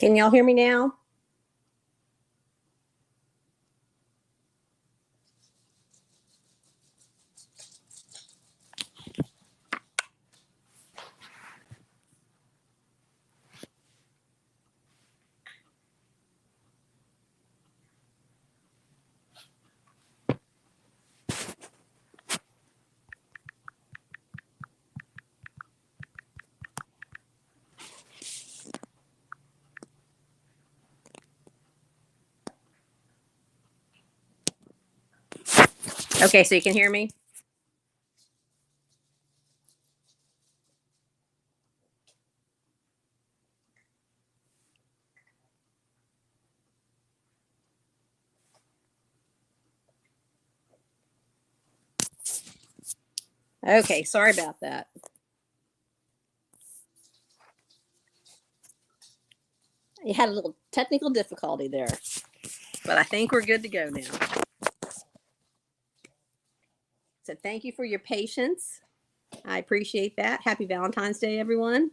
Can y'all hear me now? Okay, so you can hear me? Okay, sorry about that. You had a little technical difficulty there, but I think we're good to go now. So thank you for your patience. I appreciate that. Happy Valentine's Day, everyone.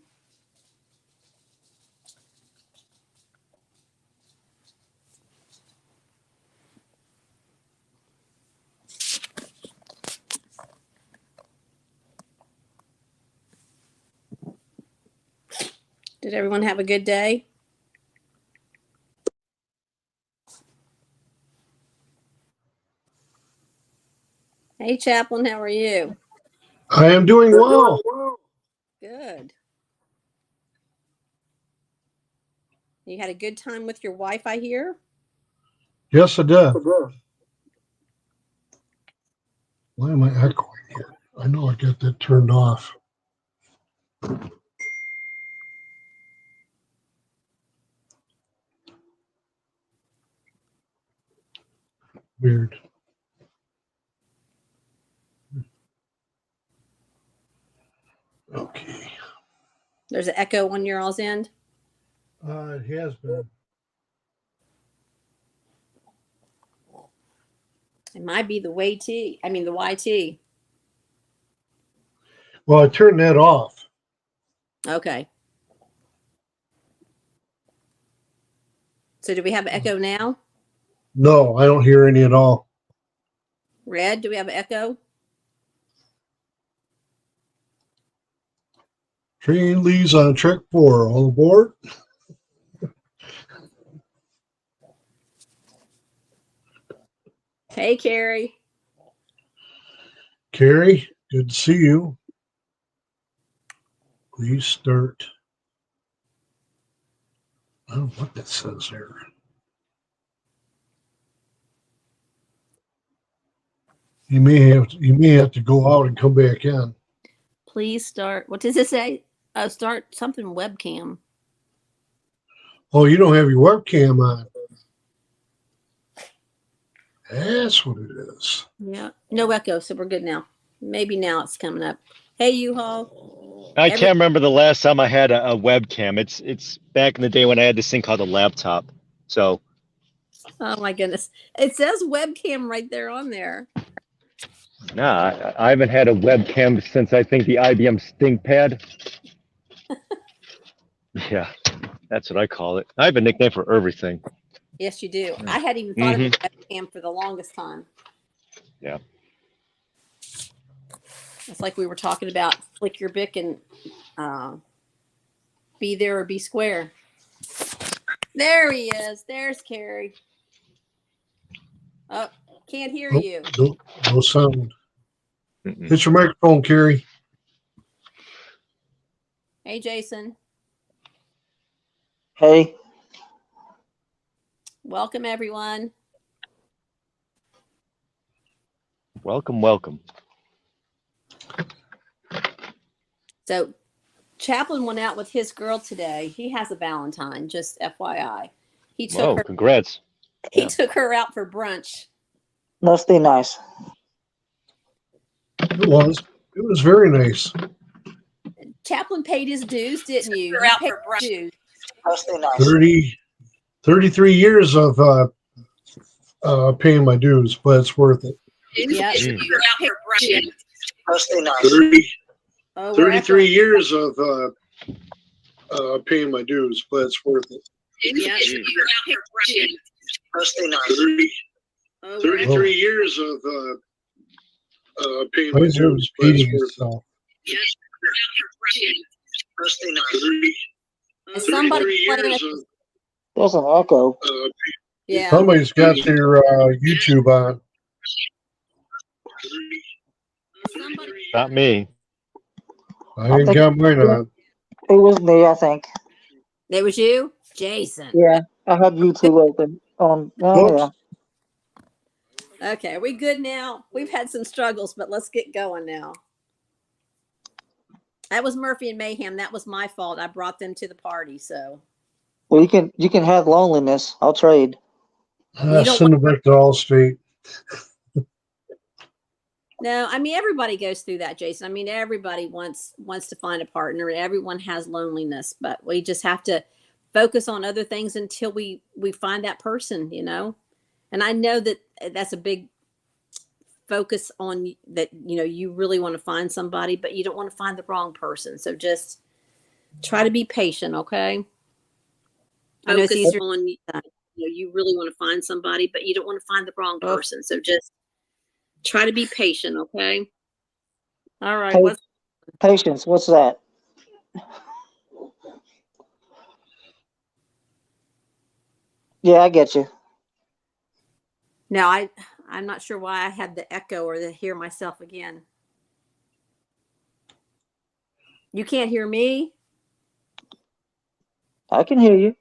Did everyone have a good day? Hey, Chaplain, how are you? I am doing well. Good. You had a good time with your wife, I hear? Yes, I did. Why am I echoing here? I know I got that turned off. Weird. Okay. There's an echo on your all's end? It has been. It might be the YT. Well, I turned that off. Okay. So do we have an echo now? No, I don't hear any at all. Red, do we have an echo? Train leaves on track 4. All aboard. Hey, Carrie. Carrie, good to see you. Please start. I don't know what that says here. You may have to go out and come back in. Please start. What does it say? Start something webcam. Oh, you don't have your webcam on. That's what it is. Yeah. No echo, so we're good now. Maybe now it's coming up. Hey, U-Haul. I can't remember the last time I had a webcam. It's back in the day when I had this thing called a laptop. So. Oh my goodness. It says webcam right there on there. Nah, I haven't had a webcam since I think the IBM ThinkPad. Yeah, that's what I call it. I have a nickname for everything. Yes, you do. I hadn't even thought of a webcam for the longest time. Yeah. It's like we were talking about flick your bic and be there or be square. There he is. There's Carrie. Oh, can't hear you. No sound. Hit your microphone, Carrie. Hey, Jason. Hey. Welcome, everyone. Welcome, welcome. So, Chaplain went out with his girl today. He has a Valentine, just FYI. He took her. Congrats. He took her out for brunch. Must be nice. It was very nice. Chaplain paid his dues, didn't you? You paid dues. Must be nice. 33 years of paying my dues, but it's worth it. Yep. Must be nice. 33 years of paying my dues, but it's worth it. Yeah. Must be nice. 33 years of paying my Laser dues, but repeating it's worth itself. Must be nice. And somebody 33 playing years a, of There's an echo. yeah. Somebody's got their YouTube on. Somebody, Not me. I ain't got mine on. It was me, I think. it was you, Jason. Yeah, I had YouTube open. Whoops. Yeah. Okay, are we good now? We've had some struggles, but let's get going now. That was Murphy and Mayhem. That was my fault. I brought them to the party, so. Well, you can have loneliness. I'll trade. You don't Send them back to Allstate. No, I mean everybody goes through that, Jason. I mean everybody wants to find a partner. Everyone has loneliness, but we just have to focus on other things until we find that person, you know. And I know that that's a big focus on that. You know, you really want to find somebody, but you don't want to find the wrong person. So just try to be patient, okay? I know it's easier on you know you really want to find somebody, but you don't want to find the wrong person. So just try to be patient, okay? All right. Hey, patience. What's that? Yeah, I get you. Now I'm not sure why I had the echo or to hear myself again. You can't hear me? I can hear you.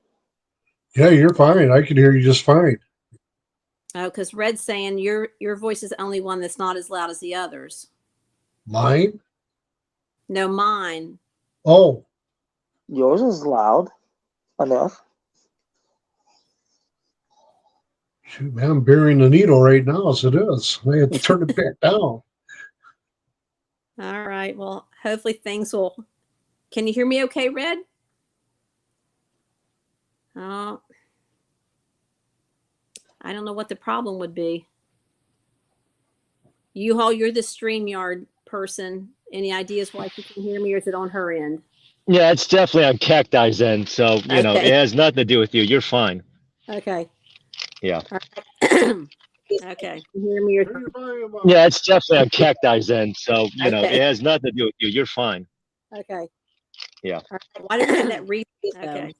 Yeah, you're fine. I can hear you just fine. Oh, because Red's saying your voice is the only one that's not as loud as the others. Mine? No, mine. Oh, Yours is loud enough. shoot, man, I'm burying the needle right now as it is. I had to turn it back down. All right. Well, hopefully things will. Can you hear me okay, Red? Oh, I don't know what the problem would be. Hall, you're the StreamYard person. Any ideas why she can hear me, or is it on her end? Yeah, it's definitely on Cacti's end. So, you know, Okay. it has nothing to do with you. You're fine. Okay. Yeah. All right. Okay. Can you hear me? Yeah, it's definitely on Cacti's end. So, you know, Okay. it has nothing to do with you. You're fine. Okay. Yeah. All right. Why did we have that read? Okay.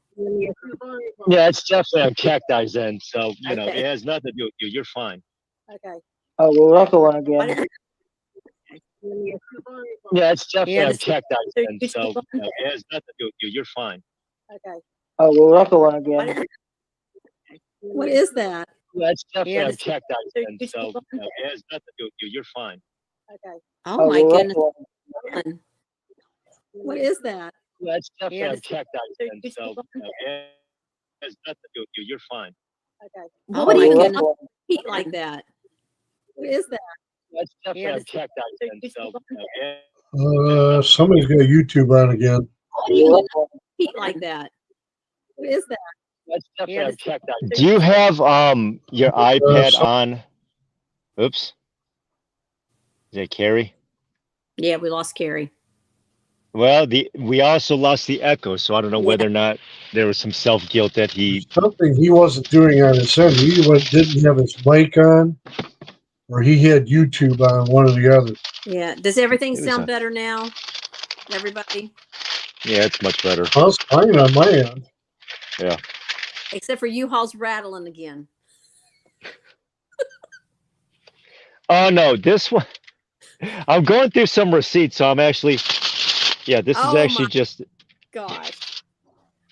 Yeah, it's definitely on Cacti's end. So, you know, Okay. it has nothing to do with you. You're fine. Okay. Oh, we're echoing Why again. did Yeah, it's definitely Yeah, on this- Cacti's so end. you So, keep on- you know, it has nothing to do with you. You're fine. Okay. Oh, we're echoing Why again. did What is that? Yeah, it's definitely Yeah, on this- Cacti's so end. you So, keep on- you know, it has nothing to do with you. You're fine. Okay. Oh, Oh my we're goodness. echoing. What is that? Yeah, it's definitely Yeah, on this- Cacti's so end. you So, keep on- you know, it has nothing to do with you. You're fine. Okay. Oh, What do you we're get echoing. feet like that? What is that? Yeah, it's definitely Yeah, on this- Cacti's so end. you So, keep on- you know, it Somebody's got YouTube on again. What do you We're get echoing. feet like that? What is that? That's definitely Yeah, on this- Cacti. Do you have your iPad on? Oops. Is it Carrie? Yeah, we lost Carrie. Well, we also lost the echo, so I don't know Yeah. whether or not there was some self guilt that he. Something he wasn't doing on his end. He didn't have his mic on, or he had YouTube on, one or the other. Yeah. Does everything It was sound a- better now? Everybody? Yeah, it's much better. I was fine on my end. Yeah. Except for U-Haul's rattling again. Oh no, this one. I'm going through some receipts, so I'm actually. Yeah, this is Oh, actually my- just. Gosh.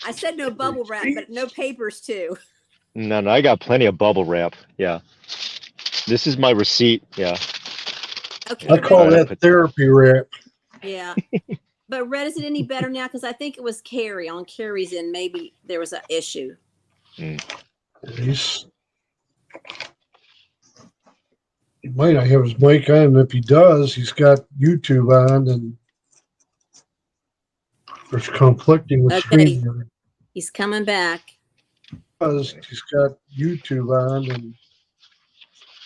I said no bubble wrap, but no papers too. No, I got plenty of bubble wrap. Yeah. This is my receipt. Yeah. Okay. I call Red, that therapy rap. Yeah. But Red, is it any better now? Because I think it was Carrie on Carrie's end. Maybe there was an issue. He might not have his mic on, and if he does, he's got YouTube on, and there's conflicting with Okay. StreamYard. He's coming back. Because he's got YouTube on, and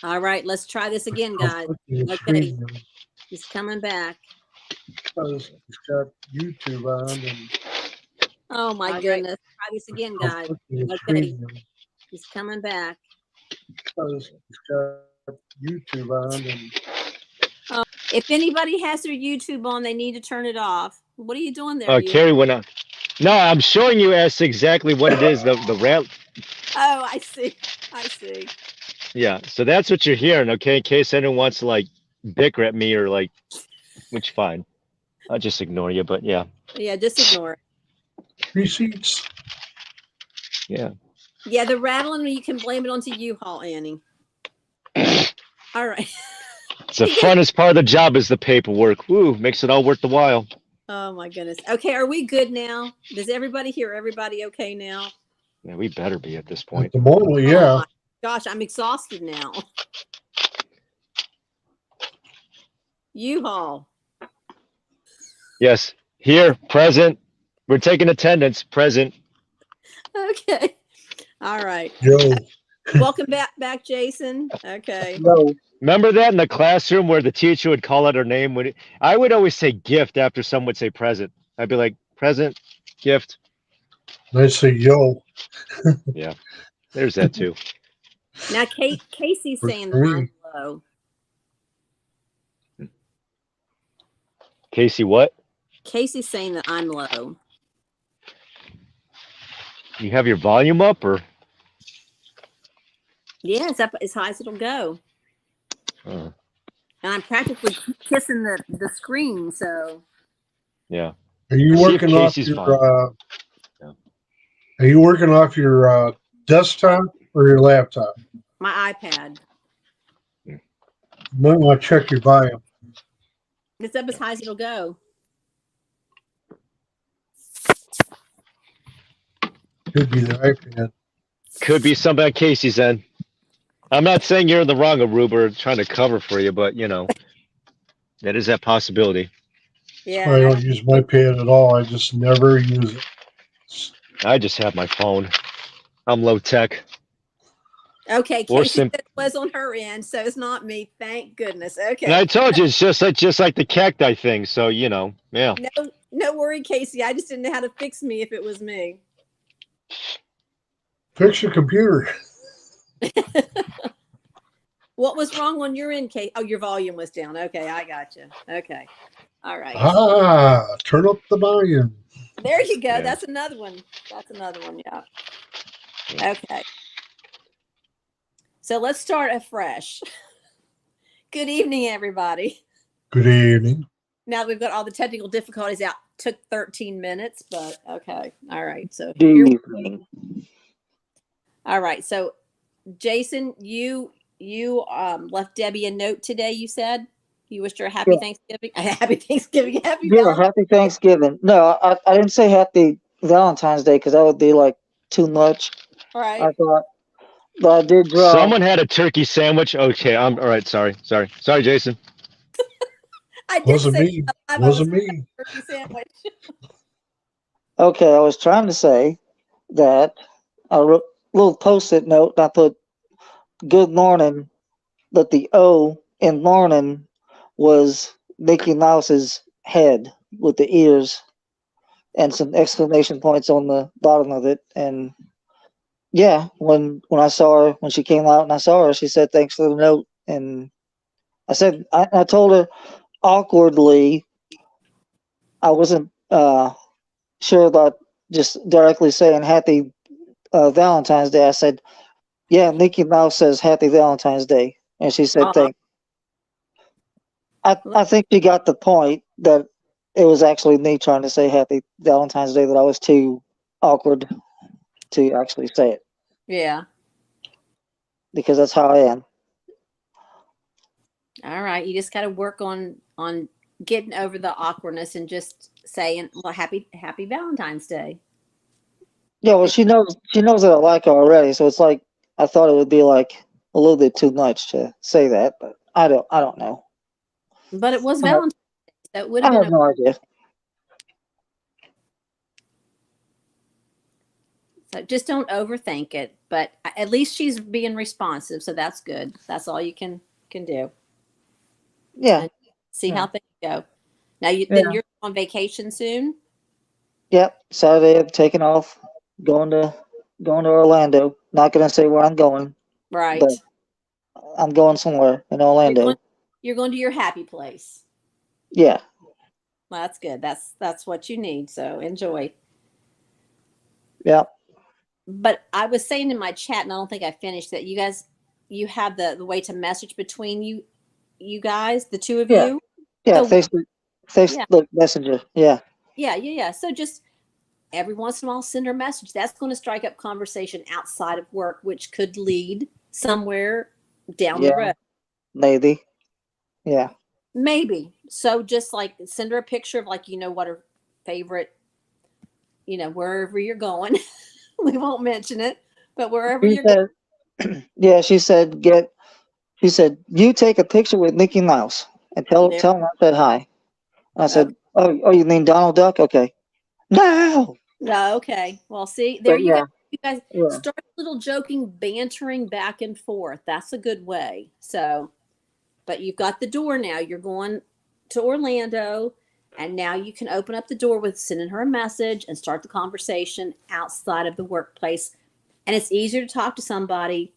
All right, let's try this again, guys. conflicting with Okay. StreamYard. He's coming back. Because he's got YouTube on, and Oh my All right. goodness. Try this again, I'll guys. put the Okay. screen in He's coming back. because it's got YouTube on and If anybody has their YouTube on, they need to turn it off. What are you doing there? You? Carrie went on. No, I'm showing you as exactly what it is. The rail. Oh, I see. I see. Yeah. So that's what you're hearing. Okay. In case anyone wants to like bicker at me or like, which fine. I'll just ignore you. But yeah. Yeah, just ignore it. receipts. Yeah. Yeah, the rattling, you can blame it onto U-Haul, Annie. All right. It's the funnest part of the job is the paperwork. Woo, makes it all worth the while. Oh my goodness. Okay, are we good now? Does everybody hear everybody okay now? Yeah, we better be at this At point. the moment, Oh yeah. my gosh, I'm exhausted now. U-Haul. Yes. Here, present. We're taking attendance. Present. Okay. All right. Yo, Welcome back, Jason. Okay. No. Remember that in the classroom where the teacher would call out her name? I would always say gift after someone would say present. I'd be like, present, gift. I say yo. Yeah. There's that too. Now Casey's Works saying for that me. I'm low. Casey, what? Casey's saying that I'm low. You have your volume up or? Yeah, it's up as high as it'll go. Uh, And I'm practically kissing the screen, so yeah. Are you See if working off Casey's your? fine. Yeah. Are you working off your desktop or your laptop? my iPad. You might want to check your volume. It's up as high as it'll go. Could be the iPad. Could be something on Casey's end. I'm not saying you're in the wrong, Aruba, trying to cover for you, but you know, that is that possibility. Yeah. I don't use my pad at all. I just never use it. I just have my phone. I'm low tech. Okay, Or Casey sim- said it was on her end, so it's not me. Thank goodness. And Okay. I told you it's just like the cacti thing. So you know, yeah. No worry, Casey. I just didn't know how to fix me if it was me. Fix your computer. What was wrong on your end, Kate? Oh, your volume was down. Okay, I got you. Okay. All right. Turn up the volume. There you go. Yeah. That's another one. Yeah. Okay. So let's start afresh. Good evening, everybody. Good evening. Now that we've got all the technical difficulties out, took 13 minutes, but okay. All right. So Do here, you think? all right. So Jason, you left Debbie a note today. You said you wished her a happy Yeah. Thanksgiving. Happy Thanksgiving. Happy Yeah, Valentine's. happy Thanksgiving. No, I didn't say happy Valentine's Day because that would be like too much. All right. I thought, but I did draw. Someone had a turkey sandwich. Okay, I'm all right. Sorry, Jason. I did Wasn't say me. I Wasn't was me. turkey sandwich. Okay, I was trying to say that I wrote a little post-it note. And I put "Good morning," but the O in morning was Mickey Mouse's head with the ears and some exclamation points on the bottom of it. And yeah, when I saw her, when she came out and I saw her, she said thanks for the note. And I told her awkwardly, I wasn't sure about just directly saying happy Valentine's Day. I said, yeah, Mickey Mouse says happy Valentine's Day. And she said, thanks. I think she got the point that it was actually me trying to say happy Valentine's Day, that I was too awkward to actually say it, Yeah. because that's how I am. All right. You just got to work on getting over the awkwardness and just saying, well, happy Valentine's Day. Yeah, well, she knows that I like her already, so it's like I thought it would be like a little bit too much to say that, but I don't know. But it was Valentine's Day, so it would I have been have no idea. so just don't overthink it. But at least she's being responsive, so that's good. That's all you can do. Yeah, And see Yeah. how things go. Now then Yeah. you're on vacation soon. Yep. Saturday I'm taking off, going to going to Orlando. Not gonna say where I'm going, but Right. I'm going somewhere in You're going Orlando. you're going to your happy place. Yeah. Well, that's good. That's what you need. So enjoy. Yep. But I was saying in my chat, and I don't think I finished that. You guys, you have the way to message between you guys, the two of Yeah. you. Yeah. So yeah, Facebook Messenger. Yeah. yeah. So just every once in a while, send her a message. That's going to strike up conversation outside of work, which could lead somewhere down the Yeah. road. Maybe. Yeah. Maybe. So just like send her a picture of like what her favorite, wherever you're going. We won't mention it, but wherever She you're going. said. Yeah. She said you take a picture with Mickey Mouse and tell There. tell him I said hi. I Okay. said, oh, you mean Donald Duck? Okay. No. No, okay. Well, see, there But you go. yeah. You guys Yeah. start a little joking, bantering back and forth. That's a good way. So, but you've got the door now. You're going to Orlando, and now you can open up the door with sending her a message and start the conversation outside of the workplace. And it's easier to talk to somebody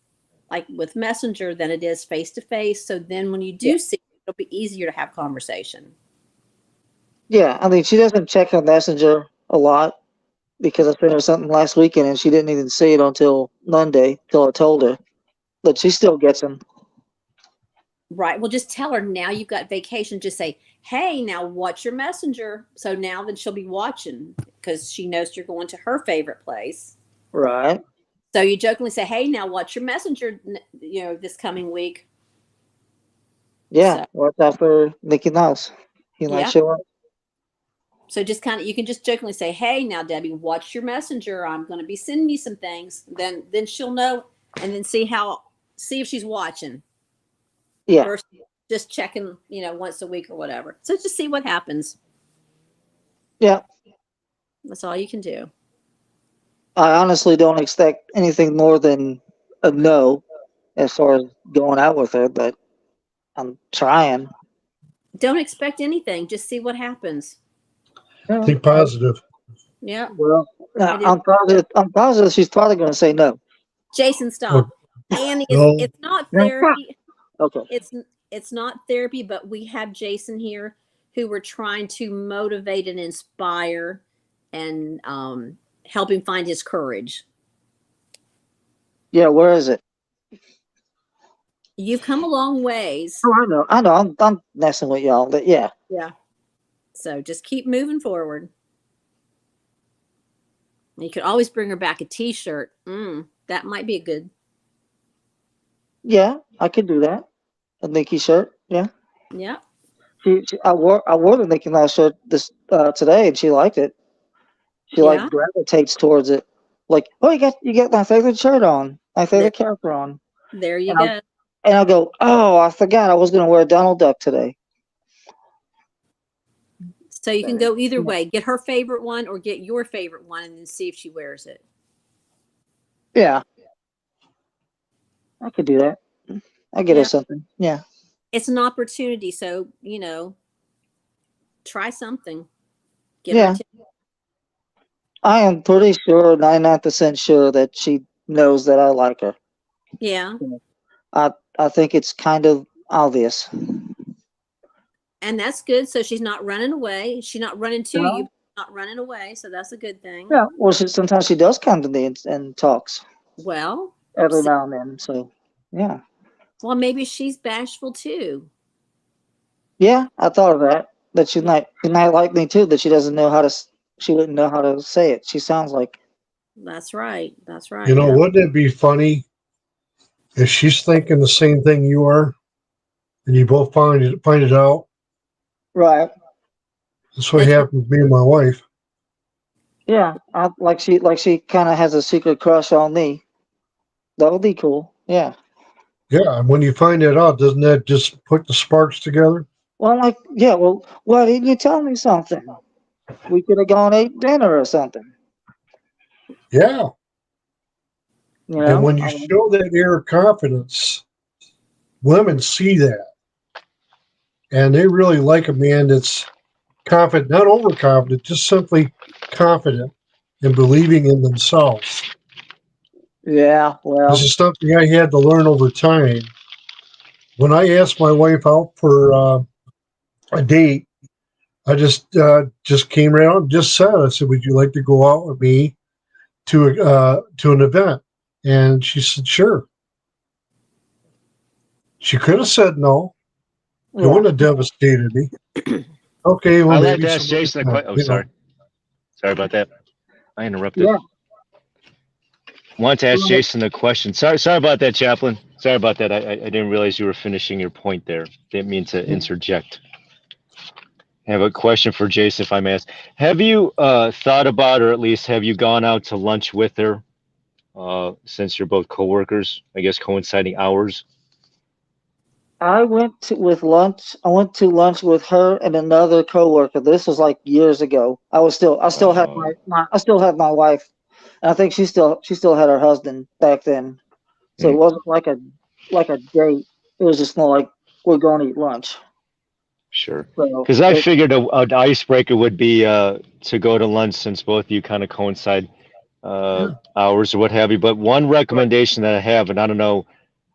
like with Messenger than it is face to face. So then when you Yeah. do see it, it'll be easier to have conversation. Yeah. I mean, she doesn't check her Messenger a lot because I sent her something last weekend and she didn't even see it until Monday, till I told her. But she still gets them. Right. Well, just tell her now you've got vacation. Just say, hey, now watch your messenger. So now then she'll be watching because she knows you're going to her favorite place. Right. So you jokingly say, hey, now watch your messenger, this coming week. Yeah. So, Watch out for Mickey Mouse. He might yeah. show up. So just you can just jokingly say, hey, now, Debbie, watch your messenger. I'm going to be sending you some things. Then she'll know and then see if she's watching Yeah. versus just checking, once a week or whatever. So just see what happens. Yeah. That's all you can do. I honestly don't expect anything more than a no as far as going out with her, but I'm trying. Don't expect anything. Just see what happens. Yeah. Think positive. Yeah, Well, it is. I'm positive. I'm positive she's probably going to say no. Jason, Oh, stop. Annie, no, it's not therapy. Okay. It's not therapy, but we have Jason here who we're trying to motivate and inspire and help him find his courage. Yeah. Where is it? You've come a long ways. Oh, I know. I know. I'm messing with y'all, but yeah. Yeah. So just keep moving forward. You could always bring her back a T-shirt. That might be a good. Yeah, I could do that. A Mickey shirt. Yeah. Yeah. I wore the Mickey Mouse shirt this today, and she liked it. She like Yeah. gravitates towards it. Like, oh, you got my favorite shirt on, my There, favorite character on, there you and I go. and I'll go, oh, I forgot I was gonna wear Donald Duck today. So you can go either way. Get her favorite one or get your favorite one and then see if she wears it. Yeah, I could do that. I get her Yeah. something. Yeah, It's an opportunity. So, try something. Get her yeah. attention. I am pretty sure, 99% sure that she knows that I like her. Yeah. I think it's kind of obvious. And that's good. So she's not running away. She's not running to you, No. not running away. So that's a good thing. Yeah. Well, sometimes she does come to me and talks Well, every now and then. So, yeah. well, maybe she's bashful too. Yeah, I thought of that. That she Yeah, might like me too. That she doesn't know how to. She wouldn't know how to say it. She sounds like. that's right. That's right. you know, Yeah. wouldn't it be funny if she's thinking the same thing you are, and you both find it out? Right. That's what That's right. happened to me and my wife. Yeah. Like she kind of has a secret crush on me. That would be cool. Yeah. Yeah, and when you find it out, doesn't that just put the sparks together? Well, I'm like, yeah. Well, why didn't you tell me something? We could have gone ate dinner or something. Yeah, You and know. when you show that air of confidence, women see that, and they really like a man that's confident, not overconfident, just simply confident and believing in themselves. Yeah, well, This is something I had to learn over time. When I asked my wife out for a date, I just came right out and just said, I said, "Would you like to go out with me to an event?" And she said, "Sure." She could have said no. It yeah. wouldn't have devastated me. Okay, well I like maybe to ask some other Jason a time, question. Oh, sorry. Sorry about that. I interrupted. Yeah. Want to ask Jason a question. Sorry about that, Chaplain. Sorry about that. I didn't realize you were finishing your point there. Didn't mean to interject. I have a question for Jason, if I may ask. Have you thought about, or at least have you gone out to lunch with her since you're both coworkers? I guess coinciding hours. I went to with lunch. I went to lunch with her and another coworker. This was like years ago. I still had Uh, I still had my wife, and I think she still had her husband back then. So hmm, it wasn't like a date. It was just more like we're going to eat lunch. sure. So Because I it, figured an icebreaker would be to go to lunch since both of you kind of coincide hours or what have you. But one recommendation that I have, and I don't know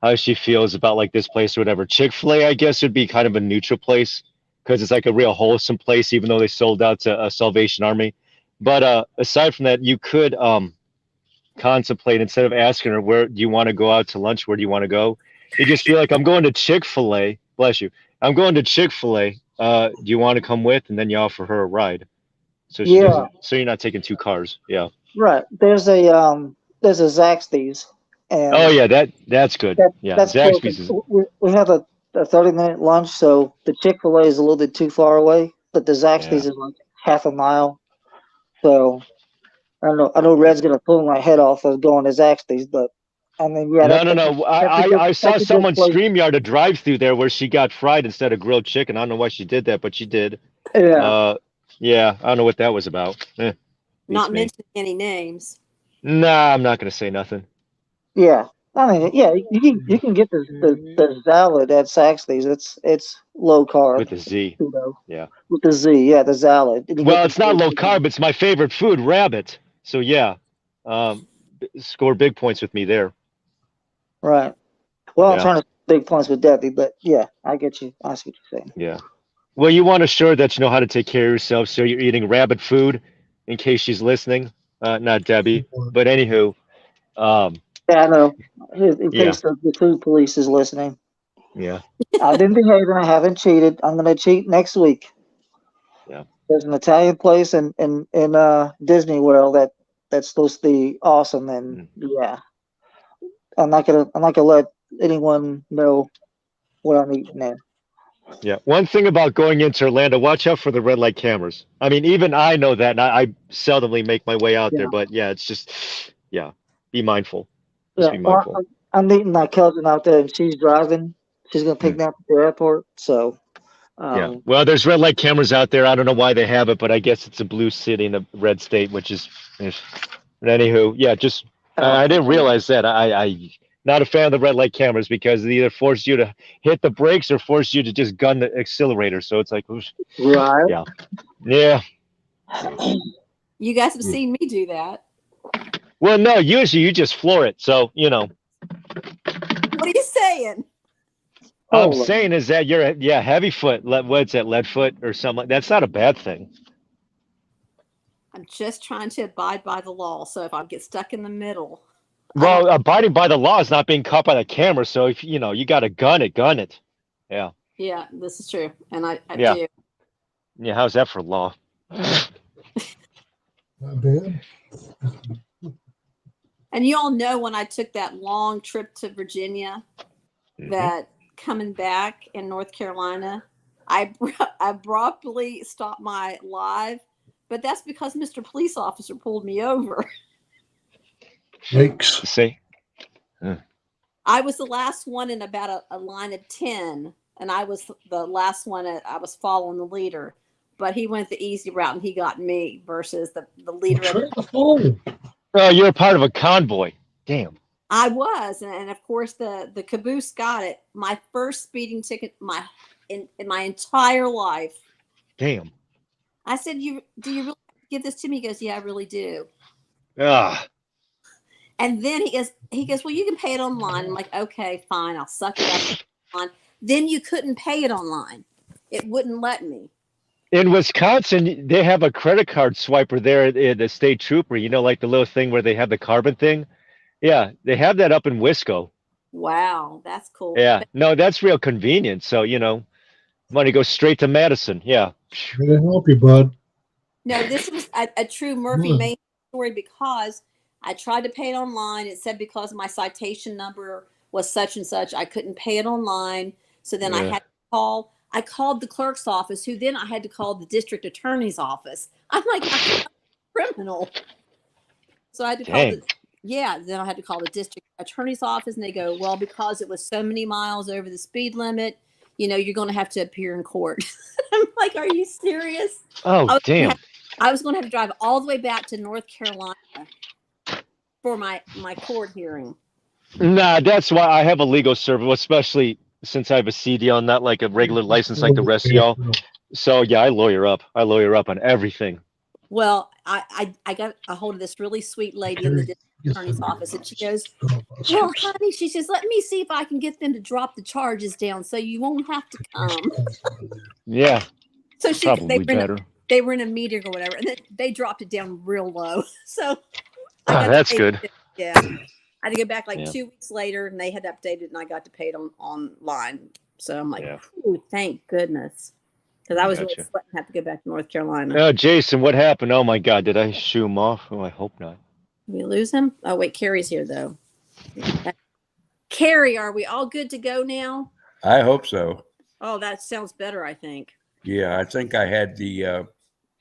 how she feels about like this place or whatever. Chick-fil-A, I guess, would be kind of a neutral place because it's like a real wholesome place, even though they sold out to Salvation Army. But aside from that, you could contemplate instead of asking her where do you want to go out to lunch, where do you want to go? You just feel like I'm going to Chick-fil-A. Bless you. I'm going to Chick-fil-A. Do you want to come with? And then you offer her a ride, so she yeah, doesn't. So you're not taking two cars. Yeah. right. There's a Zaxby's, Oh and yeah, that's good. Yeah, that's close. Zaxby's is We have a 30-minute lunch, so the Chick-fil-A is a little bit too far away, but the yeah. Zaxby's is like half a mile. So I know Red's gonna pull my head off of going to Zaxby's, but I mean, yeah, No. I saw that's a good someone place. StreamYard a drive through there where she got fried instead of grilled chicken. I don't know why she did that, but she did. Yeah, Uh, yeah, I don't know what that was about. Beats Not me. mentioning any names. Nah, I'm not gonna say nothing yeah. I mean, yeah, you can get the salad at Zaxby's. It's low carb, with the Z. you know, Yeah. with the Z. Yeah, the salad. And you get Well, the it's not grilled low chicken. carb. It's my favorite food, rabbit. So yeah, um, score big points with me there. Right. Well, I'm Yeah, trying to big points with Debbie, but yeah, I get you. I see what you're saying. yeah. Well, you want to assure that you know how to take care of yourself, so you're eating rabbit food, in case she's listening. Not Debbie, but anywho, um, Yeah, I know. In yeah, case the food police is listening, yeah, I've been behaving. I haven't cheated. I'm gonna cheat next week. yeah. There's an Italian place in Disney World that's supposed to be awesome, and Mm. yeah, I'm not gonna let anyone know what I'm eating there. Yeah, one thing about going into Orlando, watch out for the red light cameras. I mean, even I know that, and I seldomly make my way out there, Yeah, but yeah, it's just, yeah, be mindful. Just yeah. be Well, mindful. I'm meeting my cousin out there, and she's driving. She's gonna pick Mm, me up at the airport. So, yeah. um, Well, there's red light cameras out there. I don't know why they have it, but I guess it's a blue city and a red state, which is, but anywho, yeah, just, I didn't okay. realize that. I not a fan of the red light cameras because they either force you to hit the brakes or force you to just gun the accelerator. So it's like, oosh, Right. yeah, yeah. You guys have Mm. seen me do that. Well, no, usually you just floor it. So, you know, What are you saying? I'm Hold on. saying is that you're, yeah, heavy foot. What's that, lead foot or something? That's not a bad thing. I'm just trying to abide by the law. So if I get stuck in the middle, I don't. Well, abiding by the law is not being caught by the camera. So if you know, you got to gun it, gun it. Yeah. Yeah, this is true, and I Yeah. do. Yeah. How's that for law? Not bad. And you all know when I took that long trip to Virginia, Mhm. that coming back in North Carolina, I abruptly stopped my live, but that's because Mr. Police Officer pulled me over. Yikes. See? I was the last one in about a line of 10, and I was the last one. I was following the leader, but he went the easy route and he got me versus the Well, leader of try the. the phone. Oh, you're a part of a convoy. Damn. I was, and of course the caboose got it. My first speeding ticket, in my entire life. Damn. I said, do you really give this to me? He goes, yeah, I really do. Ah, And then he goes, well, you can pay it online. I'm like, okay, fine, I'll suck it up. Then you couldn't pay it online. It wouldn't let me. in Wisconsin, they have a credit card swiper there at the state trooper. You know, like the little thing where they have the carbon thing. Yeah, they have that up in Wisco. Wow, that's cool. Yeah, But no, that's real convenient. So, money goes straight to Madison. Yeah. May I help you, bud? no, this was a true Murphy Come on. Main story because I tried to pay it online. It said because my citation number was such and such, I couldn't pay it online. So then I Yeah. had to call. I called the clerk's office, who then I had to call the district attorney's office. I'm like, I'm a criminal. So I had to call Dang. then I had to call the district attorney's office, and they go, well, because it was so many miles over the speed limit, you're going to have to appear in court. I'm like, are you serious? Oh, damn. I was going to have to drive all the way back to North Carolina for my court hearing. Nah, that's why I have a legal service, especially since I have a CDL, not like a regular license like the rest of y'all. So yeah, I lawyer up. I lawyer up on everything. Well, I got a hold of this really sweet lady in the district attorney's office, and she goes, well, honey, she says, let me see if I can get them to drop the charges down so you won't have to come. Yeah, So probably better. They were in a meeting or whatever, and they dropped it down real low. So I got That's to pay good. it. Yeah. I had to go back like Yeah. 2 weeks later, and they had updated, and I got to pay it online. So I'm like, Yeah. ooh, thank goodness. Because I was really Gotcha. sweating to have to go back to North Carolina. Oh, Jason, what happened? Oh my God, did I shoo him off? Oh, I hope not. We lose him? Oh, wait, Carrie's here, though. Carrie, are we all good to go now? I hope so. Oh, that sounds better, I think. Yeah, I think I had the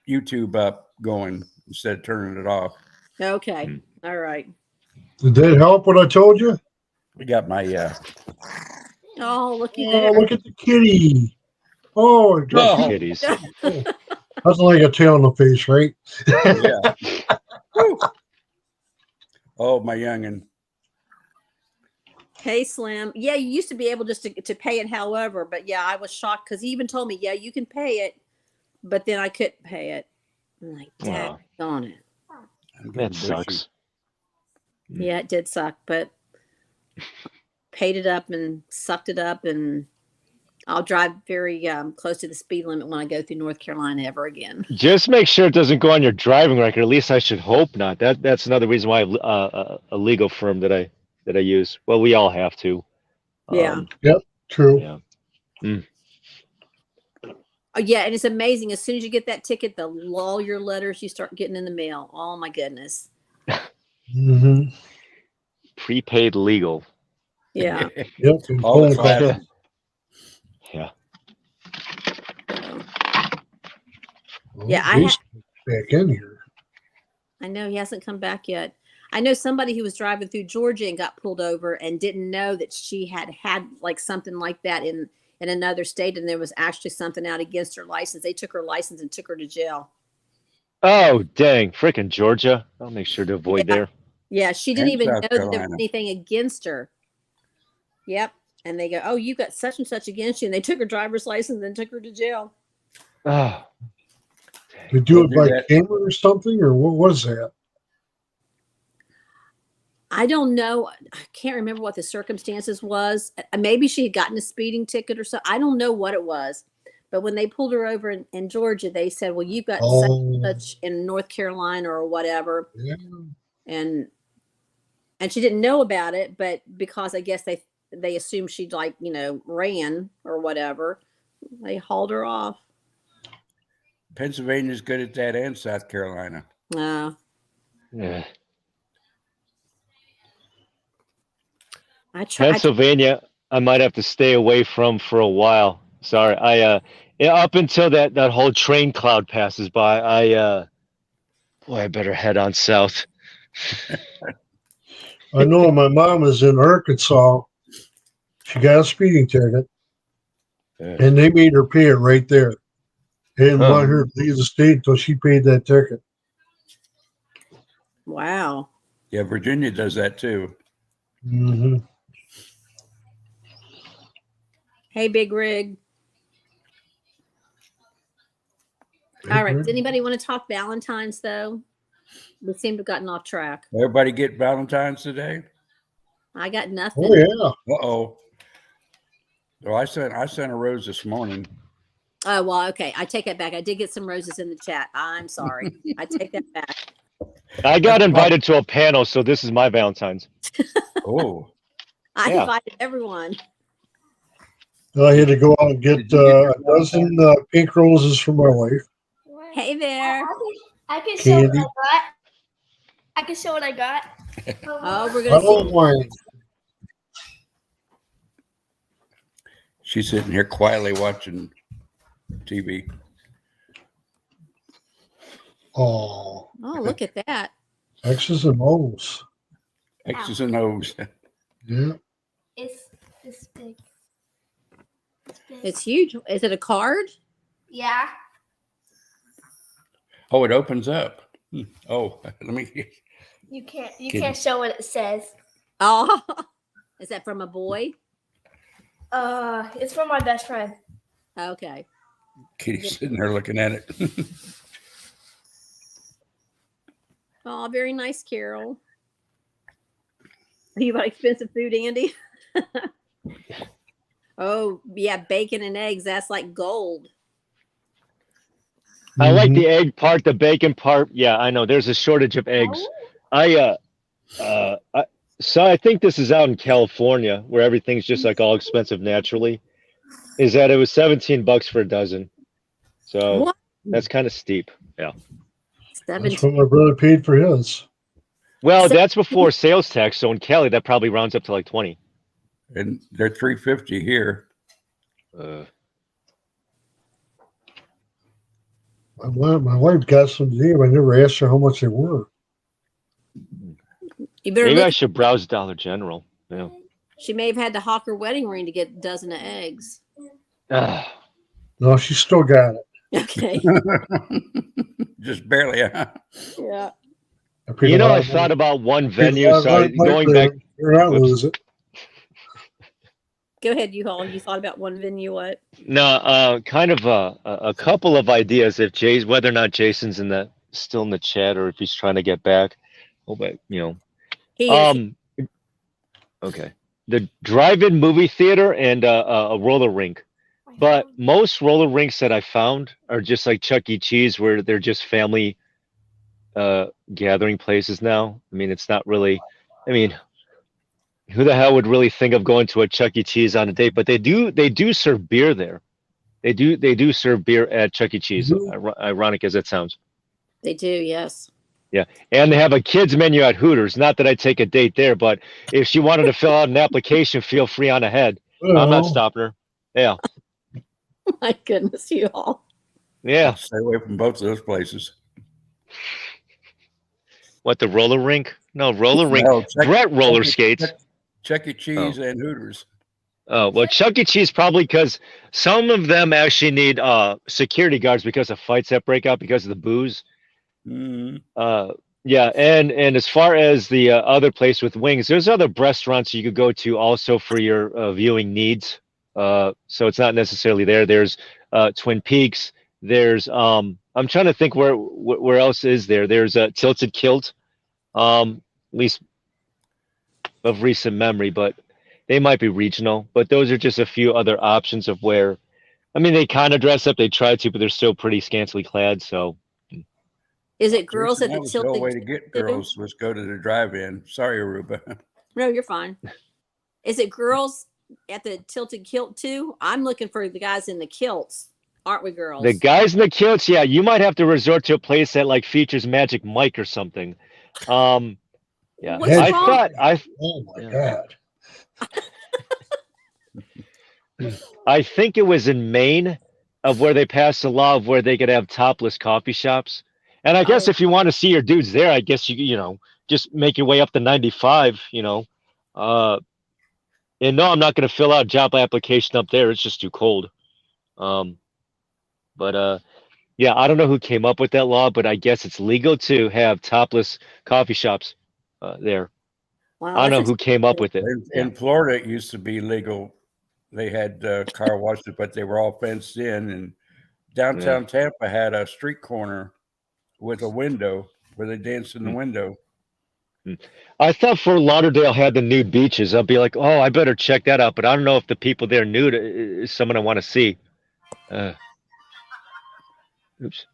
YouTube up going instead of turning it off. Okay. All right. Did that help what I told you? I got my Oh, looky Oh, there. look at the kitty. Oh, it got Oh. Kitties. That's like a tail in the face, right? yeah. Woo. Oh, my youngin. Hey, Slim. Yeah, you used to be able just to pay it however, but yeah, I was shocked because he even told me, yeah, you can pay it, but then I couldn't pay it. I'm like, dang on it. That sucks. Yeah, it did suck, but paid it up and sucked it up, and I'll drive very close to the speed limit when I go through North Carolina ever again. Just make sure it doesn't go on your driving record. At least I should hope not. That's another reason why I have a legal firm that I use. Well, we all have to. Yeah. Yep, true. Yeah. Mm. Oh, yeah, and it's amazing. As soon as you get that ticket, all your letters you start getting in the mail. Oh my goodness. Mm-hmm. Prepaid legal. Yeah. Yep. All the classes. Yeah. Yeah, back in here. I know he hasn't come back yet. I know somebody who was driving through Georgia and got pulled over and didn't know that she had like something like that in another state, and there was actually something out against her license. They took her license and took her to jail. Oh, dang. Freaking Georgia. I'll make sure to avoid there. Yeah, she didn't And even know South that there was Carolina. anything against her. Yep. And they go, oh, you got such and such against you. And they took her driver's license and then took her to jail. Oh, They do We'll it do by that. camera or something, or what was that? I don't know. I can't remember what the circumstances was. Maybe she had gotten a speeding ticket or so. I don't know what it was. But when they pulled her over in Georgia, they said, well, you've got such and such in North Carolina or whatever. Yeah. And she didn't know about it, but because I guess they assumed she'd ran or whatever, they hauled her off. Pennsylvania's good at that, and South Carolina. yeah. Pennsylvania, I might have to stay away from for a while. Sorry. Up until that whole train cloud passes by, I better head on south. I know my mom was in Arkansas. She got a speeding ticket, and they made her pay it right there. They didn't want her to leave the state until she paid that ticket. Wow. Yeah, Virginia does that too. Mm-hmm. Hey, Big Rig. All right. Does anybody want to talk Valentine's though? We seem to have gotten off track. Everybody get Valentine's today? I got nothing. Oh yeah. Uh-oh. Well, I sent a rose this morning. Oh, well, okay. I take that back. I did get some roses in the chat. I'm sorry. I take that back. I got invited to a panel, so this is my Valentine's. Oh. I Yeah. invited everyone. I had to go out and get Did you get your a dozen pink roses for my wife. Hey there. I can show what Candy. I got. I can show what I got. Oh, we're I going to don't see. mind. She's sitting here quietly watching TV. Oh, Oh, look at that. X's and O's. X's and O's. Yeah. It's this big. It's big. It's huge. Is it a card? Yeah. Oh, it opens up. Oh, let me. You Can- can't show what it says. Oh, is that from a boy? It's from my best friend. Okay. Kitty's sitting there looking at it. Oh, very nice, Carol. Are you about expensive food, Andy? Oh, yeah, bacon and eggs. That's like gold. I like Mhm. the egg part, the bacon part. Yeah, I know. There's a shortage of eggs. So I think this is out in California where everything's just like all expensive naturally. Is that it was $17 for a dozen. So What? that's kind of steep. Yeah. That's 17. what my brother paid for his. Well, So- that's before sales tax. So in Cali, that probably rounds up to like 20. And they're $3.50 here. My wife got some today, but I never asked her how much they were. You better Maybe look. I should browse Dollar General. Yeah. She may have had to hawk her wedding ring to get a dozen of eggs. Ah, No, she still got it. Okay. Just barely. Huh? Yeah. I paid you a know, lot I of thought money. about one Paid a venue. lot of So money going for back, it. Better not Whoops. lose it. Go ahead, you-haul. You thought about one venue, what? no, kind of a couple of ideas. If Jay's, whether or not Jason's still in the chat, or if he's trying to get back. Oh, but He is. Okay. The drive-in movie theater and a roller rink. But most roller rinks that I found are just like Chuck E. Cheese, where they're just family gathering places now. I mean, it's not really. I mean, who the hell would really think of going to a Chuck E. Cheese on a date? But they do serve beer there. They do serve beer at Chuck E. Cheese. Mhm. Ironic as it sounds. They do, yes. Yeah, and they have a kids menu at Hooters. Not that I take a date there, but if she wanted to fill out an application, feel free on ahead. I'm not Well, stopping her. Yeah, My goodness, you all. yeah. Stay away from both of those places. What, the roller rink? No, roller rink. No, Brett roller Chuck E- skates. Chuck E. Cheese and Hooters. Oh, well, Chuck E. Cheese probably because some of them actually need security guards because of fights that break out because of the booze. Mm. Yeah, and as far as the other place with wings, there's other restaurants you could go to also for your viewing needs. So it's not necessarily there. There's Twin Peaks. There's I'm trying to think where else is there. There's a Tilted Kilt, at least of recent memory, but they might be regional. But those are just a few other options of where, I mean, they kind of dress up. They try to, but they're still pretty scantily clad. So. Is it girls at That the was the only way to Tilted? get girls was go to the drive-in. Sorry, Aruba. No, you're fine. Is it girls at the Tilted Kilt too? I'm looking for the guys in the kilts. Aren't we, girls? The guys in the kilts, yeah, you might have to resort to a place that like features Magic Mike or something. Yeah, What's I wrong? thought oh my Yeah. God. I think it was in Maine of where they passed a law of where they could have topless coffee shops. And I guess Oh. if you want to see your dudes there, I guess you just make your way up to 95, and no, I'm not going to fill out a job application up there. It's just too cold. But yeah, I don't know who came up with that law, but I guess it's legal to have topless coffee shops there. Wow, I don't know that's who came up with it. In Florida, it used to be legal. They had car washes, but they were all fenced in, and downtown Tampa had a street corner with a window where they danced in the window. I thought Fort Lauderdale had the nude beaches. I'll be like, oh, I better check that out. But I don't know if the people there nude is someone I want to see. Oops.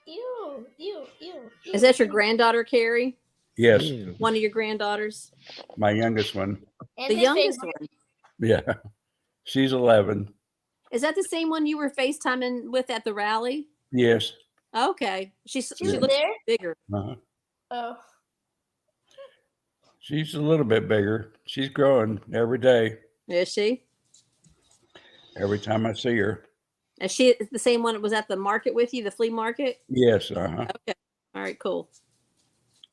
Ew, ew, ew, ew. Is that your granddaughter, Carrie? Yes, Ew. One of your granddaughters? my youngest one. And The his youngest favorite. one. Yeah, she's 11. Is that the same one you were FaceTiming with at the rally? Yes. Okay. She was looks there? bigger. Uh-huh. Oh, She's a little bit bigger. She's growing every day. Is she? Every time I see her. Is she the same one that was at the market with you, the flea market? Yes. Uh-huh. Okay. All right, cool.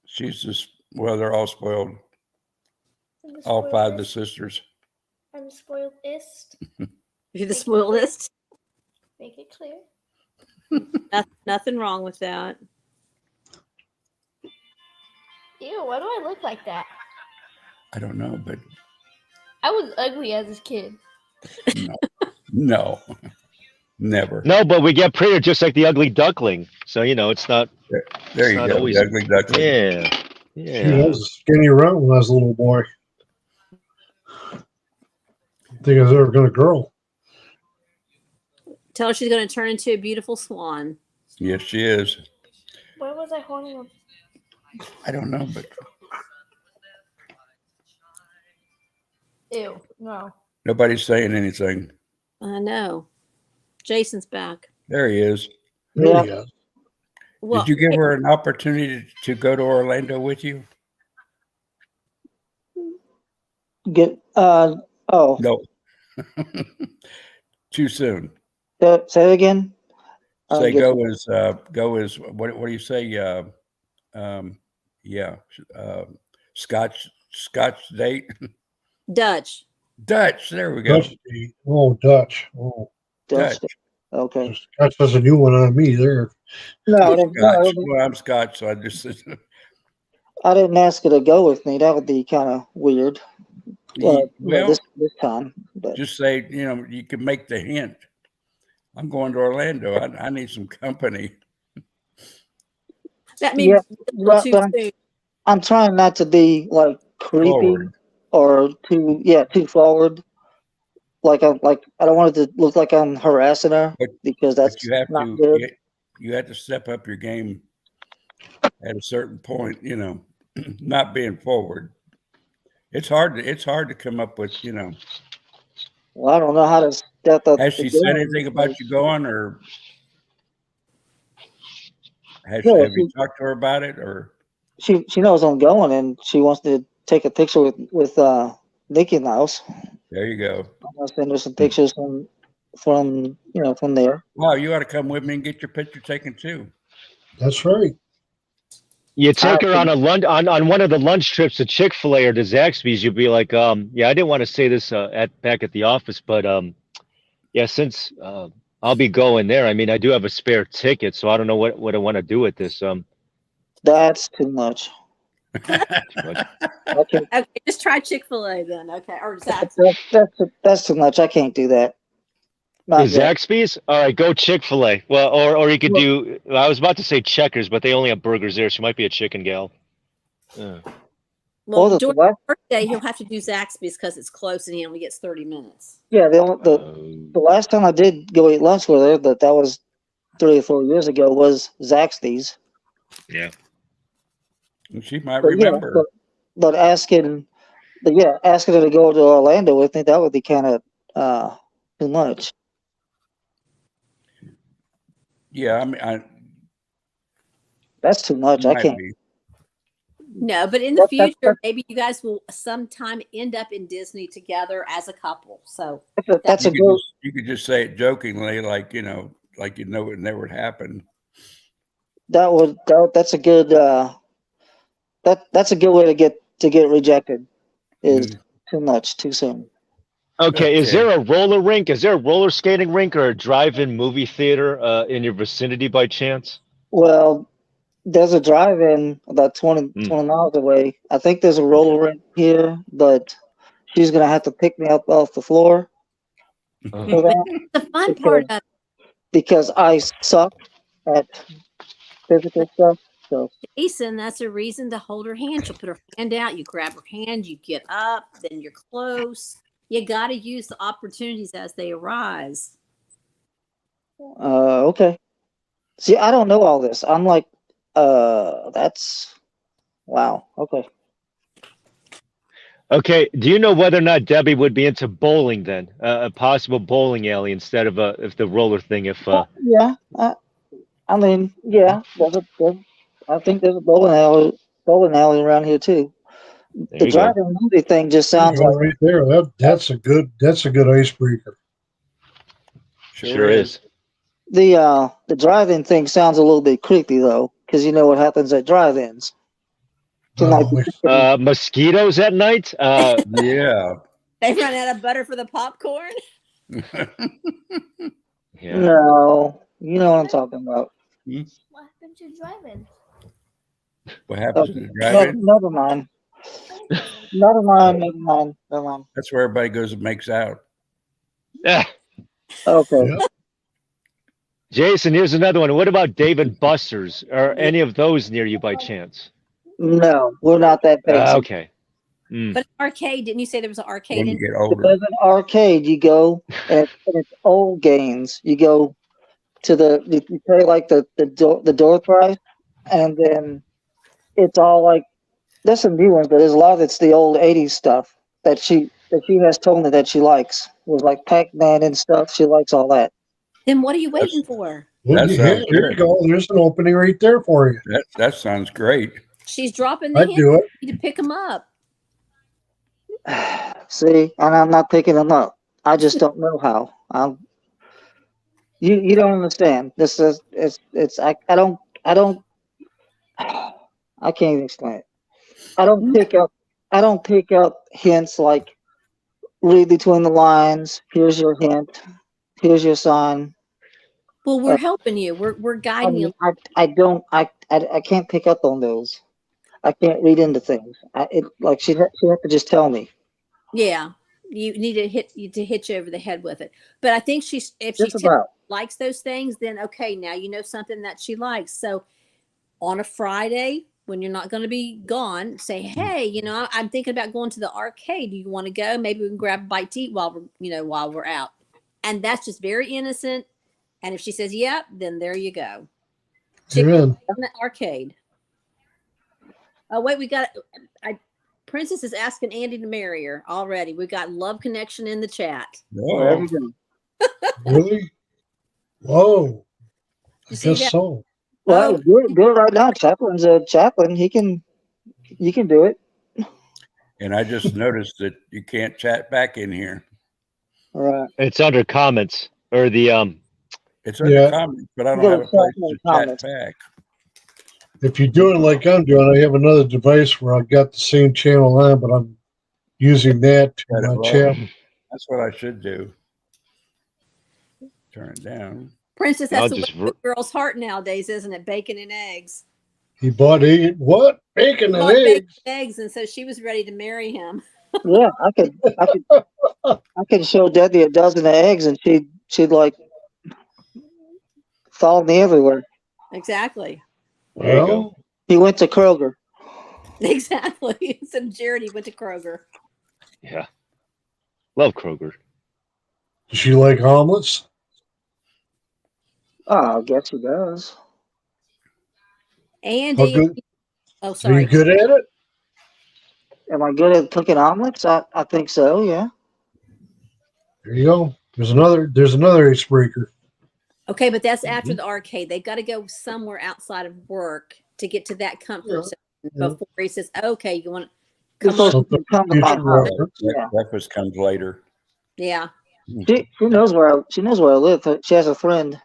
She's just, well, they're all spoiled. I'm the All 5 of the spoiledest. sisters. I'm the spoiledest. You're the spoiledest. Make it clear. Nothing wrong with that. Ew, why do I look like that? I don't know, but I was ugly as a kid. no, never. No, but we get prettier just like the ugly duckling. So, it's not. There you not go. always- The ugly duckling. Yeah. She Yeah. was skinny around when I was a little boy. Didn't think I was ever going to grow. Tell her she's going to turn into a beautiful swan. Yes, she is. Why was I horny? I don't know, but Ew, no. nobody's saying anything. I know. Jason's back. There he is. There Yeah. he is. Well, Did you give her an opportunity to go to Orlando with you? Get oh, No. Too soon. say it again. I Say don't go as what do you say? Yeah. Scotch date. Dutch. Dutch. There we go. Dutch. Oh, Dutch. Oh, Dutch. Dutch. Okay. Dutch was a new one on me there. No, Scotch. Well, I'm Scotch, so I just I didn't ask her to go with me. That would be kind of weird. well, this time, but just say you can make the hint. I'm going to Orlando. I need some company. That means but too I'm trying not to be like creepy Forward. or too forward. I don't want it to look like I'm harassing her because that's But you have not to good. you have to step up your game at a certain point. Not being forward. It's hard to come up with. Well, I don't know how to step up. Has she the said game anything about you going, or have you talked to her about it, or? She knows I'm going, and she wants to take a picture with Nikki Mouse. There you go. I'm gonna send her some pictures from there. Wow, you ought to come with me and get your picture taken too. That's right. You take her on a lunch on one of the lunch trips to Chick-fil-A or to Zaxby's. You'll be like, yeah, I didn't want to say this back at the office, but yeah, since I'll be going there. I mean, I do have a spare ticket, so I don't know what I want to do with this. That's too much. Okay, Okay, just try Chick-fil-A then. Okay, or Zaxby's. that's too much. I can't do that. Not yet. Zaxby's? All right, go Chick-fil-A. Well, or you could do. I was about to say Checkers, but they only have burgers there. She might be a chicken gal. Well, the during last- his birthday, he'll have to do Zaxby's because it's close and he only gets 30 minutes. Yeah, the last time I did go eat lunch with her, that was 3 or 4 years ago, was Zaxby's. Yeah. And she might But remember. but asking her to go to Orlando with me, that would be kind of too much. Yeah, I mean, That's too much. I might can't. be. No, but in the That's- future, maybe you guys will sometime end up in Disney together as a couple. So That's a good. You could just say it jokingly, like it never would happen. That's a good. That's a good way to get rejected. Is too much too soon. Okay, is Okay. there a roller rink? Is there a roller skating rink or a drive-in movie theater in your vicinity by chance? Well, there's a drive-in about 20 miles away. I think there's a roller rink here, but she's gonna have to pick me up off the floor. for that The fun part of because I suck at physical stuff. So Jason, that's a reason to hold her hand. She'll put her hand out, you grab her hand, you get up, then you're close. You got to use the opportunities as they arise. okay. See, I don't know all this. I'm like, that's wow. Okay. Okay, do you know whether or not Debbie would be into bowling then? A possible bowling alley instead of if the roller thing. If Yeah. I mean, yeah. I think there's a bowling alley around here too. there The you go. driving movie thing just There you sounds go, like right there. That's a good icebreaker. Sure is. the drive-in thing sounds a little bit creepy though, because you know what happens at drive-ins. You might be Oh, thinking, Mosquitoes at night. Yeah. They run out of butter for the popcorn. Yeah. no, you know what I'm talking about. What happened to driving? What happens Okay. in the drive-in? Never mind. Never mind. Never mind. Never mind. That's where everybody goes and makes out. Ah, Okay. Yep. Jason, here's another one. What about Dave and Buster's? Are Yeah. any of those near you by chance? No, we're not that basic. Okay. Mm. But arcade, didn't you say there was an arcade When in? you get If older. there's an arcade, you go and it's old games. You go to you pay like the door price, and then it's all like there's some new ones, but there's a lot of it's the old '80s stuff that she has told me that she likes. It was like Pac-Man and stuff. She likes all that. Then what are you That's, waiting for? Well, that yeah, sounds there you good. go. There's an opening right there for you. That sounds great. She's dropping the I'd hint. do it. You need to pick them up. See, and I'm not picking them up. I just don't know how. You don't understand. This is I don't I can't even explain it. I don't pick up hints like read between the lines. Here's your hint. Here's your sign. Well, we're helping you. We're I guiding you. mean, I can't pick up on those. I can't read into things. Like she have to just tell me. Yeah, you need to hit you over the head with it. But I think if Just she about. likes those things, then okay, now you know something that she likes. So on a Friday when you're not going to be gone, say, hey, I'm thinking about going to the arcade. Do you want to go? Maybe we can grab a bite to eat while we're out. And that's just very innocent. And if she says, yep, then there you go. You're Chick-fil-A in. in the arcade. Oh, wait, Princess is asking Andy to marry her already. We got love connection in the chat. Wherever Oh, you go. Really? Whoa. You I see guess that? so. Well, do it right now. Chaplin's a chaplain. You can do it. and I just noticed that you can't chat back in here. All right. It's under comments or the It's under Yeah. comments, but I You don't go have a to place chat in to the comments. chat back. If you're doing like I'm doing, I have another device where I've got the same channel on, but I'm using that to Got it low. chat. That's what I should do. Turn it down. Princess I'll has to just win the girl's heart nowadays, isn't it? Bacon and eggs. He bought what? Bacon and Bought bacon eggs. and eggs, and so she was ready to marry him. Yeah, I could show Debbie a dozen of eggs, and she'd like follow me everywhere. Exactly. There you go. Well, He went to Kroger. Exactly. So Jared, he went to Kroger. Yeah. Love Kroger. does she like omelets? Oh, I guess he does. How Andy. good? Oh, Are sorry. you good at it? Am I good at cooking omelets? I think so. Yeah. There you go. There's another icebreaker. Okay, but that's after the arcade. They've got to go somewhere outside of work to get to that comfort zone before he says, "Okay, you want to come on?" Something Come to my future house. reference. Yeah. Breakfast comes later. Yeah. She knows where I live. She has a friend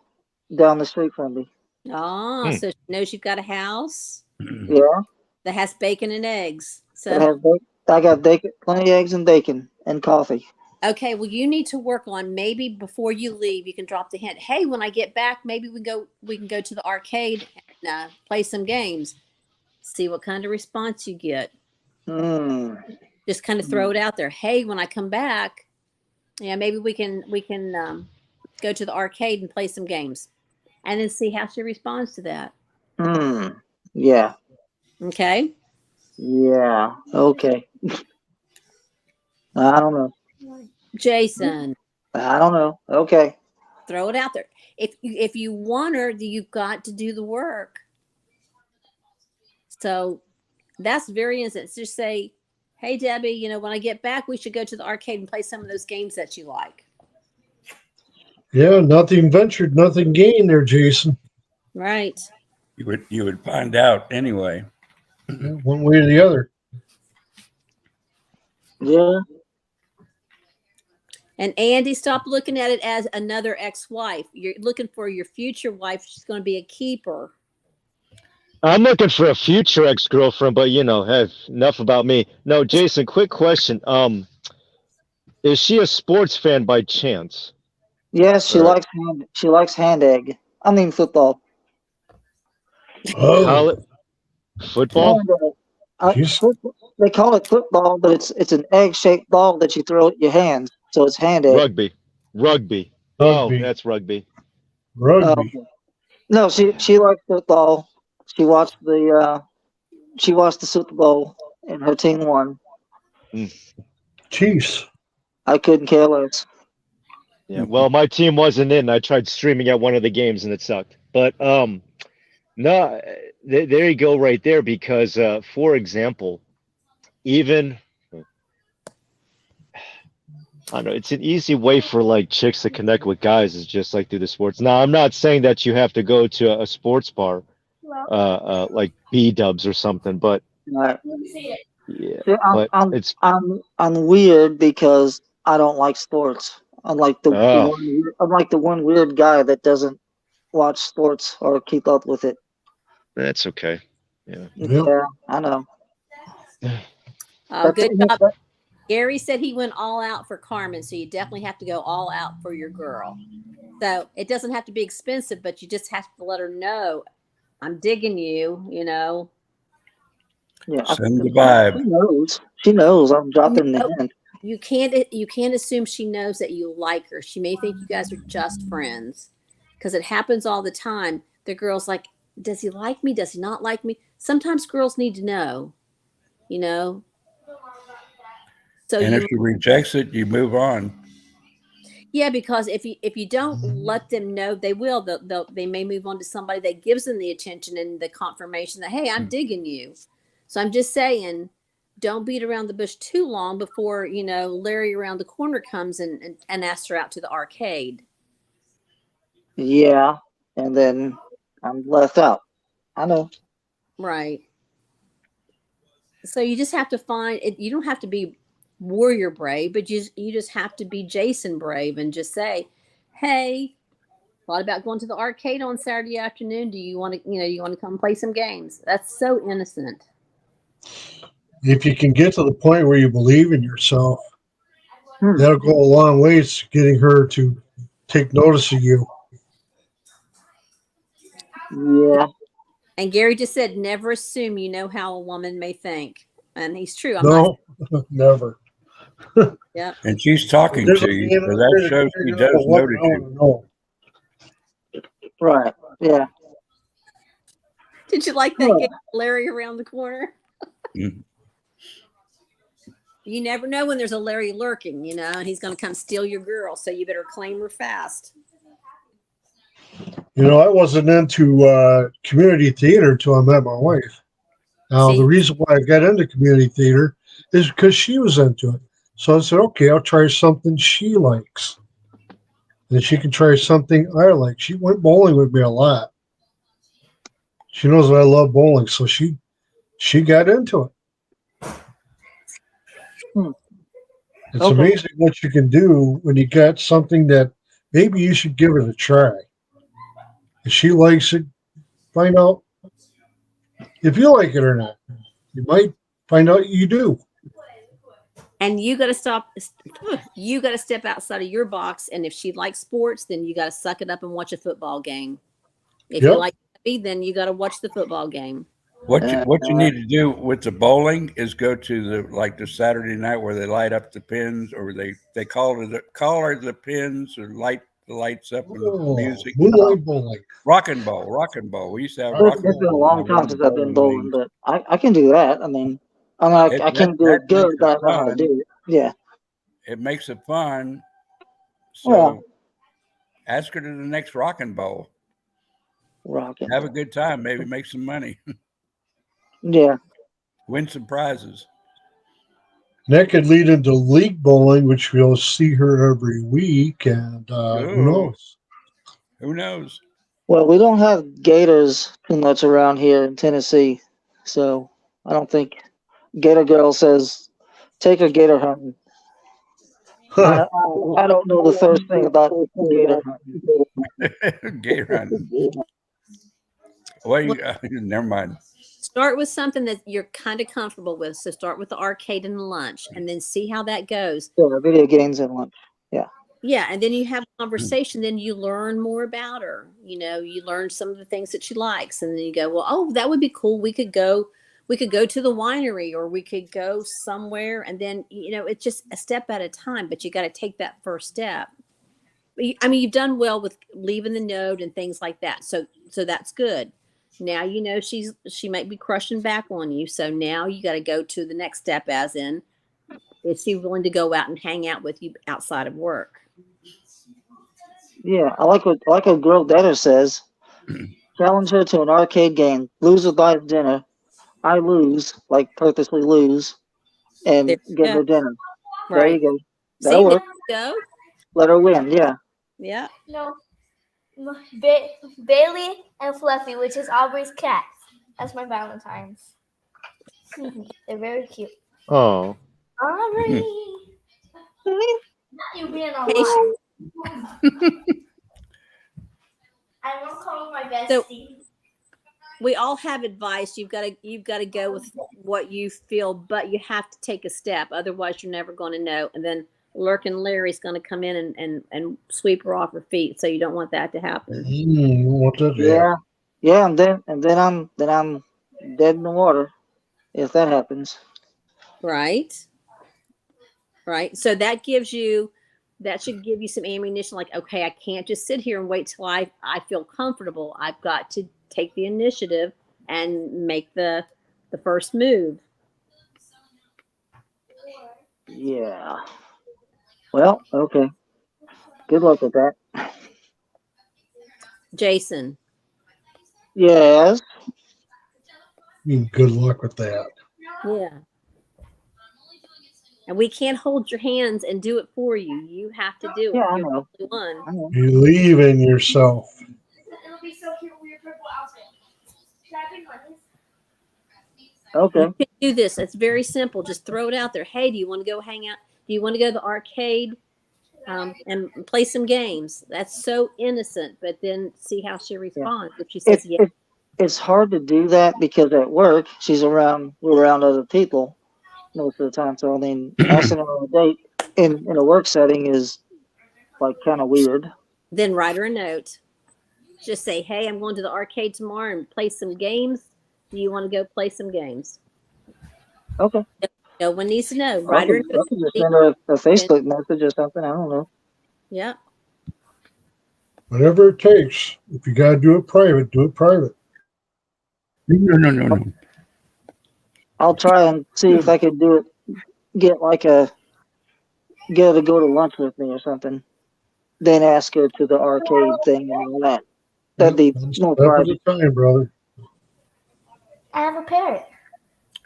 down the street from me. Oh, so she knows you've got a house Yeah. that has bacon and eggs. I So got bacon, plenty of eggs and bacon and coffee. okay, well, you need to work on maybe before you leave, you can drop the hint. Hey, when I get back, maybe we can go to the arcade and play some games. See what kind of response you get. Mm. Just kind of throw it out there. Hey, when I come back, Yeah, maybe we can go to the arcade and play some games, and then see how she responds to that. Yeah. Okay. Yeah. Okay. I don't know. Jason, I don't know. Okay. throw it out there. If you want her, you've got to do the work. So that's very innocent. Just say, "Hey, Debbie, when I get back, we should go to the arcade and play some of those games that you like." Yeah, nothing ventured, nothing gained there, Jason. Right. You would find out anyway. Yeah, one way or the other. Yeah. And Andy, stop looking at it as another ex-wife. You're looking for your future wife. She's going to be a keeper. I'm looking for a future ex-girlfriend, but hey, enough about me. No, Jason, quick question. Is she a sports fan by chance? Yes, Or she likes hand egg. I mean football. Oh, college football? Hand egg. she's They call it football, but it's an egg-shaped ball that you throw at your hands, so it's hand egg. Rugby. Oh, rugby. that's rugby. Rugby. No, she likes football. She watched the Super Bowl and her team won. Chiefs. I couldn't care less. Yeah. Well, my team wasn't in. I tried streaming at one of the games and it sucked. But no, there you go right there. Because for example, even I don't know, it's an easy way for like chicks to connect with guys is just like through the sports. Now, I'm not saying that you have to go to a sports bar, like B Dubs or something, but Right. yeah, See, but it's I'm weird because I don't like sports. I'm like oh, the one weird guy that doesn't watch sports or keep up with it. that's okay. Yeah. Yep. Yeah, I know. Oh, good job. Gary said he went all out for Carmen, so you definitely have to go all out for your girl. So it doesn't have to be expensive, but you just have to let her know, "I'm digging you." Yeah, Send the vibe. She knows. I'm dropping the No, hint. you can't assume she knows that you like her. She may think you guys are just friends, because it happens all the time. The girl's like, "Does he like me? Does he not like me?" Sometimes girls need to know, you know. So And if she rejects it, you move on. yeah, because if you don't let them know, they will. They may move on to somebody that gives them the attention and the confirmation that, "Hey, I'm digging you." So I'm just saying, don't beat around the bush too long before Larry around the corner comes and asks her out to the arcade. Yeah, and then I'm left out. I know. Right. So you just have to find it. You don't have to be warrior brave, but you just have to be Jason brave and just say, "Hey, thought about going to the arcade on Saturday afternoon. Do you want to, you want to come play some games?" That's so innocent. If you can get to the point where you believe in yourself, Hmm. that'll go a long ways to getting her to take notice of you. Yeah. And Gary just said, "Never assume you know how a woman may think," and he's true. I'm not. No, never. Yep. And she's talking There's a to you, man so out that there shows that she cares about does what notice I you. want to know. Right. Yeah. Did you like that game, Larry around the corner? Mm. You never know when there's a Larry lurking, and he's going to come steal your girl. So you better claim her fast. I wasn't into community theater until I met my wife. Now, the reason why I got into community theater is because she was into it. So I said, okay, I'll try something she likes. And she can try something I like. She went bowling with me a lot. She knows that I love bowling, so she got into it. Hmm. It's amazing what you can do when you got something that maybe you should give it a try. If she likes it, find out if you like it or not. You might find out you do. And you got to stop. You got to step outside of your box. And if she likes sports, then you got to suck it up and watch a football game. If you like rugby, then you got to watch the football game. What you need to do with the bowling is go to the Saturday night where they light up the pins, or they color the pins, or light the lights up and Oh, music. moonlight bowling. Rock and bowl, rock and bowl. We used to have Rock rock and and It's been a bowl long time around the since I've been bowling bowling, lanes. but I can do that. I can't do That it makes good, it but I know how to fun. do it. Yeah. It makes it fun. Well, So ask her to the next rock and bowl. rocking. Have a good time. Maybe make some money. Yeah. Win some prizes. And that could lead into league bowling, which we'll see her every week. And who Ooh, knows? who knows? Well, we don't have gators too much around here in Tennessee, so I don't think Gator Girl says take her gator hunting. I don't know the first thing about gator hunting. Gator hunting. Well, Well, never mind. start with something that you're kind of comfortable with. So start with the arcade and the lunch, and then see how that goes. Yeah, video games and lunch. Yeah. Yeah, and then you have a conversation. Then you learn more about her. You learn some of the things that she likes, and then you go, well, oh, that would be cool. We could go. We could go to the winery, or we could go somewhere, and then it's just a step at a time. But you got to take that first step. I mean, you've done well with leaving the note and things like that. So that's good. Now she might be crushing back on you. So now you got to go to the next step, as in, is she willing to go out and hang out with you outside of work? Yeah, I like what Girl Data says. Challenge her to an arcade game. Loser buys dinner. I lose, like purposely lose, There and you get go. her dinner. There you Right. go. That'll See, there work. you go. Let her win. Yeah. Yeah. No, Bailey and Fluffy, which is Aubrey's cat. That's my Valentines. They're very cute. Oh, Aubrey, you being a Hey, lie. I won't call my So bestie. we all have advice. You've got to go with what you feel, but you have to take a step. Otherwise, you're never going to know. And then Lurkin Larry's going to come in and sweep her off her feet. So you don't want that to happen. What the hell? Yeah. Yeah, and then I'm dead in the water if that happens. Right. Right. So that should give you some ammunition. Like, okay, I can't just sit here and wait till I feel comfortable. I've got to take the initiative and make the first move. Yeah. Well, okay. Good luck with that. Jason. Yes. Good luck with that. Yeah. And we can't hold your hands and do it for you. You have to do it. Yeah, I You're know. the only one. I know. Believe in yourself. It'll be so cute with your purple outfit. Should I pick one? Okay. You can do this. It's very simple. Just throw it out there. Hey, do you want to go hang out? Do you want to go to the arcade and play some games? That's so innocent. But then see how she responds. If she says yes, It's hard to do that because at work we're around other people most of the time. So I mean, asking her on a date in a work setting is like kind of weird. then write her a note. Just say, hey, I'm going to the arcade tomorrow and play some games. Do you want to go play some games? Okay. No one needs to know. I Write her a can note. just send her a Facebook message or something. I don't know. Yeah. Whatever it takes. If you got to do it private, do it private. No. I'll try and see if I could do it. Get her to go to lunch with me or something. Then ask her to the arcade thing and all that. That'd be One more step at private. a time, brother. I have a parrot.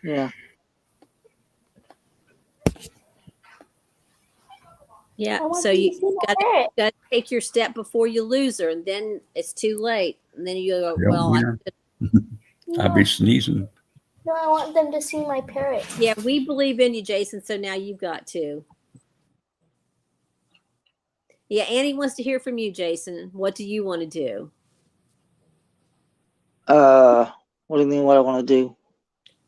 Yeah. Yeah. I want So you you to see my got parrot. to take your step before you lose her, and then it's too late. And then you go, Yeah, well, I'll be sneezing. No, I want them to see my parrot. yeah, we believe in you, Jason. So now you've got to. Yeah, Annie wants to hear from you, Jason. What do you want to do? What do you mean? What I want to do?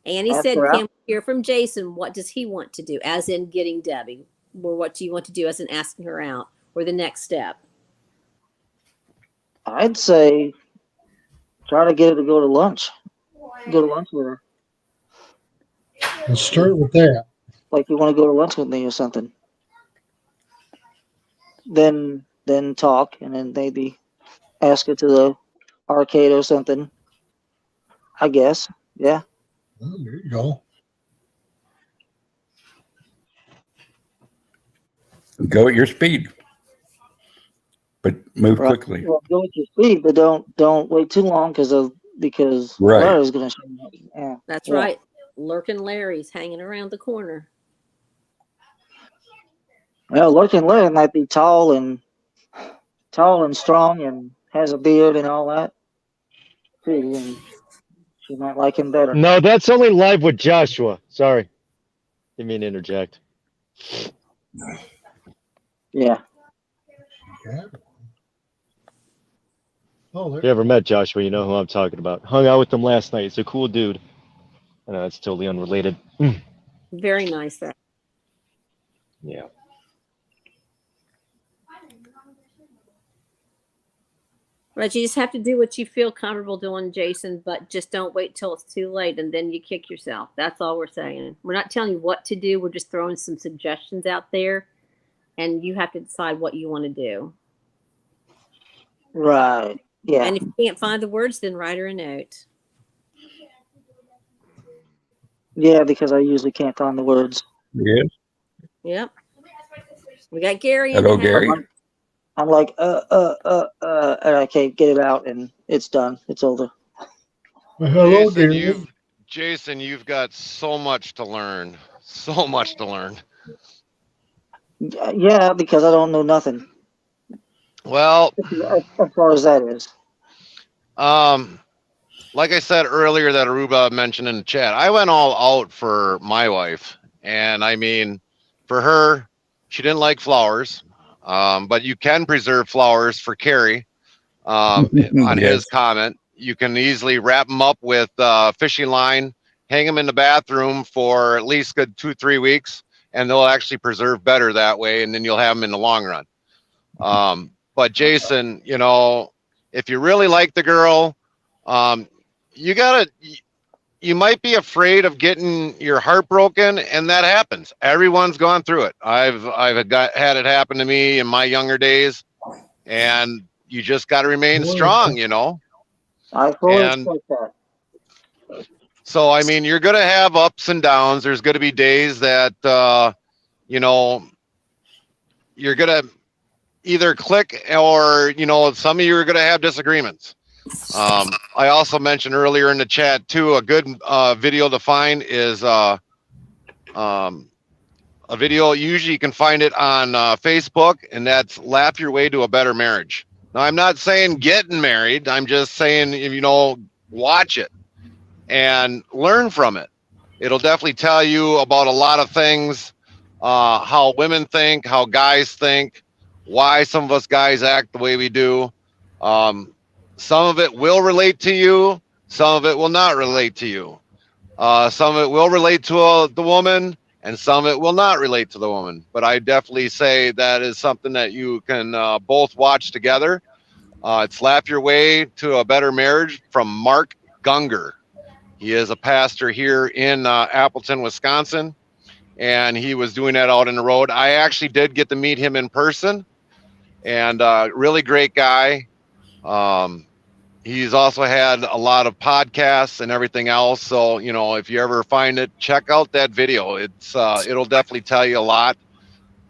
Annie Ask said, her can out? we hear from Jason? What does he want to do? As in getting Debbie. Or what do you want to do as in asking her out? Or the next step? I'd say try to get her to go to lunch. Go to lunch with her. Let's start with that. Like you want to go to lunch with me or something. Then talk, and then maybe ask her to the arcade or something. I guess. Yeah. Oh, there you go. Go at your speed, but move Right. quickly. Well, go at your speed, but don't wait too long because Right. Larry's gonna show up. Yeah. That's Yeah. right. Lurking Larry's hanging around the corner. Well, looking Larry might be tall and strong and has a beard and all that too, and she might like him better. No, that's only live with Joshua. Sorry. Didn't mean to interject. Yeah. Yeah. Oh, If you ever met Joshua, you know who I'm talking about. Hung out with him last night. He's a cool dude. I know it's totally unrelated. Very nice. That. Yeah. Right, you just have to do what you feel comfortable doing, Jason, but just don't wait till it's too late and then you kick yourself. That's all we're saying. We're not telling you what to do. We're just throwing some suggestions out there, and you have to decide what you want to do. Right. Yeah. And if you can't find the words, then write her a note. Yeah, because I usually can't find the words. Yes. Yep. We got Gary in Hello, the Gary. house. I'm like, and I can't get it out, and it's done. It's over. well, hello, Jason, Gary. Jason, you've got so much to learn. So much to learn. Yeah, because I don't know nothing Well, as far as that is. like I said earlier, that Aruba mentioned in the chat, I went all out for my wife, and I mean, for her, she didn't like flowers, but you can preserve flowers for Carrie. On Yes. his comment, you can easily wrap them up with fishing line, hang them in the bathroom for at least good 2-3 weeks, and they'll actually preserve better that way, and then you'll have them in the long run. But Jason, you know, if you really like the girl, you might be afraid of getting your heart broken, and that happens. Everyone's gone through it. I've had it happen to me in my younger days, and you just got to remain strong, you know. I fully And expect that. so, I mean, you're going to have ups and downs. There's going to be days that, you know, you're going to either click or, you know, some of you are going to have disagreements. I also mentioned earlier in the chat too, a good video to find is a video. Usually you can find it on Facebook, and that's Laugh Your Way to a Better Marriage. Now, I'm not saying getting married. I'm just saying, you know, watch it and learn from it. It'll definitely tell you about a lot of things, how women think, how guys think, why some of us guys act the way we do. Some of it will relate to you. Some of it will not relate to you. Some of it will relate to the woman, and some of it will not relate to the woman. But I definitely say that is something that you can both watch together. It's Laugh Your Way to a Better Marriage from Mark Gunger. He is a pastor here in Appleton, Wisconsin, and he was doing that out in the road. I actually did get to meet him in person, and really great guy. He's also had a lot of podcasts and everything else. So, you know, if you ever find it, check out that video. It'll definitely tell you a lot.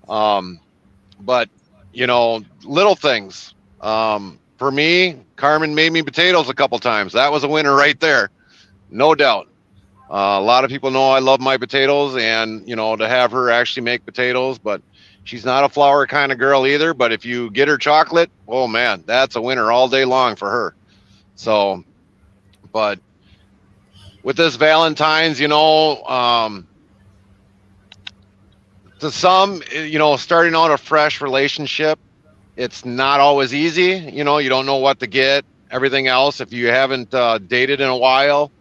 But, you know, little things. For me, Carmen made me potatoes a couple times. That was a winner right there. No doubt. A lot of people know I love my potatoes, and, you know, to have her actually make potatoes, but she's not a flour kind of girl either. But if you get her chocolate, oh man, that's a winner all day long for her. So, but with this Valentine's, you know, to some, you know, starting out a fresh relationship, it's not always easy. You know, you don't know what to get, everything else. If you haven't dated in a while,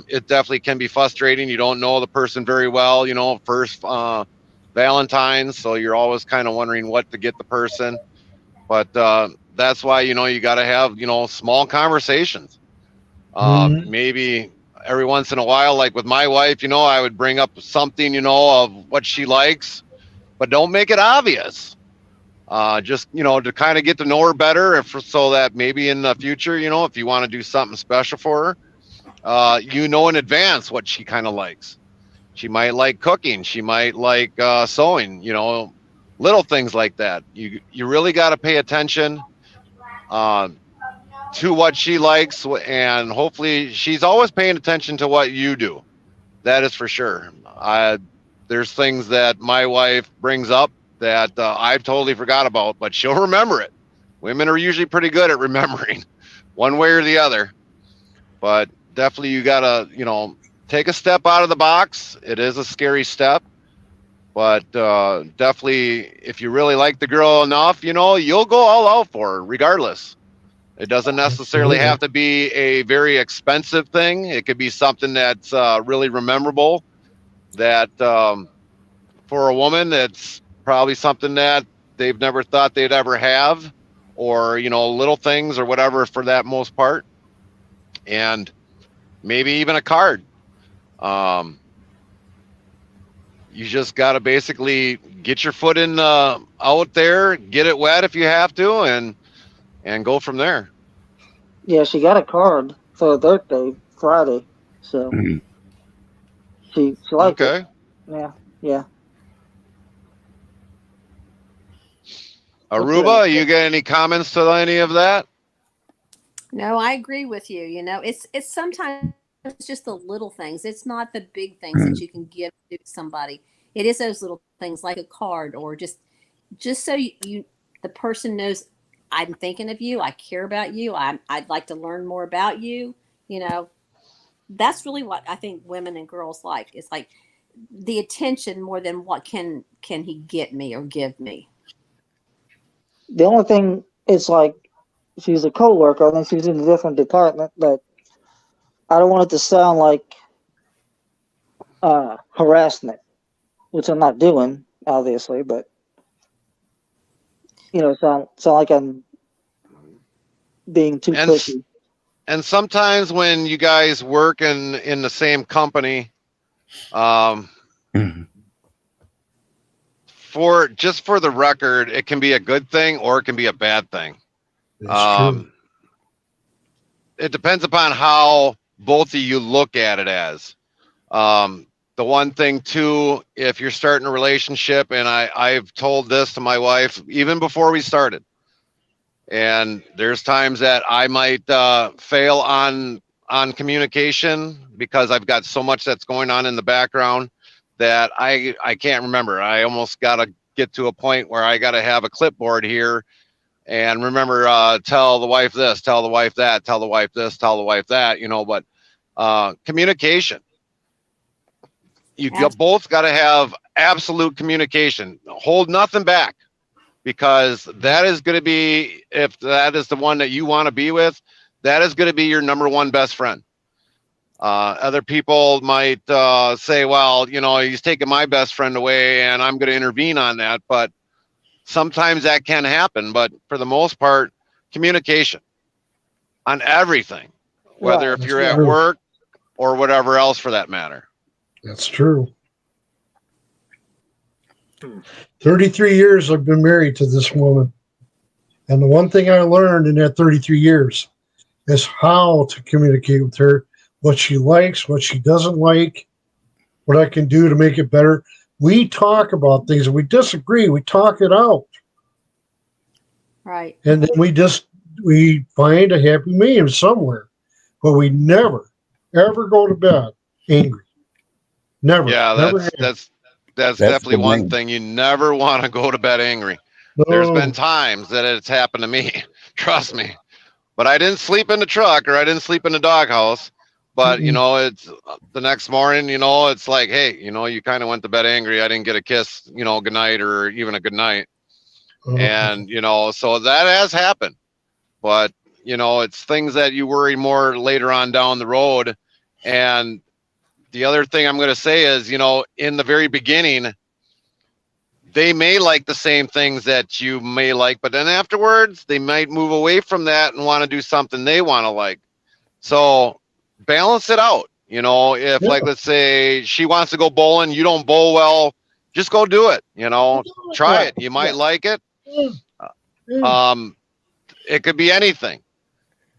it definitely can be frustrating. You don't know the person very well, you know, first Valentine's. So you're always kind of wondering what to get the person. But that's why, you know, you got to have, you know, small conversations. Mhm. Maybe every once in a while, like with my wife, I would bring up something, of what she likes, but don't make it obvious. Just, to kind of get to know her better, so that maybe in the future, if you want to do something special for her, in advance what she kind of likes. She might like cooking. She might like sewing, little things like that. You really got to pay attention uh, to what she likes, and hopefully she's always paying attention to what you do. That is for sure. There's things that my wife brings up that I've totally forgot about, but she'll remember it. Women are usually pretty good at remembering one way or the other. But definitely you gotta, take a step out of the box. It is a scary step, but definitely if you really like the girl enough, you'll go all out for her regardless. It doesn't necessarily Absolutely. have to be a very expensive thing. It could be something that's really memorable. That for a woman, that's probably something that they've never thought they'd ever have, or little things or whatever for that most part, and maybe even a card. Um, you just got to basically get your foot in out there, get it wet if you have to, and go from there. Yeah, she got a card for her birthday Friday, so she liked it. Okay. Yeah, yeah. Okay. Aruba, you got any comments to any of that? No, I agree with you. It's sometimes just the little things. It's not the big things that you can give to somebody. It is those little things like a card, or just so the person knows I'm thinking of you. I care about you. I'd like to learn more about you. You know, that's really what I think women and girls like. It's like the attention more than what can he get me or give me. The only thing is like she's a coworker. I think she's in a different department, but I don't want it to sound like harassment, which I'm not doing, obviously. But sound like I'm being too And pushy. and sometimes when you guys work in the same company, um, for the record, it can be a good thing or it can be a bad thing. That's true. It depends upon how both of you look at it as. The one thing too, if you're starting a relationship, and I've told this to my wife even before we started, and there's times that I might fail on communication because I've got so much that's going on in the background that I can't remember. I almost got to get to a point where I got to have a clipboard here and remember, tell the wife this, tell the wife that, tell the wife this, tell the wife that, but communication. Both got to have absolute communication. Hold nothing back, because that is going to be, if that is the one that you want to be with, that is going to be your number one best friend. Other people might say, well, he's taking my best friend away and I'm going to intervene on that. But sometimes that can happen. But for the most part, communication on everything, whether Right. if you're That's at true. work or whatever else for that matter. That's true. 33 years I've been married to this woman. And the one thing I learned in that 33 years is how to communicate with her, what she likes, what she doesn't like, what I can do to make it better. We talk about things. If we disagree, we talk it out. Right. And then we find a happy medium somewhere. But we never, ever go to bed angry. Never. Yeah, Never have. that's That's definitely the one main. thing. You never want to go to bed angry. There's been No. times that it's happened to me. Trust me. But I didn't sleep in the truck, or I didn't sleep in the doghouse. But Mm-mm. it's the next morning. It's like, hey, you kind of went to bed angry. I didn't get a kiss, good night, or even a good night. And so that has happened. But it's things that you worry more later on down the road. And the other thing I'm going to say is, in the very beginning, they may like the same things that you may like, but then afterwards they might move away from that and want to do something they want to like. So balance it out. You know, if Yeah. like, let's say she wants to go bowling, you don't bowl well, just go do it. You know, try Yeah. it. You might like it. Yeah. Yeah. It could be anything,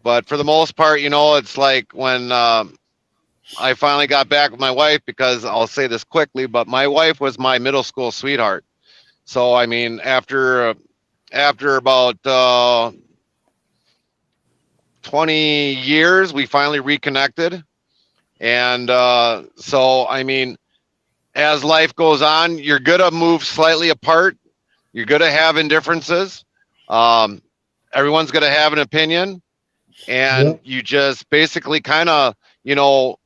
but for the most part, you know, it's like when I finally got back with my wife, because I'll say this quickly, but my wife was my middle school sweetheart. So I mean, after about 20 years, we finally reconnected, and so I mean, as life goes on, you're gonna move slightly apart. You're gonna have indifferences. Um, Everyone's gonna have an opinion, Yeah. and you just basically kind of, you know,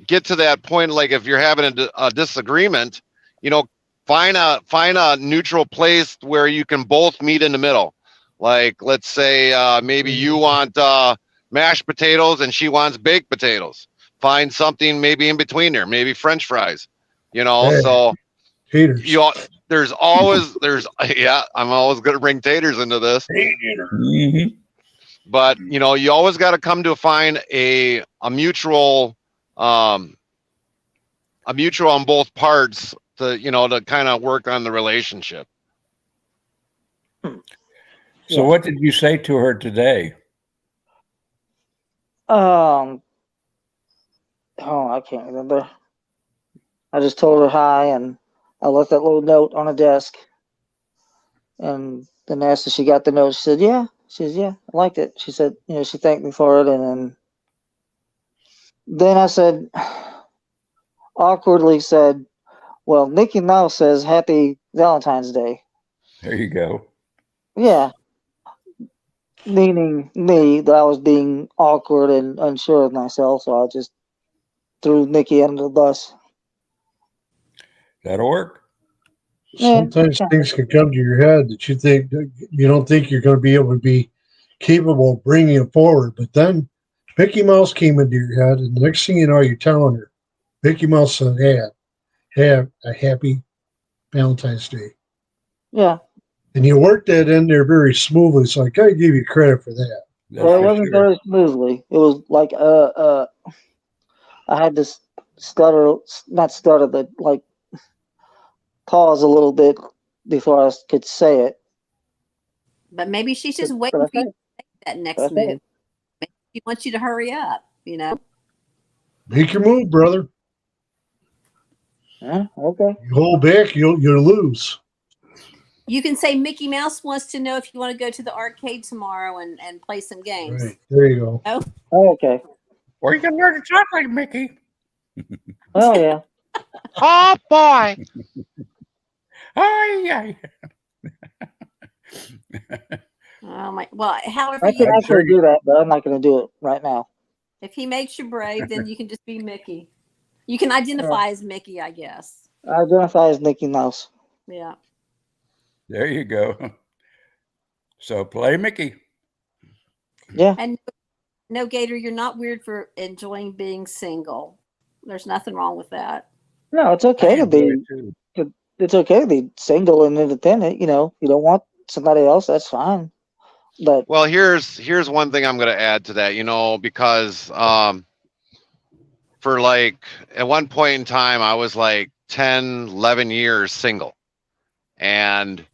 get to that point. Like if you're having a disagreement, you know, find a neutral place where you can both meet in the middle. Like let's say maybe you want mashed potatoes and she wants baked potatoes. Find something maybe in between there, maybe French fries. You know, Hey, so haters. there's always yeah, I'm always gonna bring taters into this. Mhm. But you know, you always got to come to find um a mutual on both parts to, you know, to kind of work on the relationship. So Yeah. what did you say to her today? Oh, I can't remember. I just told her hi, and I left that little note on her desk. And then asked if she got the note. She said, "Yeah." She says, "Yeah, I liked it." She said, she thanked me for it, and then I said, awkwardly said, "Well, Mickey Mouse says Happy Valentine's Day." There you go. Yeah, meaning me that I was being awkward and unsure of myself, so I just threw Mickey under the bus. That'll work. Yeah, Sometimes things can come to your head that you don't think you're going to be able to be capable of bringing it forward. But then Mickey Mouse came into your head, and the next thing you know, you're telling her, Mickey Mouse said, have a happy Valentine's Day. yeah. And you worked that in there very smoothly. So I got to give you credit for that. That's Well, it for wasn't sure. very smoothly. It was like I had to stutter, not stutter, but like pause a little bit before I could say it. But maybe she's But, just but waiting I for you said to it. make that But I next said move. it. Maybe she wants you to hurry up, you know? Make your move, brother. Yeah, okay. You hold back, you'll lose. You can say Mickey Mouse wants to know if you want to go to the arcade tomorrow and play some games. Right. There you go. Oh, Okay. Or you can learn to talk like Mickey. Oh yeah. Oh boy. Oh yeah. oh my. Well, however I can you, I'm sure actually do that, but I'm not going to do it right now. if he makes you brave, then you can just be Mickey. You can identify as Mickey, I guess. I identify as Mickey Mouse. Yeah. there you go. So play Mickey. Yeah. And no, Gator, you're not weird for enjoying being single. There's nothing wrong with that. No, it's I okay to enjoy be. it too. It's okay to be single and independent. You know, you don't want somebody else. That's fine. But Well, here's one thing I'm going to add to that, you know, because for like at one point in time I was like 10, 11 years single, and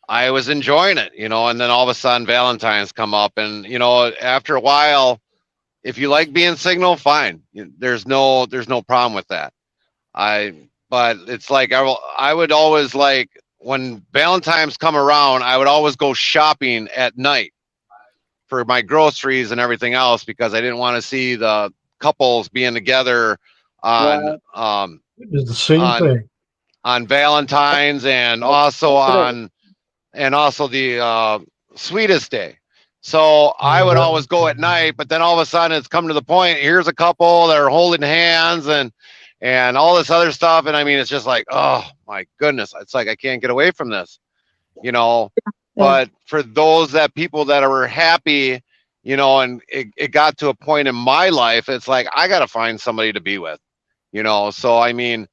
I was enjoying it, you know, and then all of a sudden Valentine's come up, and you know, after a while, if you like being single, fine. There's no problem with that. But it's like I would always like when Valentine's come around, I would always go shopping at night for my groceries and everything else, because I didn't want to see the couples being together on It's the same on thing. on Valentine's, and also the sweetest day. So I would always go at night, but then all of a sudden it's come to the point. Here's a couple that are holding hands and all this other stuff, and I mean, it's just like, oh my goodness, it's like I can't get away from this, you know. But for those people that were happy, you know, and it got to a point in my life, it's like I got to find somebody to be with, you know. So I mean,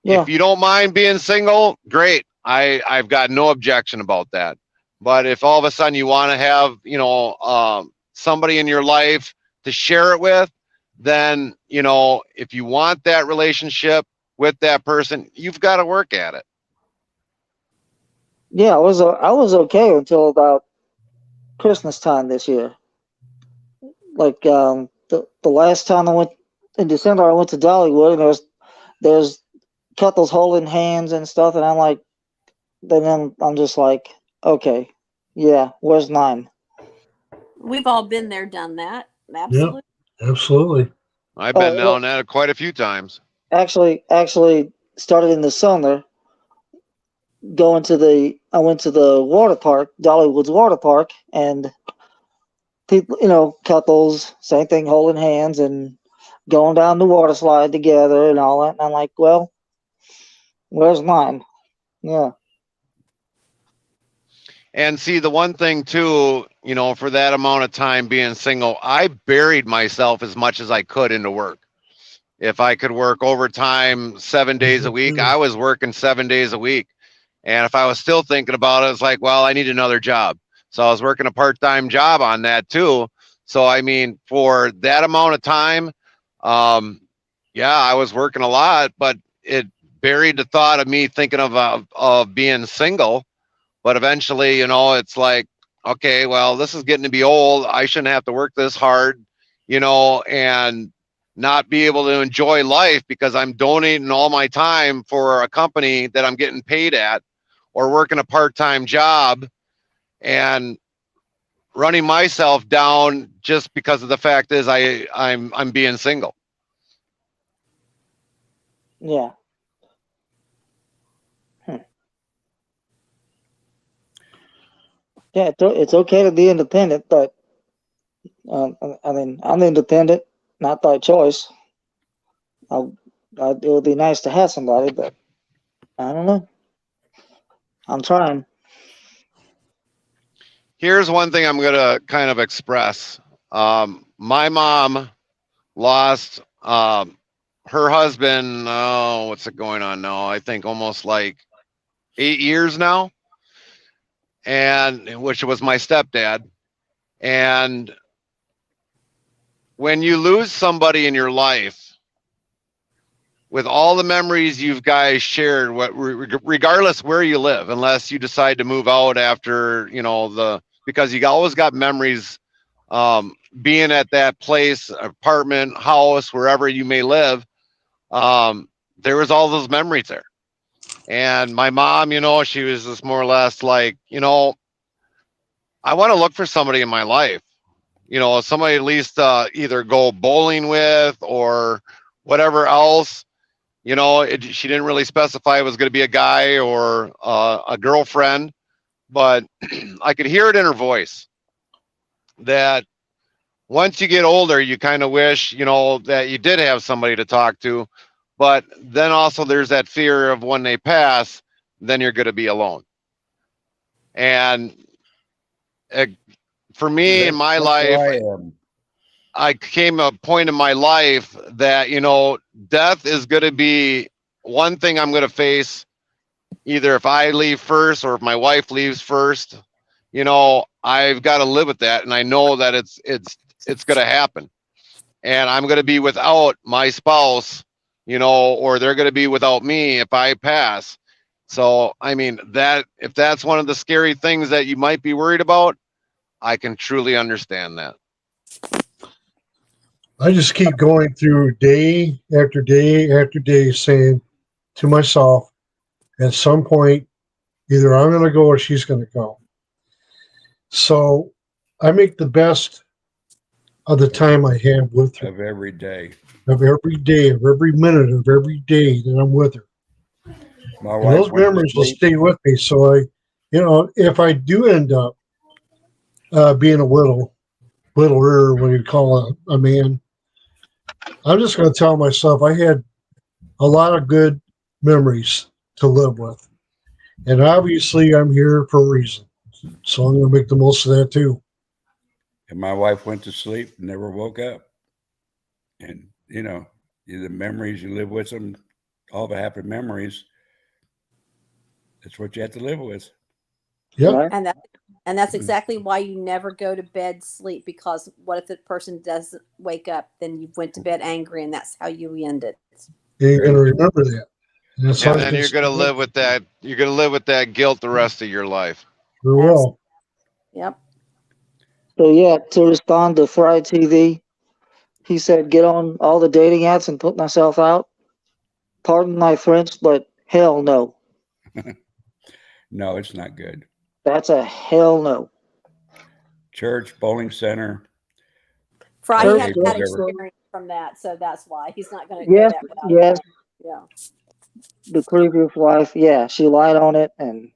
yeah, if you don't mind being single, great. I've got no objection about that. But if all of a sudden you want to have, you know, somebody in your life to share it with, then, you know, if you want that relationship with that person, you've got to work at it. Yeah, I was okay until about Christmas time this year. Like the last time I went in December, I went to Dollywood, and there's couples holding hands and stuff, and I'm like, then I'm just like, okay, yeah, where's 9? We've all been there, done that. Yeah, Absolutely. absolutely. I've been Well, down that quite a few times. actually started in the summer. I went to the water park, Dollywood's water park, and people, couples, same thing, holding hands and going down the water slide together and all that. And I'm like, well, where's 9? Yeah. And see, the one thing too, you know, for that amount of time being single, I buried myself as much as I could into work. If I could work overtime 7 days a week, I was working 7 days a week. And if I was still thinking about it, it's like, well, I need another job. So I was working a part-time job on that too. So, I mean, for that amount of time, yeah, I was working a lot, but it buried the thought of me thinking of being single. But eventually, you know, it's like, okay, well, this is getting to be old. I shouldn't have to work this hard, you know, and not be able to enjoy life because I'm donating all my time for a company that I'm getting paid at, or working a part-time job and running myself down just because of the fact is I'm being single. Yeah. Yeah, it's okay to be independent, but I mean, I'm independent, not by choice. It would be nice to have somebody, but I don't know. I'm trying. Here's one thing I'm going to kind of express. My mom lost her husband. Oh, what's it going on now? I think almost like 8 years now, and which was my stepdad. And when you lose somebody in your life, with all the memories you guys shared, regardless where you live, unless you decide to move out after, you know, because you always got memories, being at that place, apartment, house, wherever you may live, there was all those memories there. And my mom, you know, she was just more or less like, you know, I want to look for somebody in my life, you know, somebody at least either go bowling with or whatever else. You know, she didn't really specify it was going to be a guy or a girlfriend, but I could hear it in her voice that once you get older, you kind of wish, you know, that you did have somebody to talk to. But then also there's that fear of when they pass, then you're going to be alone. And for me in my life, I came a point in my life that, you know, death is going to be one thing I'm going to face, either if I leave first or if my wife leaves first. You know, I've got to live with that, and I know that it's going to happen, and I'm going to be without my spouse, you know, or they're going to be without me if I pass. So, I mean, that if that's one of the scary things that you might be worried about, I can truly understand that. I just keep going through day after day after day saying to myself, at some point, either I'm going to go or she's going to go. So I make the best of the time I have with her. Of every day. Of every minute of every day that I'm with her. My And wife those went to memories will sleep. stay with me. So if I do end up being a littler, what do you call a man, I'm just going to tell myself I had a lot of good memories to live with. And obviously I'm here for a reason. So I'm going to make the most of that too. And my wife went to sleep, never woke up. And, you know, the memories you live with them, all the happy memories, that's what you have to live with. Yep. Right? And And that's exactly why you never go to bed sleep, because what if the person doesn't wake up, then you went to bed angry, and that's how you end it. You're going to remember that. And that's how And you then can you're gonna stay live with that. You're gonna live with that guilt the rest of your life. very well. Yep. So yeah, to respond to Fried TV, he said get on all the dating apps and put myself out. Pardon my French, but hell no. No, it's not good. That's a hell no. Church, bowling center. Fry Church, had Okay, that whatever. experience from that, so that's why he's not going to go Yes, that route. yes, Yeah. the previous wife, yeah, she lied on it, and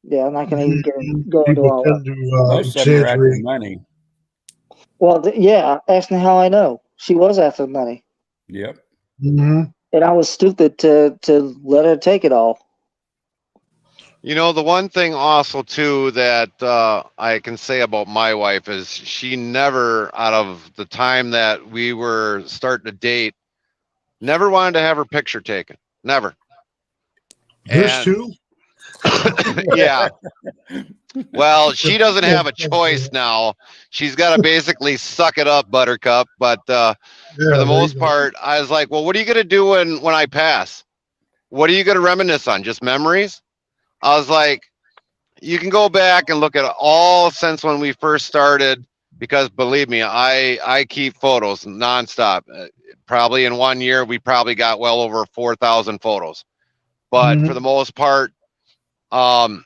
yeah, I'm not gonna even go into People all that. tend to Most of them are after exaggerate. money. Well, yeah, ask me how I know. She was after money, Yep. Hmm. and I was stupid to let her take it all. You know, the one thing also too that I can say about my wife is she never, out of the time that we were starting to date, never wanted to have her picture taken. Never. Yours And too? yeah, well, she doesn't have a choice now. She's got to basically suck it up, Buttercup. But for Yeah, the there you most go. part, I was like, well, what are you gonna do when I pass? What are you gonna reminisce on? Just memories? I was like, you can go back and look at all since when we first started, because believe me, I keep photos nonstop. Probably in 1 year we probably got well over 4,000 photos, but for Mhm. the most part, um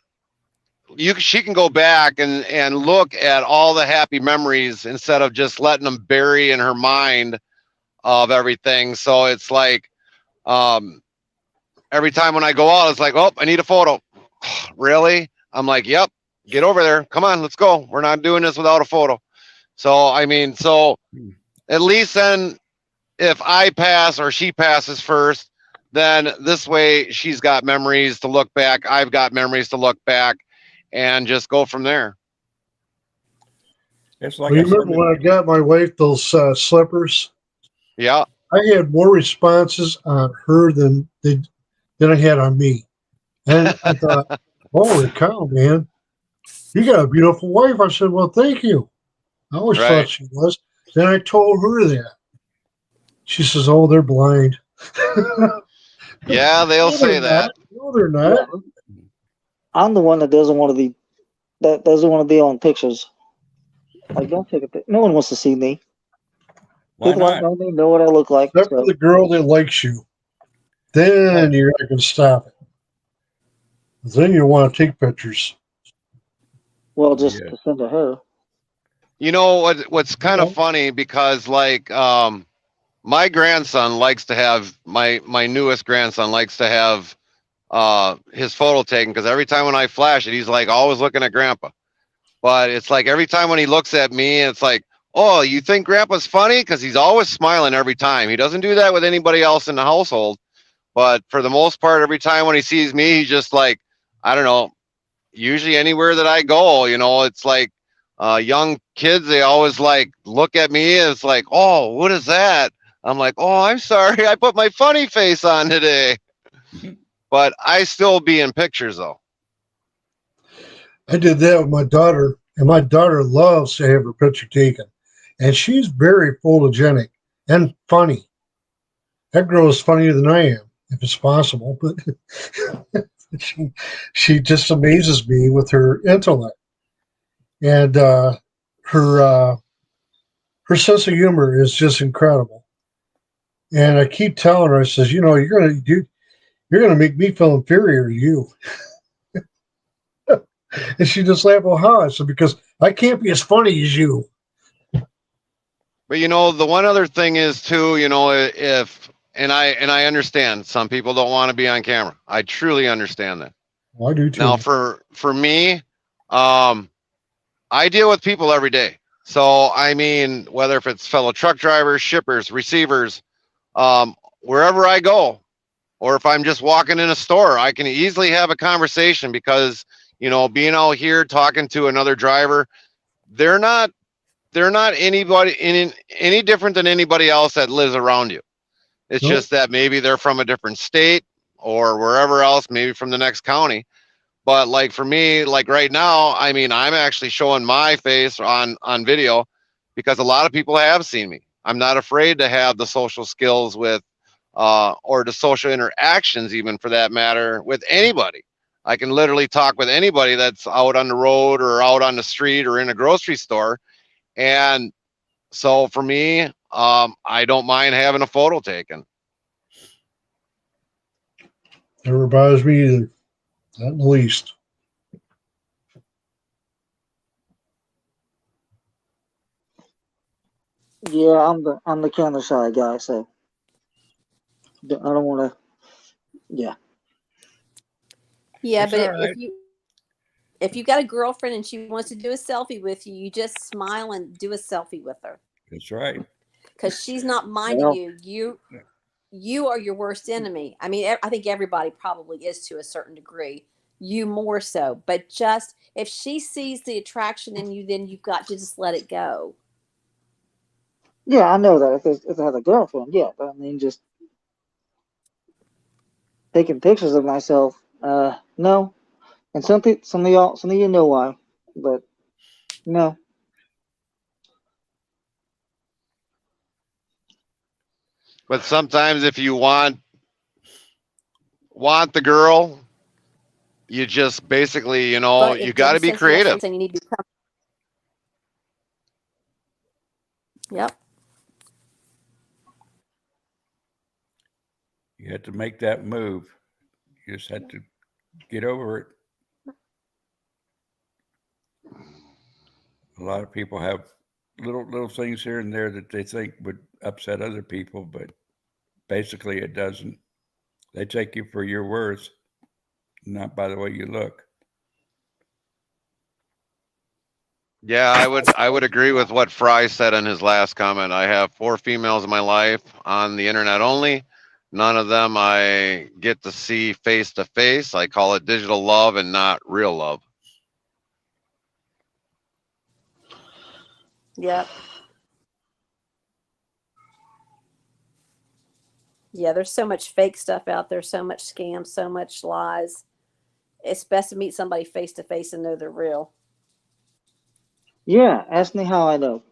she can go back and look at all the happy memories instead of just letting them bury in her mind of everything. So it's like, um every time when I go out, it's like, oh, I need a photo. Really? I'm like, yep, get over there. Come on, let's go. We're not doing this without a photo. So, I mean, so at least then if I pass or she passes first, then this way she's got memories to look back. I've got memories to look back and just go from there. It's like Well, I you said. remember when I got my wife those slippers? Yeah. I had more responses on her than I had on me. And I thought, holy cow, man, you got a beautiful wife. I said, well, thank you. I always thought Right. she was. Then I told her that. She says, oh, they're blind. Yeah, they'll No, they're say not. that. No, they're Yeah, not. I'm the one that doesn't want to be on pictures. Like, don't take a picture. No one wants to see me. Why People that not? know me know what I look like. Except for So, the girl that likes you. Then you're not going to stop it. Then you want to take pictures. well, just Yeah. to send to her. You know what's kind of Well, funny, because like my grandson likes to have my newest grandson likes to have his photo taken, because every time when I flash it, he's like always looking at grandpa. But it's like every time when he looks at me, it's like, oh, you think grandpa's funny? Because he's always smiling every time. He doesn't do that with anybody else in the household. But for the most part, every time when he sees me, he's just like, I don't know, usually anywhere that I go, it's like young kids, they always like look at me and it's like, oh, what is that? I'm like, oh, I'm sorry. I put my funny face on today. But I still be in pictures though. I did that with my daughter, and my daughter loves to have her picture taken. And she's very photogenic and funny. That girl is funnier than I am, if it's possible. But she, she just amazes me with her intellect and her her sense of humor is just incredible. And I keep telling her, I says, you're gonna make me feel inferior to you. And she just laughed. Well, how? I said, because I can't be as funny as you. But the one other thing is too, if and I understand some people don't want to be on camera. I truly understand that. Well, I do Now too. for me, um I deal with people every day. So I mean, whether if it's fellow truck drivers, shippers, receivers, wherever I go, or if I'm just walking in a store, I can easily have a conversation because, being out here talking to another driver, they're not anybody any different than anybody else that lives around you. It's Nope. just that maybe they're from a different state or wherever else, maybe from the next county. But like for me, like right now, I mean, I'm actually showing my face on video because a lot of people have seen me. I'm not afraid to have the social skills with or the social interactions, even for that matter, with anybody. I can literally talk with anybody that's out on the road or out on the street or in a grocery store. And so for me, I don't mind having a photo taken. Never bothers me either. Not in the least. Yeah, I'm the camera shy guy, so I don't want to. Yeah. Yeah, It's but all if right. you got a girlfriend and she wants to do a selfie with you, you just smile and do a selfie with her That's right. because she's not minding Well, you. You are your worst enemy. I mean, I think everybody probably is to a certain degree. You more so, but just if she sees the attraction in you, then you've got to just let it go. yeah, I know that if I had a girlfriend, yeah, but I mean, just taking pictures of myself, no. And some of you know why, but no. But sometimes if you want the girl, you just basically, But you it got doesn't to be sense yesterday creative. saying you need to become. Yep. You had to make that move. You just had to get over it. A lot of people have little things here and there that they think would upset other people, but basically it doesn't. They take you for your worth, not by the way you look. Yeah, I would agree with what Fry said in his last comment. I have 4 females in my life on the internet only. None of them I get to see face to face. I call it digital love and not real love. Yep. Yeah, there's so much fake stuff out there, so much scam, so much lies. It's best to meet somebody face to face and know they're real. Yeah, ask me how I know.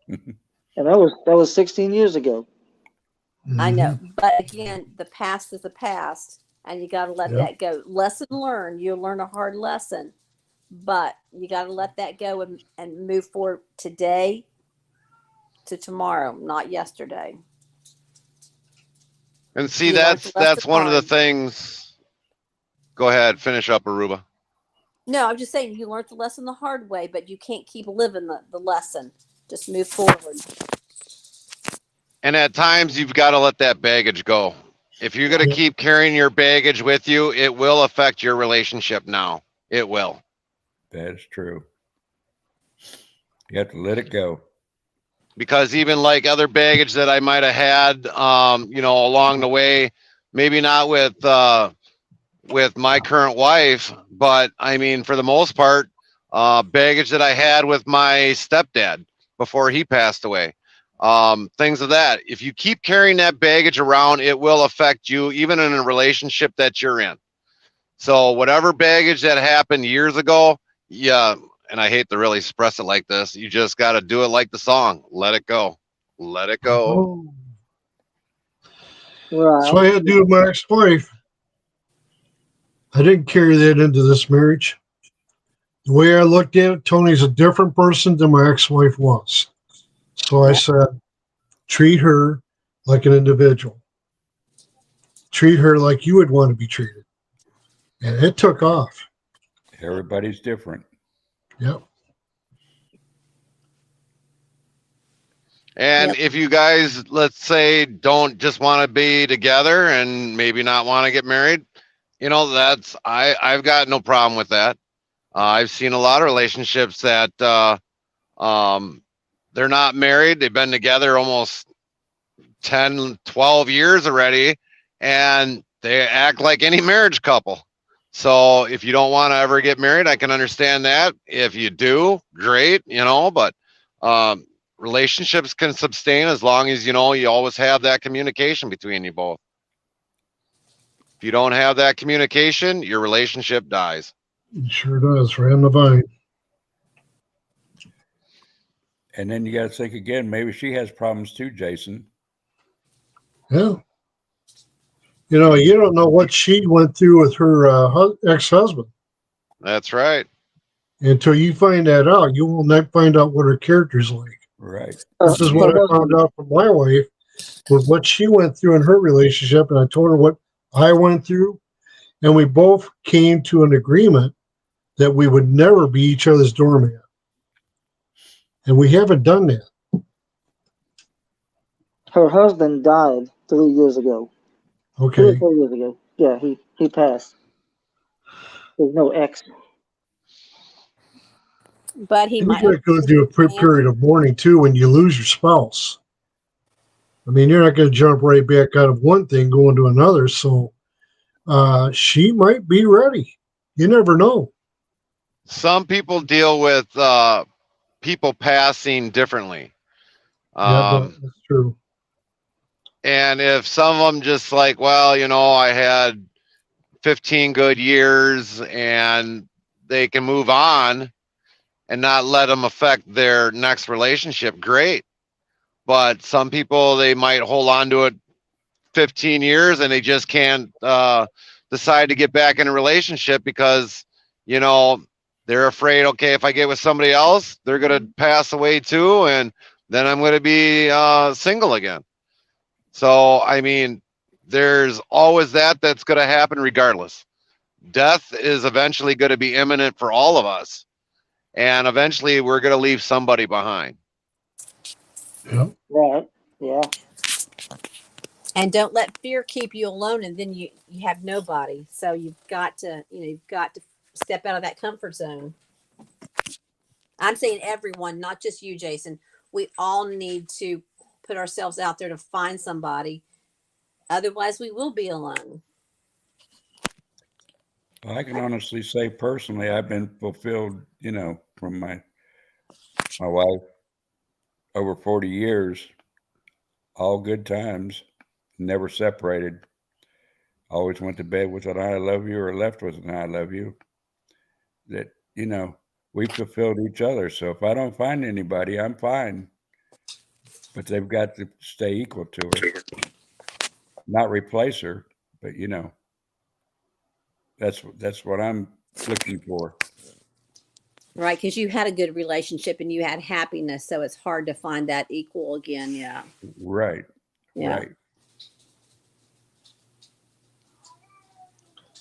And that was 16 years ago. I know. Mm-hmm. But again, the past is the past and you got to let Yep. that go. Lesson learned. You'll learn a hard lesson, but you got to let that go and move forward today to tomorrow, not yesterday. And see, You learned the lesson that's one of the hard. things. Go ahead, finish up, Aruba. No, I'm just saying you learned the lesson the hard way, but you can't keep living the lesson. Just move forward. And at times you've got to let that baggage go. If you're going to Yeah. Yep. keep carrying your baggage with you, it will affect your relationship now. It will. That is true. You have to let it go. Because even like other baggage that I might have had, along the way, maybe not with my current wife, but I mean, for the most part, baggage that I had with my stepdad before he passed away, things of that. If you keep carrying that baggage around, it will affect you, even in a relationship that you're in. So whatever baggage that happened years ago, yeah, and I hate to really express it like this, you just got to do it like the song, let it go. Let it go. Oh. Right. So I had to do with my ex-wife. I didn't carry that into this marriage. The way I looked at it, Tony's a different person than my ex-wife was. So I Yeah. said, treat her like an individual. Treat her like you would want to be treated. And it took off. Everybody's different. Yep. And Yep. if you guys, let's say, don't just want to be together and maybe not want to get married, I've got no problem with that. I've seen a lot of relationships that they're not married. They've been together almost 10, 12 years already, and they act like any marriage couple. So if you don't want to ever get married, I can understand that. If you do, great, but relationships can sustain as long as, you always have that communication between you both. If you don't have that communication, your relationship dies. It sure does. Right on the vine. And then you got to think again, maybe she has problems too, Jason. Yeah. You know, you don't know what she went through with her ex-husband That's right. until you find that out. You will not find out what her character's like. Right. This is what I found out from my wife with what she went through in her relationship, and I told her what I went through, and we both came to an agreement that we would never be each other's doormat, and we haven't done that. Her husband died 3 years ago. 3 or Okay. 4 years ago. Yeah, he passed. There's no ex. But he And might you got to go through a period of mourning too when you lose your spouse. I mean, you're not going to jump right back out of one thing going to another. So she might be ready. You never know. Some people deal with people passing differently. Yeah, that's true. And if some of them just like, well, you know, I had 15 good years and they can move on and not let them affect their next relationship, great. But some people, they might hold on to it 15 years and they just can't decide to get back in a relationship because, you know, they're afraid, okay, if I get with somebody else, they're going to pass away too. And then I'm going to be single again. So, I mean, there's always that's going to happen regardless. Death is eventually going to be imminent for all of us. And eventually we're going to leave somebody behind. Yeah. Right. Yeah. and don't let fear keep you alone, and then you have nobody. So you've got to, you've got to step out of that comfort zone. I'm saying everyone, not just you, Jason. We all need to put ourselves out there to find somebody. Otherwise, we will be alone. Well, I can honestly say personally, I've been fulfilled, you know, from my wife over 40 years, all good times, never separated. Always went to bed with an I love you or left with an I love you. That, you know, we fulfilled each other. So if I don't find anybody, I'm fine. But they've got to stay equal to her, not replace her. But, you know, that's what I'm looking for. Right, because you had a good relationship and you had happiness, so it's hard to find that equal again. Yeah. Right. Yeah. Right.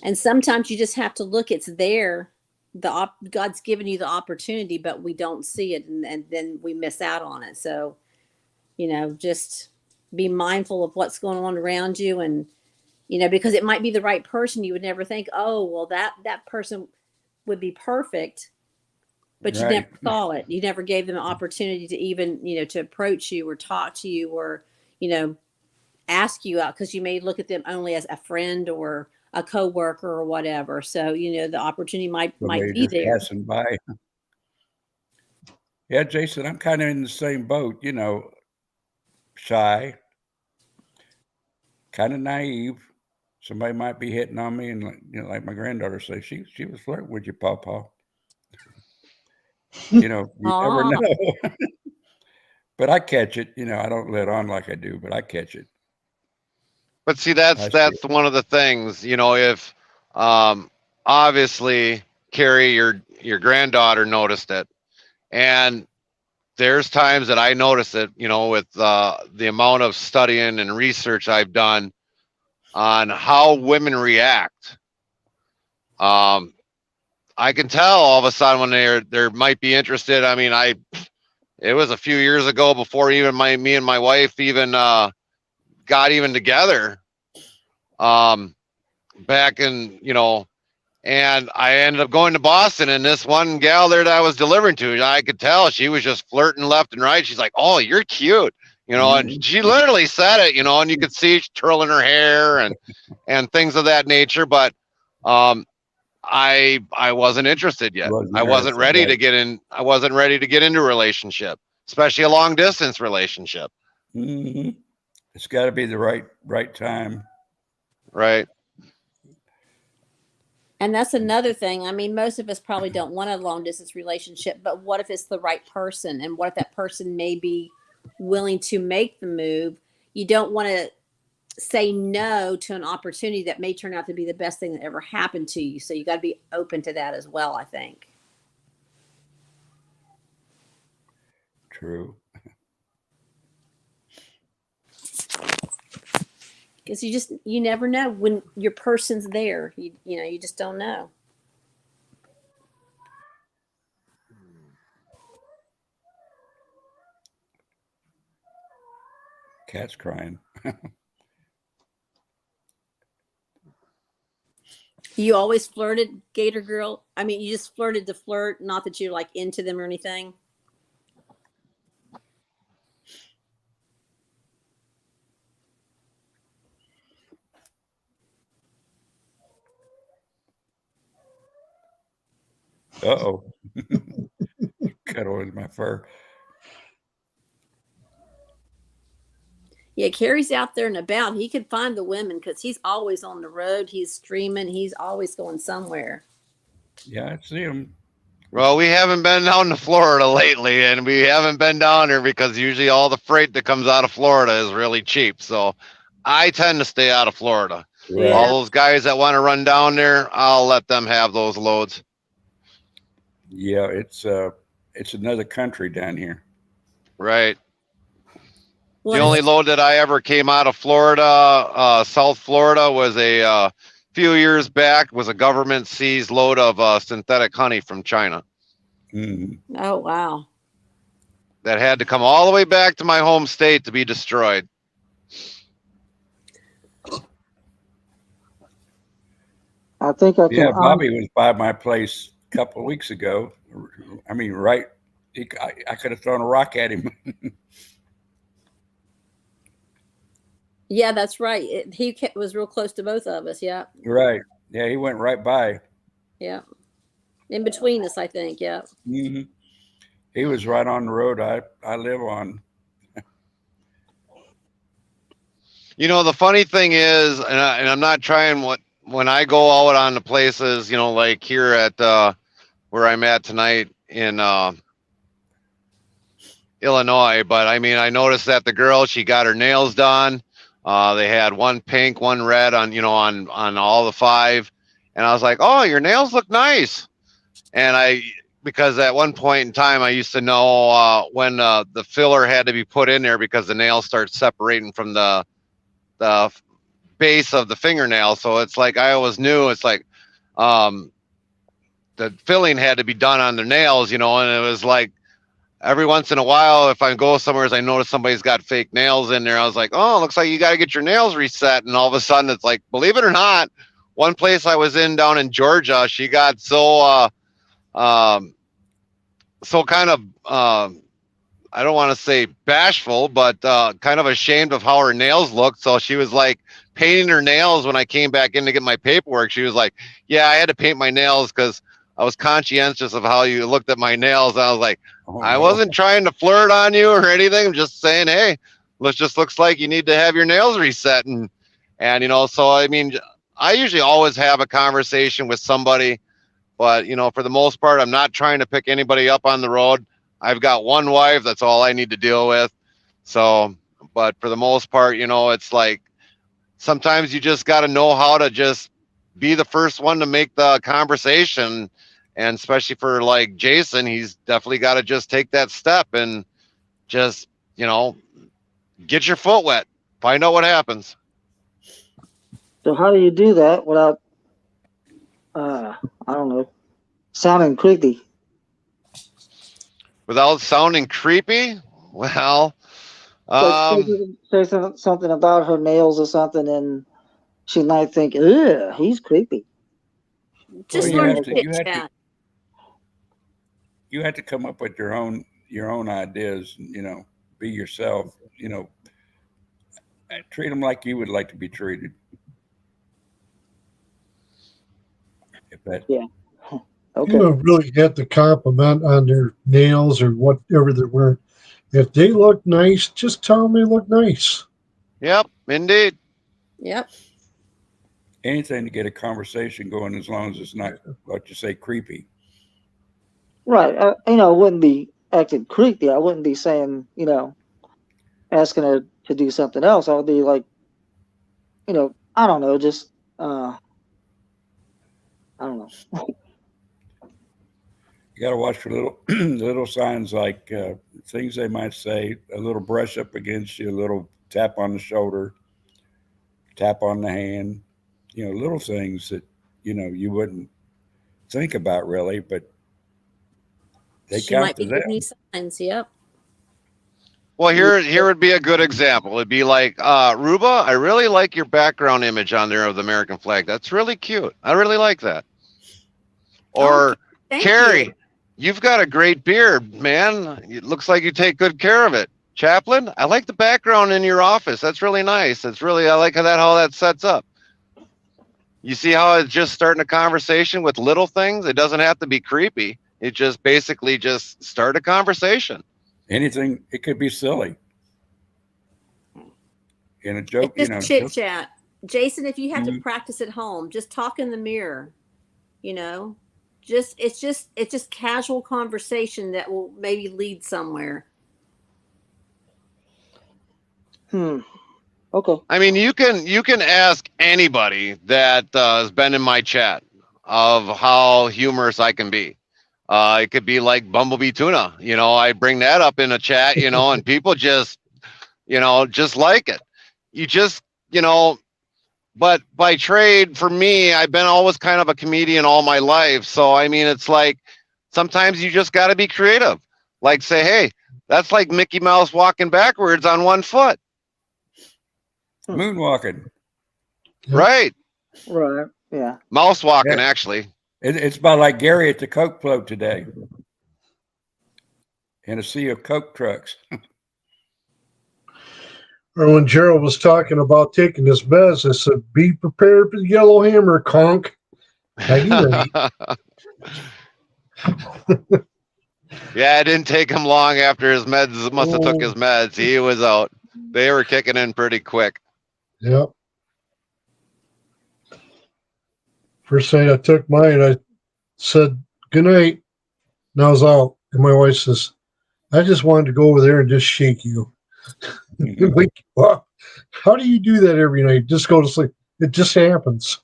And sometimes you just have to look. It's there. God's given you the opportunity, but we don't see it, and then we miss out on it. So, just be mindful of what's going on around you, and because it might be the right person. You would never think, oh, well, that person would be perfect. But you never saw it. You never gave them an opportunity to even, to approach you or talk to you or, ask you out, because you may look at them only as a friend or a coworker or whatever. So, the opportunity might be there. Passing by. Yeah, Jason, I'm kind of in the same boat, shy, kind of naive. Somebody might be hitting on me, and like my granddaughter says, she was flirting with you, Pawpaw. You never know. But I catch it. I don't let on like I do, but I catch it. But see, that's one of the things, if obviously Carrie, your granddaughter noticed it, and there's times that I notice it, with the amount of studying and research I've done on how women react. I can tell all of a sudden when they might be interested. I mean, it was a few years ago before even me and my wife even got even together. Back in, and I ended up going to Boston, and this one gal there that I was delivering to, I could tell she was just flirting left and right. She's like, "Oh, you're cute," and she literally said it, and you could see she twirling her hair and things of that nature. But I wasn't interested yet. I wasn't ready to get in. I wasn't ready to get into a relationship, especially a long distance relationship. Mm-hmm. It's got to be the right time. Right. And that's another thing. I mean, most of us probably don't want a long distance relationship, but what if it's the right person? And what if that person may be willing to make the move? You don't want to say no to an opportunity that may turn out to be the best thing that ever happened to you. So you got to be open to that as well, I think. True. Because you never know when your person's there. You just don't know. Cat's crying. You always flirted, Gator Girl? I mean, you just flirted to flirt, not that you're like into them or anything? Uh-oh. Cut away my fur. Yeah, Carrie's out there and about. He could find the women because he's always on the road. He's streaming. He's always going somewhere. Yeah, I see him. Well, we haven't been down to Florida lately, and we haven't been down here because usually all the freight that comes out of Florida is really cheap. So I tend to stay out of Florida. Yeah. All those guys that want to run down there, I'll let them have those loads. Yeah, it's another country down here. Right. Well, The only load that I ever came out of Florida, South Florida, was a few years back, was a government seized load of synthetic honey from China Mhm. Oh, wow. that had to come all the way back to my home state to be destroyed. I think I can. Yeah, Bobby was by my place a couple of weeks ago. I mean, right? I could have thrown a rock at him. Yeah, that's right. He was real close to both of us. Yeah. Right. Yeah, he went right by. Yeah. In between us, I think. Yeah. Hmm. He was right on the road I live on. You know, the funny thing is, and I'm not trying when I go out on the places, like here at where I'm at tonight in Illinois, but I mean, I noticed that the girl, she got her nails done. They had one pink, one red on all the 5. And I was like, oh, your nails look nice. And because at one point in time, I used to know when the filler had to be put in there because the nails start separating from the base of the fingernail. So it's like, I always knew it's like the filling had to be done on their nails, and it was like, every once in a while, if I go somewhere, I notice somebody's got fake nails in there. I was like, oh, looks like you got to get your nails reset. And all of a sudden, it's like, believe it or not, one place I was in down in Georgia, she got so kind of, I don't want to say bashful, but kind of ashamed of how her nails looked. So she was like painting her nails when I came back in to get my paperwork. She was like, yeah, I had to paint my nails because I was conscientious of how you looked at my nails. And I was like, I wasn't trying to flirt on you or anything. I'm just saying, hey, looks like you need to have your nails reset. And so, I mean, I usually always have a conversation with somebody, but, for the most part, I'm not trying to pick anybody up on the road. I've got one wife. That's all I need to deal with. So, but for the most part, it's like, sometimes you just got to know how to just be the first one to make the conversation. And especially for like Jason, he's definitely got to just take that step and just, get your foot wet, find out what happens. So how do you do that without, I don't know, sounding creepy? Without sounding creepy? Well, Like say something about her nails or something, and she might think, ugh, he's creepy. Just Well, learn to chit chat. You have to come up with your own ideas, be yourself, treat them like you would like to be treated. If that, Yeah. Okay. You don't really have to compliment on their nails or whatever they're wearing. If they look nice, just tell them they look nice. Yep, indeed. Yep. anything to get a conversation going, as long as it's not what you say creepy. Right. You know, I wouldn't be acting creepy. I wouldn't be saying, you know, asking her to do something else. I would be like, you know, I don't know, just I don't know. You got to watch for little little signs, like things they might say. A little brush up against you, a little tap on the shoulder, tap on the hand. You know, little things that, you know, you wouldn't think about really, but they She count might to be them. giving you signs. Yep. Well, here would be a good example. It'd be like, Ruba, I really like your background image on there of the American flag. That's really cute. I really like that. Or Thank Carrie, you. you've got a great beard, man. It looks like you take good care of it. Chaplain, I like the background in your office. That's really nice. That's really, I like how that sets up. You see how it's just starting a conversation with little things? It doesn't have to be creepy. It just basically just start a conversation. Anything, it could be silly. In a joke, It's you know. just chit chat. Jason, if you have to Mhm. practice at home, just talk in the mirror, you know, it's just casual conversation that will maybe lead somewhere. Okay. I mean, you can ask anybody that has been in my chat of how humorous I can be. It could be like Bumblebee Tuna. You know, I bring that up in a chat, you know, and people just, you know, just like it. You just, you know, but by trade, for me, I've been always kind of a comedian all my life. So, I mean, it's like sometimes you just got to be creative. Like say, hey, that's like Mickey Mouse walking backwards on one foot. Moonwalking. Yep. Right. Right. Yeah. Mouse walking, Yeah. actually. It's about like Gary at the Coke float today, in a sea of Coke trucks. Or when Gerald was talking about taking his meds, I said, "Be prepared for the yellow hammer, conk." Nighty night. Yeah, it didn't take him long after his meds must have took Oh. his meds. He was out. They were kicking in pretty quick. Yep. First night I took mine, I said, "Good night," and I was out. And my wife says, "I just wanted to go over there and just shake you." Mhm. Wake you up. How do you do that every night? Just go to sleep. It just happens.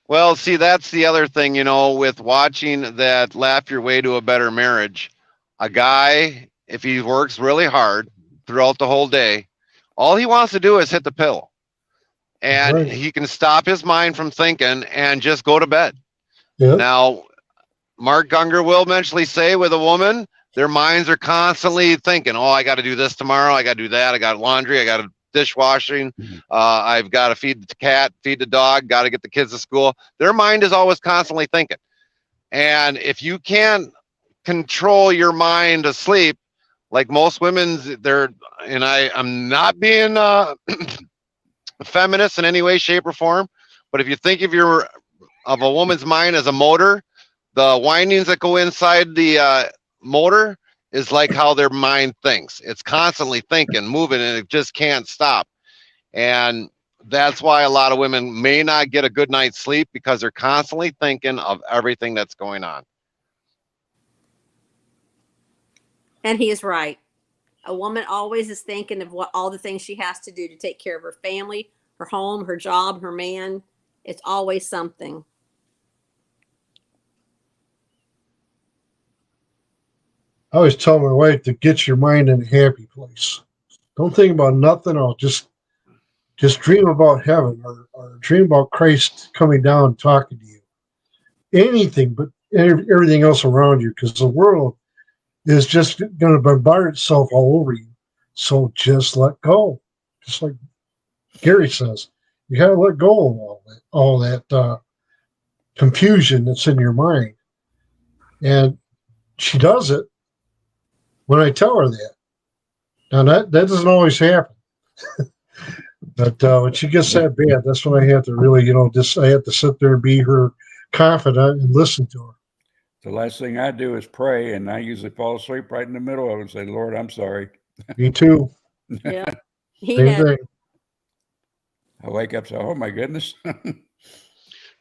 Well, see, that's the other thing, you know, with watching that Laugh Your Way to a Better Marriage. A guy, if he works really hard throughout the whole day, all he wants to do is hit the pillow. And Right. he can stop his mind from thinking and just go to bed. Yep. Now, Mark Gunger will eventually say with a woman, their minds are constantly thinking, oh, I got to do this tomorrow. I got to do that. I got laundry. I got to dishwashing. I've got to feed the cat, feed the dog, got to get the kids to school. Their mind is always constantly thinking. And if you can't control your mind to sleep, like most women's, I'm not being a feminist in any way, shape, or form, but if you think of a woman's mind as a motor, the windings that go inside the motor is like how their mind thinks. It's constantly thinking, moving, and it just can't stop. And that's why a lot of women may not get a good night's sleep, because they're constantly thinking of everything that's going on. And he is right. A woman always is thinking of what all the things she has to do to take care of her family, her home, her job, her man. It's always something. I always tell my wife to get your mind in a happy place. Don't think about nothing else. Just dream about heaven, or dream about Christ coming down and talking to you. Anything but everything else around you, because the world is just going to bombard itself all over you. So just let go. Just like Gary says, you got to let go of all that confusion that's in your mind. And she does it when I tell her that. Now that doesn't always happen. But when she gets that bad, that's when I have to really, I have to sit there and be her confidant and listen to her. The last thing I do is pray, and I usually fall asleep right in the middle of it and say, Lord, I'm sorry. Me too. Yeah. He Same knows. thing. I wake up and say, oh my goodness.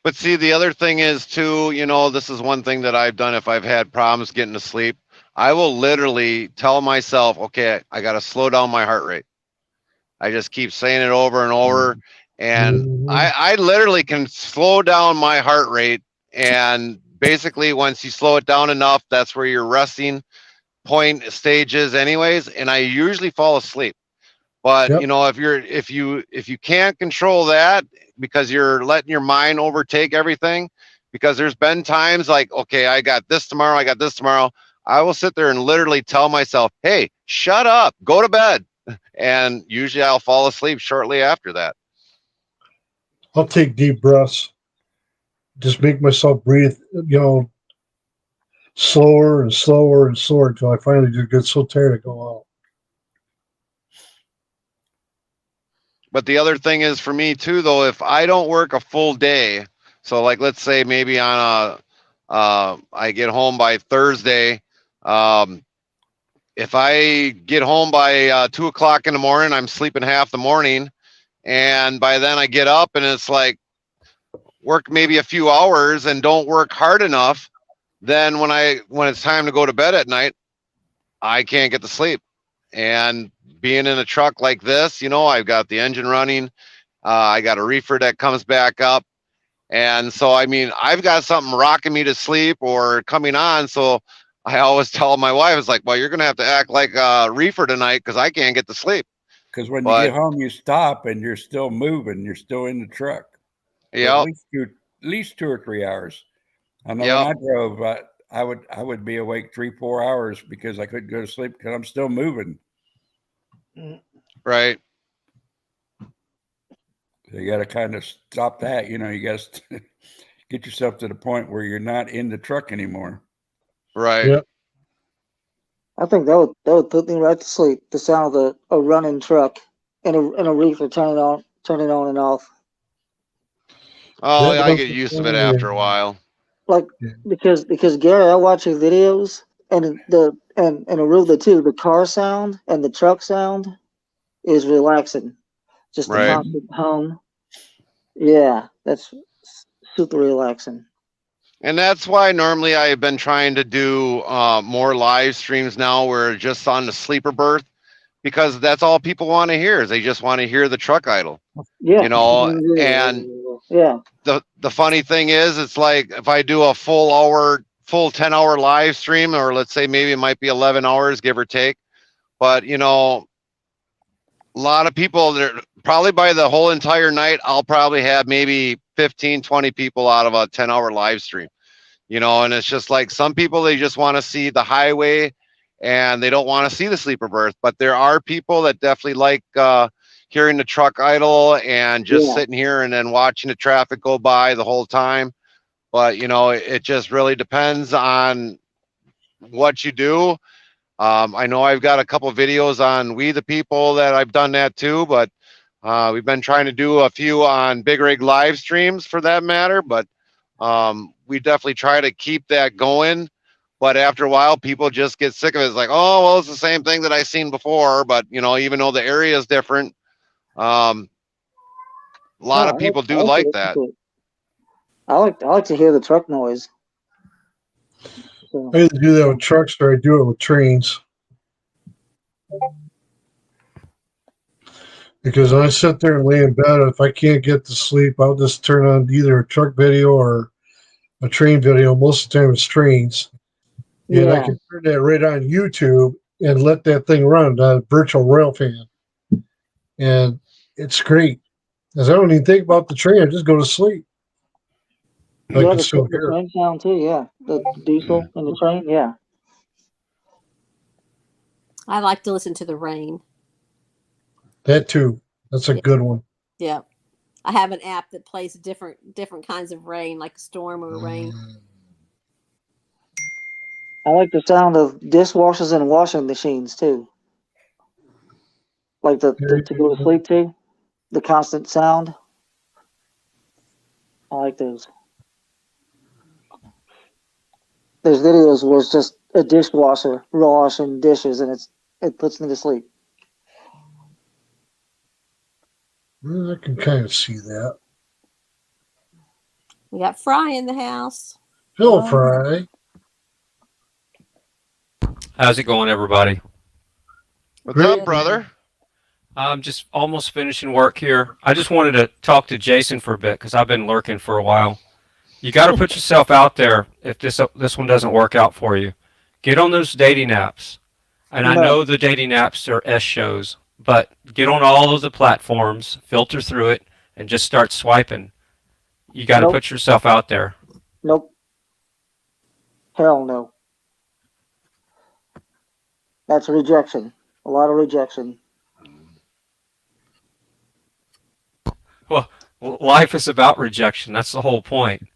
But see, the other thing is too, this is one thing that I've done if I've had problems getting to sleep. I will literally tell myself, okay, I got to slow down my heart rate. I just keep saying it over and over. And Mhm. I literally can slow down my heart rate. And basically, once you slow it down enough, that's where your resting point stages, anyways. And I usually fall asleep. But Yep. if you can't control that because you're letting your mind overtake everything, because there's been times like, okay, I got this tomorrow, I got this tomorrow. I will sit there and literally tell myself, hey, shut up, go to bed. And usually I'll fall asleep shortly after that. I'll take deep breaths. Just make myself breathe, slower and slower and slower until I finally just get so tired I go out. But the other thing is for me too, though, if I don't work a full day, so like let's say maybe on I get home by Thursday. If I get home by 2 o'clock in the morning, I'm sleeping half the morning, and by then I get up and it's like work maybe a few hours and don't work hard enough. Then when it's time to go to bed at night, I can't get to sleep. And being in a truck like this, I've got the engine running. I got a reefer that comes back up. And so, I mean, I've got something rocking me to sleep or coming on. So I always tell my wife, it's like, well, you're going to have to act like a reefer tonight because I can't get to sleep. Because when you But, get home, you stop and you're still moving. You're still in the truck. For yep, at least 2 or 3 hours. I know when yep, I drove, I would be awake 3-4 hours because I couldn't go to sleep because I'm still moving. right, So you got to kind of stop that. You got to get yourself to the point where you're not in the truck anymore. right. Yep. I think that would put me right to sleep. The sound of a running truck and a reefer turning on and off. Oh, That I does get the used to it after a thing. while. Like Yeah. because Gary, I watch your videos and and Aruba too. The car sound and the truck sound is relaxing. Just the Right. constant hum. Yeah, that's super relaxing. And that's why normally I've been trying to do more live streams now where just on the sleeper berth, because that's all people want to hear is they just want to hear the truck idle, Yeah. and Yeah. the funny thing is it's like if I do a full 10-hour live stream, or let's say maybe it might be 11 hours give or take, but a lot of people that probably by the whole entire night I'll probably have maybe 15-20 people out of a 10-hour live stream. And it's just like some people, they just want to see the highway and they don't want to see the sleeper berth. But there are people that definitely like hearing the truck idle and just Yeah. sitting here and then watching the traffic go by the whole time. But, it just really depends on what you do. I know I've got a couple videos on We the People that I've done that too, but we've been trying to do a few on Big Rig live streams for that matter. But we definitely try to keep that going. But after a while, people just get sick of it. It's like, oh, well, it's the same thing that I've seen before. But, even though the area is different, a lot of No, people I do like to like listen that. to it. I like to hear the truck noise. So, I either do that with trucks or I do it with trains. Because when I sit there and lay in bed, if I can't get to sleep, I'll just turn on either a truck video or a train video. Most of the time it's trains. And I yeah. can turn that right on YouTube and let that thing run, a virtual rail fan. And it's great. Because I don't even think about the train. I just go to sleep. I Yeah, can still the hear it. train sound too, yeah. The diesel and the train, yeah. I like to listen to the rain. That too. That's a Yeah. good one. Yeah. I have an app that plays different kinds of rain, like a storm or rain. I like the sound of dishwashers and washing machines too. Like the to go to sleep to. The constant sound. I like those. There's videos where it's just a dishwasher washing dishes and it puts me to sleep. I can kind of see that. We got Fry in the house. Hello, Fry. How's it going, everybody? What's Great. up, brother? I'm just almost finishing work here. I just wanted to talk to Jason for a bit because I've been lurking for a while. You got to put yourself out there if this one doesn't work out for you. Get on those dating apps. And I No. know the dating apps are S shows, but get on all of the platforms, filter through it, and just start swiping. You got to Nope. put yourself out there. Nope. Hell no. That's rejection. A lot of rejection. Well, life is about rejection. That's the whole point.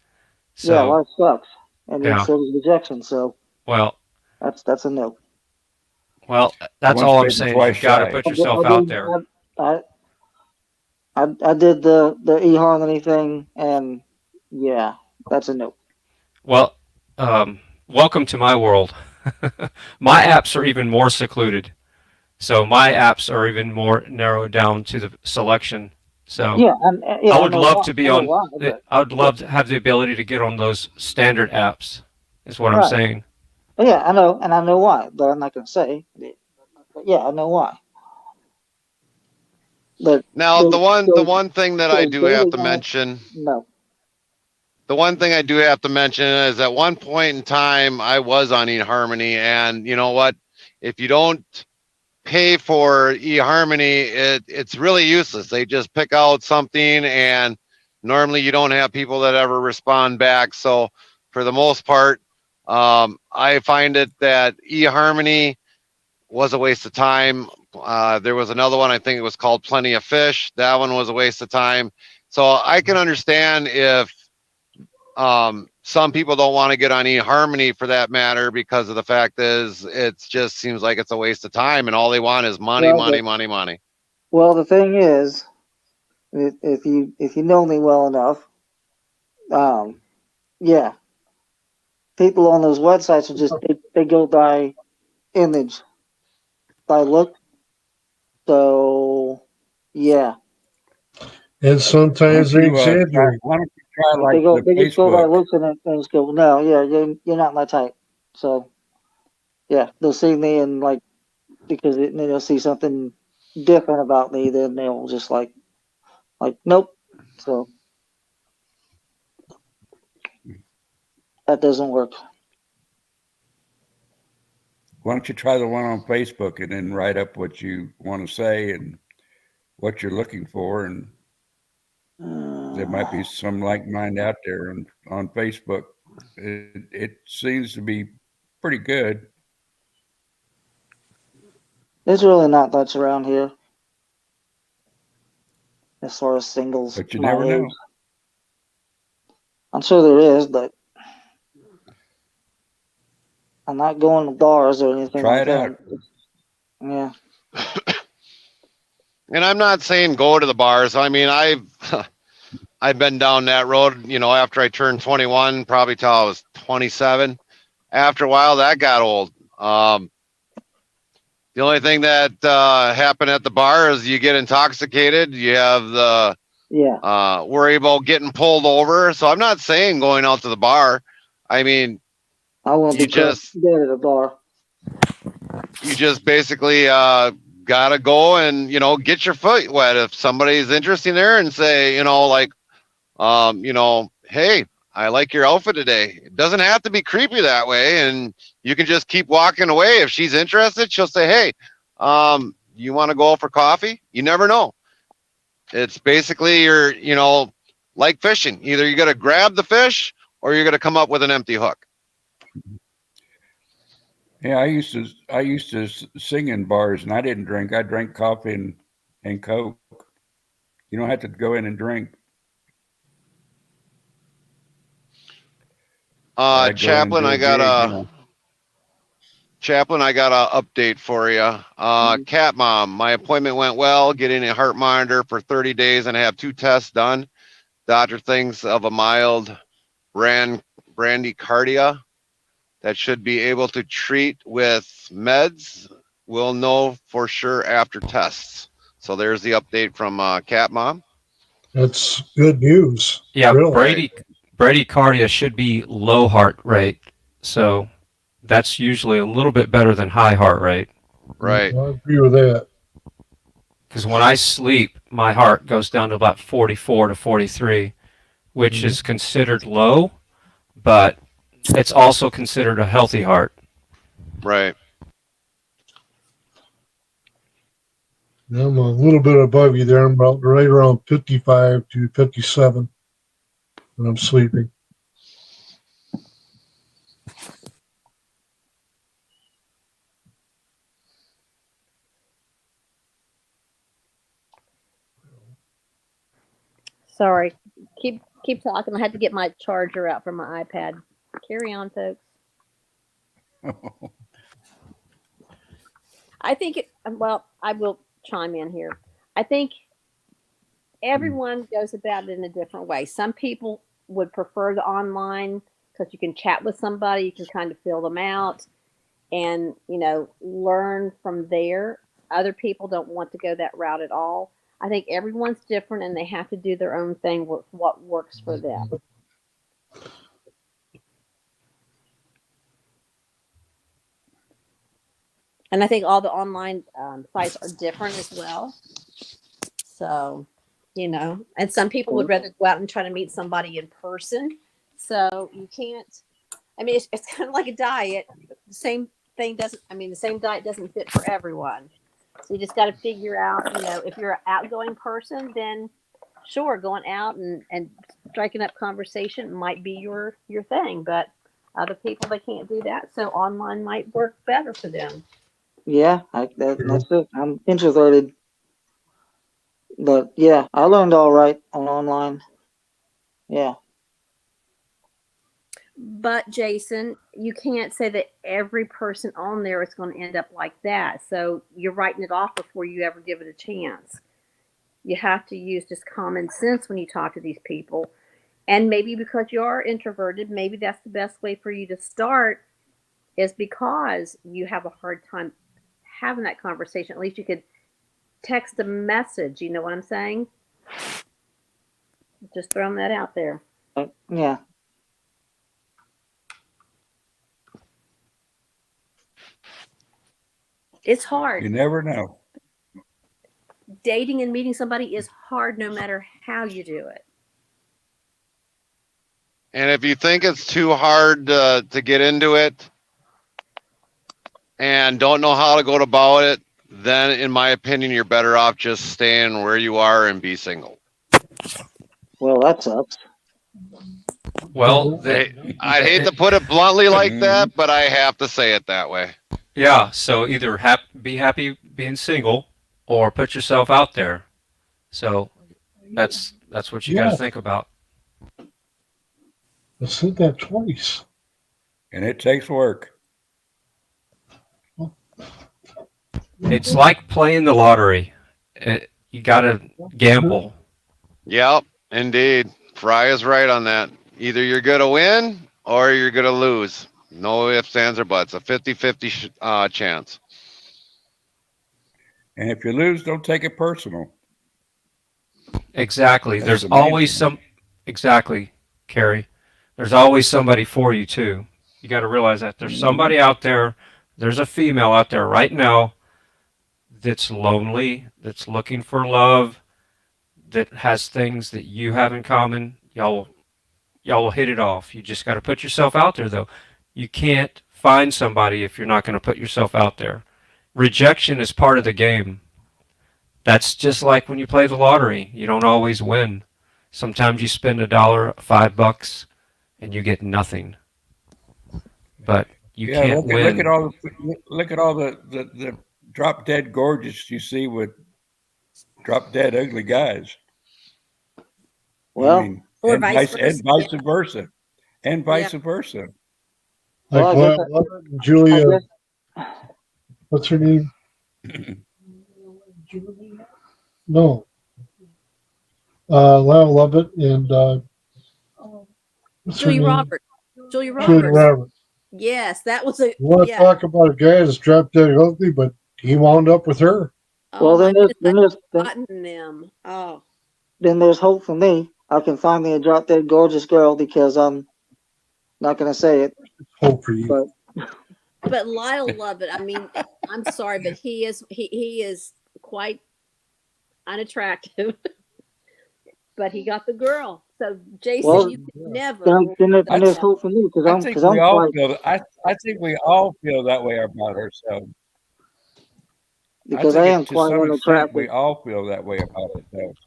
So, Yeah, life sucks, and yeah. so does rejection. So well, that's a no. that's Once all I'm bitten, saying. twice You got to shy. put yourself out there. I did the eHarmony thing, and yeah, that's a no. Well, welcome to my world. My apps are even more secluded. So my apps are even more narrowed down to the selection. So Yeah, yeah. I would love why, to be I know on. why, but, I would love to have the ability to get on those standard apps. Is what I'm Right. saying. yeah, I know, and I know why, but I'm not gonna say. But yeah, I know why. But Now, the those one thing that I do have dating to apps, mention, no. the one thing I do have to mention is at one point in time I was on eHarmony, and you know what? If you don't pay for eHarmony, it's really useless. They just pick out something, and normally you don't have people that ever respond back. So for the most part, I find it that eHarmony was a waste of time. There was another one, I think it was called Plenty of Fish. That one was a waste of time. So I can understand if some people don't want to get on eHarmony for that matter, because of the fact is it just seems like it's a waste of time, and all they want is money, Well, money, money, money. Well, the thing is, if you know me well enough, yeah, people on those websites are just they go by image, by look. So yeah, And sometimes they exaggerate. Why don't you try like they the just go by Facebook? looks and just go, no, yeah, you're not my type. So yeah, they'll see me and like because they'll see something different about me, then they'll just like nope. So that doesn't work. Why don't you try the one on Facebook and then write up what you want to say and what you're looking for, and there might be some like mind out there on Facebook. It seems to be pretty good. There's really not much around here as far as singles But you my never age. know. I'm sure there is, but I'm not going to bars or anything Try like it that. out. Yeah. And I'm not saying go to the bars. I mean, I've been down that road, you know, after I turned 21, probably till I was 27. After a while, that got old. The only thing that happened at the bar is you get intoxicated. You have the Yeah. worry about getting pulled over. So I'm not saying going out to the bar. I mean, I won't you be dead just at a bar. basically gotta go and, you know, get your foot wet if somebody's interested there and say, you know, like, you know, hey, I like your outfit today. It doesn't have to be creepy that way, and you can just keep walking away. If she's interested, she'll say, hey, you want to go out for coffee? You never know. It's basically you're, you know, like fishing. Either you got to grab the fish or you're going to come up with an empty hook. Yeah, I used to sing in bars, and I didn't drink. I drank coffee and Coke. You don't have to go in and drink. Chaplain, I got a Chaplain, I got a update for you. Cat Mom, my appointment went well. Getting a heart monitor for 30 days and I have 2 tests done. Doctor thinks of a mild brandycardia that should be able to treat with meds. We'll know for sure after tests. So there's the update from Cat Mom. That's good news. Yeah, Really. bradycardia should be low heart rate. So that's usually a little bit better than high heart rate. Right. I agree with that. Because when I sleep, my heart goes down to about 44 to 43, which is considered low, but it's also considered a healthy heart. Right. I'm a little bit above you there. I'm about right around 55 to 57 when I'm sleeping. Sorry. Keep talking. I had to get my charger out from my iPad. Carry on, folks. I think, well, I will chime in here. I think everyone goes about it in a different way. Some people would prefer the online because you can chat with somebody, you can kind of feel them out and, learn from there. Other people don't want to go that route at all. I think everyone's different and they have to do their own thing with what works for them. And I think all the online sites are different as well. So, and some people would rather go out and try to meet somebody in person. So you can't, it's kind of like a diet. The same diet doesn't fit for everyone. So you just got to figure out, if you're an outgoing person, then sure, going out and striking up conversation might be your thing. But other people, they can't do that. So online might work better for them. Yeah, that's it. I'm introverted. But yeah, I learned all right on online. Yeah. But Jason, you can't say that every person on there is going to end up like that. So you're writing it off before you ever give it a chance. You have to use just common sense when you talk to these people. And maybe because you are introverted, maybe that's the best way for you to start is because you have a hard time having that conversation. At least you could text a message. You know what I'm saying? Just throwing that out there. Yeah. It's hard. You never know. Dating and meeting somebody is hard no matter how you do it. And if you think it's too hard to get into it and don't know how to go about it, then in my opinion, you're better off just staying where you are and be single. Well, that sucks. Well, I'd hate to put it bluntly like that, but I have to say it that way. yeah. So either be happy being single, or put yourself out there. So that's what you got to think about. I said that twice. And it takes work. It's like playing the lottery. You got to gamble. Yep, indeed. Fry is right on that. Either you're going to win or you're going to lose. No ifs, ands, or buts. A 50-50 chance. And if you lose, don't take it personal. Exactly. That's There's the main always thing. Exactly, Carrie. There's always somebody for you too. You got to realize that there's somebody out there. There's a female out there right now that's lonely, that's looking for love, that has things that you have in common. Y'all will hit it off. You just got to put yourself out there, though. You can't find somebody if you're not going to put yourself out there. Rejection is part of the game. That's just like when you play the lottery. You don't always win. Sometimes you spend $1, $5, and you get nothing. But you can't win. Look at all the drop dead gorgeous you see with drop dead ugly guys. Well, or and vice versa. And vice versa. Like Well, Julia, what's her name? No. Lyle Lovett and what's her Julia name? Roberts. Julia Julia Roberts. Roberts. Yes, that was a. You want to talk about a guy that's drop dead ugly, but he wound up with her. Oh, well, my then goodness, I've then forgotten them. Oh, there's hope for me. I can find me a drop dead gorgeous girl because I'm not gonna say it, Hope for you. but Lyle love it. I mean, I'm sorry, but he is quite unattractive. But he got the girl. So Jason, well, you could never then, rule then, then there's yourself hope for me because I I'm think because we I'm all quite feel. I think we all feel that way about ourselves. because I I think am to quite some extent we unattractive. all feel that way about ourselves.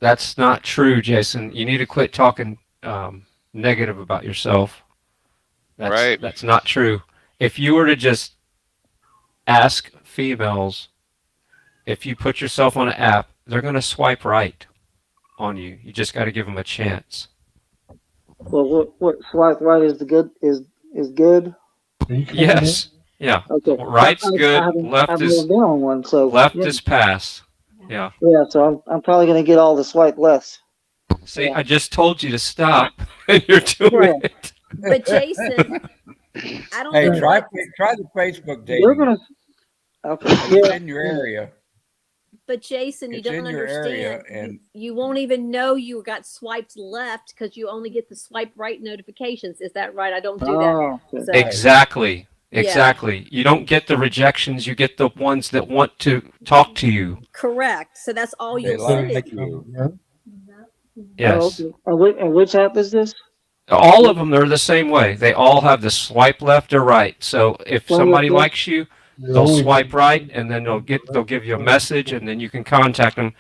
That's not true, Jason. You need to quit talking negative about yourself. Right. That's not true. If you were to just ask females, if you put yourself on an app, they're going to swipe right on you. You just got to give them a chance. Well, what swipe right is the good is good. Are you coming in? Yes. Yeah. Okay, Right's good. I've never been on one, so Left yeah, is pass. Yeah. yeah. So I'm probably gonna get all the swipe less. See, Yeah. I just told you to stop, and you're doing Yeah. it. but Jason, I don't Hey, know try what, the Facebook They're dating. gonna. Okay. It's Yeah. in your area. but Jason, you It's in don't your area, understand. and You won't even know you got swiped left because you only get the swipe right notifications. Is that right? I don't do that. Oh. Okay. So Exactly. yeah, Exactly. You don't get the rejections. You get the ones that want to talk to you. correct. So that's all they you'll like see. you. Yeah. Oh, Yes. okay. And which app is this? All of them are the same way. They all have the swipe left or right. So if Plenty of somebody Fish? likes you, You're they'll only swipe right, and then they'll give you a message, and then you can contact them.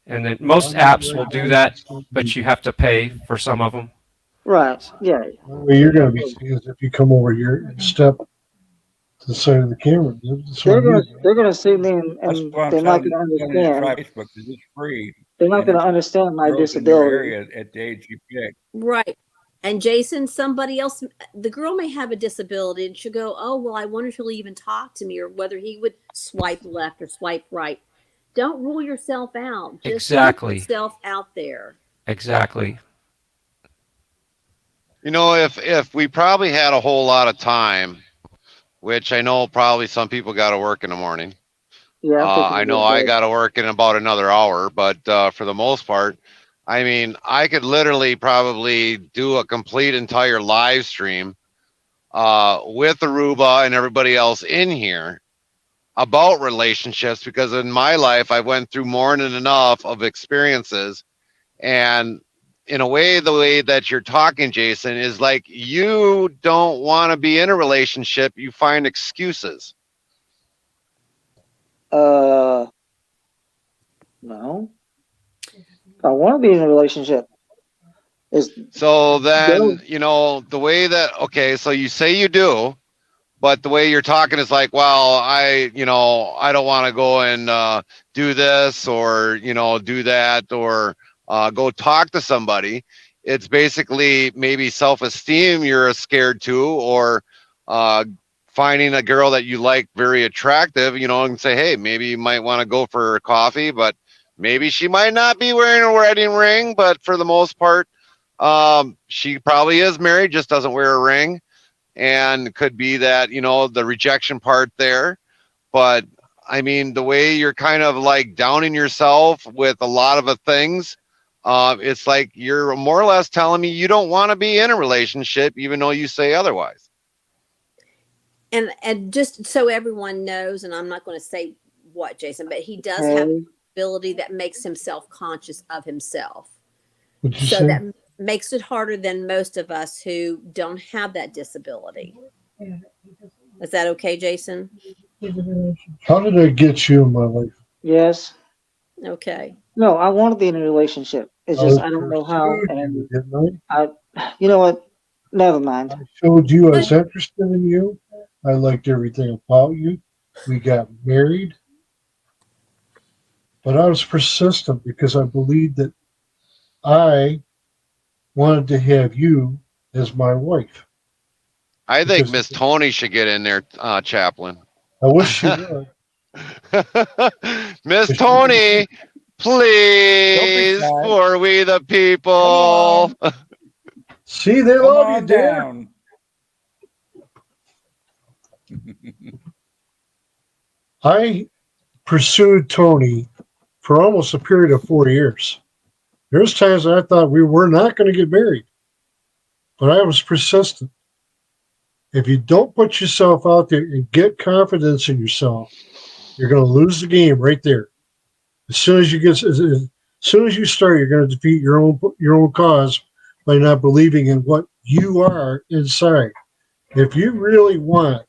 And then most apps will do that, but you have to pay for some of them. Right. Yeah. The way you're going to be seeing is if you come over here and step to the side of the camera. That's what I mean. They're gonna see me That's and why I'm they're not telling gonna you to understand. try Facebook because it's free They're not and gonna it's understand my girls in your disability. area at the age you pick. Right. And Jason, somebody else, the girl may have a disability and she'll go, oh, well, I wonder if he'll even talk to me or whether he would swipe left or swipe right. Don't rule yourself out. Just Exactly. put yourself out there. Exactly. You know, if we probably had a whole lot of time, which I know probably some people got to work in the morning. Yeah, I'm fixing I to know go I to bed. got to work in about another hour, but for the most part, I mean, I could literally probably do a complete entire live stream with Aruba and everybody else in here about relationships because in my life I went through more than enough of experiences, and in a way the way that you're talking, Jason, is like you don't want to be in a relationship, you find excuses. No. I want to be in a relationship. Is So then, go. you know, the way that, okay, so you say you do, but the way you're talking is like, well, I don't want to go and do this or, do that or go talk to somebody. It's basically maybe self-esteem you're scared to, or finding a girl that you like very attractive, and say, hey, maybe you might want to go for a coffee, but maybe she might not be wearing a wedding ring, but for the most part, she probably is married, just doesn't wear a ring. And could be that, the rejection part there. But I mean, the way you're kind of like downing yourself with a lot of things, it's like you're more or less telling me you don't want to be in a relationship, even though you say otherwise. And just so everyone knows, and I'm not going to say what, Jason, but he does have Okay. an ability that makes him self-conscious of himself. What'd you So say? that makes it harder than most of us who don't have that disability. Is that okay, Jason? How did I get you in my life? Yes. Okay. No, I want to be in a relationship. It's just I don't know how. pursued And you, didn't I? you know what? Never mind. I showed you I was interested in you. I liked everything about you. We got married. But I was persistent because I believed that I wanted to have you as my wife. I think Because Miss Tony should get in there, Chaplain. I wish she would. Miss But she- Tony, please, shy. for we the Come people. on, See, they come love you, on dear. down. I pursued Tony for almost a period of 4 years. There's times I thought we were not going to get married, but I was persistent. If you don't put yourself out there and get confidence in yourself, you're going to lose the game right there. As soon as you start, you're going to defeat your own cause by not believing in what you are inside. If you really want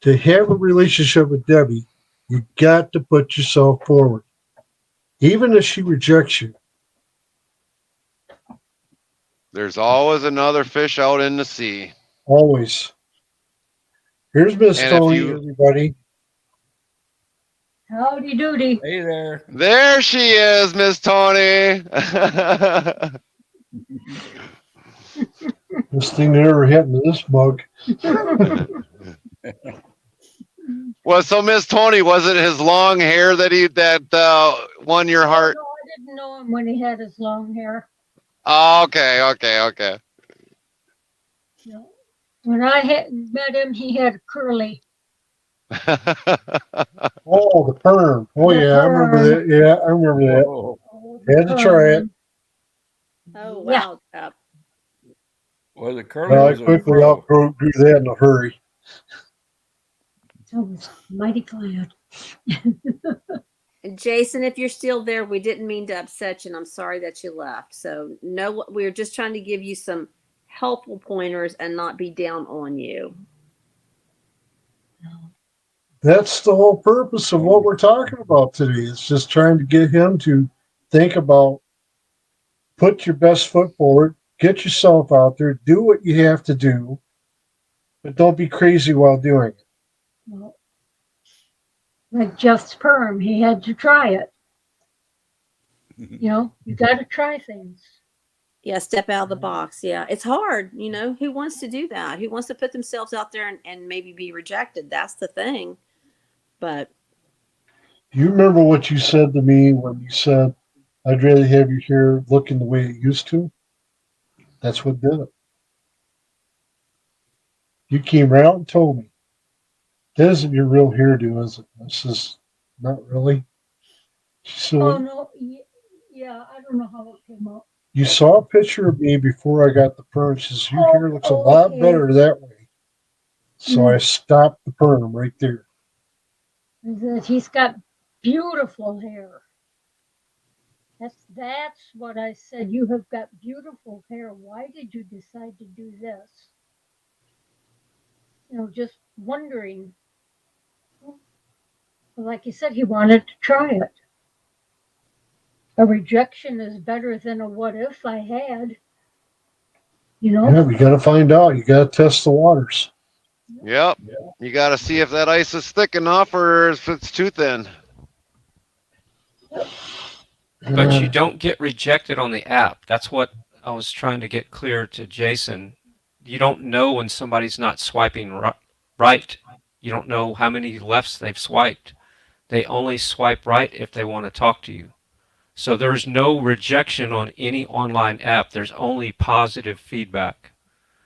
to have a relationship with Debbie, you got to put yourself forward, even if she rejects you. There's always another fish out in the sea. Always. Here's Miss And if Tony, you- everybody. Howdy doody. Hey there. There she is, Miss Tony. This thing never happened to this mug. Well, so Miss Tony, was it his long hair that won your heart? No, I didn't know him when he had his long hair. Oh, okay. No. When I met him, he had curly. Oh, the perm. Oh, The yeah, I remember perm. that. Yeah, I remember that. Oh, Had to try it. Oh Yeah. wow. Cap. well, the curly Well, I was a quickly pro. outgrew that in a hurry. I was mighty glad. And Jason, if you're still there, we didn't mean to upset you, and I'm sorry that you left. So no, we're just trying to give you some helpful pointers and not be down on you. That's the whole purpose of what we're talking about today. It's just trying to get him to think about, put your best foot forward, get yourself out there, do what you have to do, but don't be crazy while doing it. Well, like Jeff's perm, he had to try it. You know, you got to try things. Yeah, step out of the box. Yeah, it's hard. You know, who wants to do that? Who wants to put themselves out there and maybe be rejected? That's the thing. But Do you remember what you said to me when you said, I'd rather have your hair looking the way it used to? That's what did it. You came right out and told me, that isn't your real hairdo, is it? I says, not really. She said, Oh, no. Yeah, I don't know how it came up. you saw a picture of me before I got the perm. She says, your hair looks a lot Okay. better that way. So I stopped the perm right there. That he's got beautiful hair. That's what I said. You have got beautiful hair. Why did you decide to do this? You know, just wondering. Like you said, he wanted to try it. A rejection is better than a what if I had. You know? Yeah, we got to find out. You got to test the waters. Yep. You got to see if that ice is thick enough or if it's too thin. But you don't get rejected on the app. That's what I was trying to get clear to Jason. You don't know when somebody's not swiping right. You don't know how many lefts they've swiped. They only swipe right if they want to talk to you. So there's no rejection on any online app. There's only positive feedback.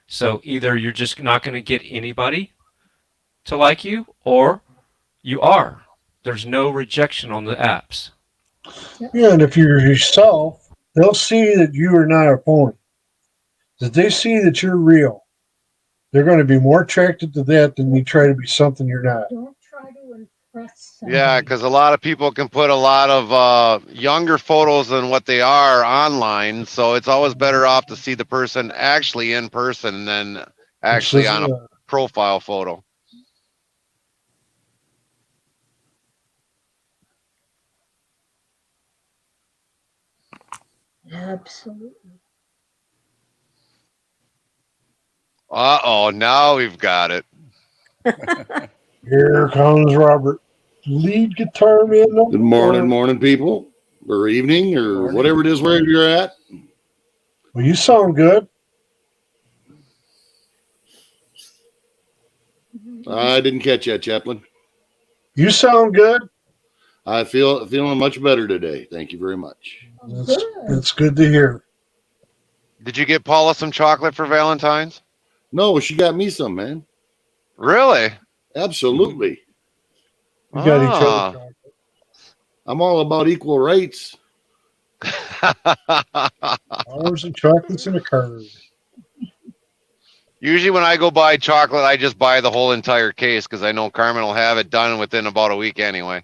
So either you're just not going to get anybody to like you, or you are. There's no rejection on the apps. Yeah, and if you're yourself, they'll see that you are not a phony. If they see that you're real, they're going to be more attracted to that than you try to be something you're not. Don't try to impress somebody. Yeah, because a lot of people can put a lot of younger photos than what they are online. So it's always better off to see the person actually in person than actually on a profile photo. Absolutely. Uh-oh, now we've got it. Here comes Robert, lead guitar man. Good morning, people, or evening, or Morning. whatever it is wherever you're at. Well, you sound good. I didn't catch that, Chaplain. You sound good. I feeling much better today. Thank you very much. That's good to hear. Did you get Paula some chocolate for Valentine's? No, she got me some, man. Really? Absolutely. We got each Ah. other. I'm all about equal rights. Flowers and chocolates in a card. Usually when I go buy chocolate, I just buy the whole entire case because I know Carmen will have it done within about a week anyway.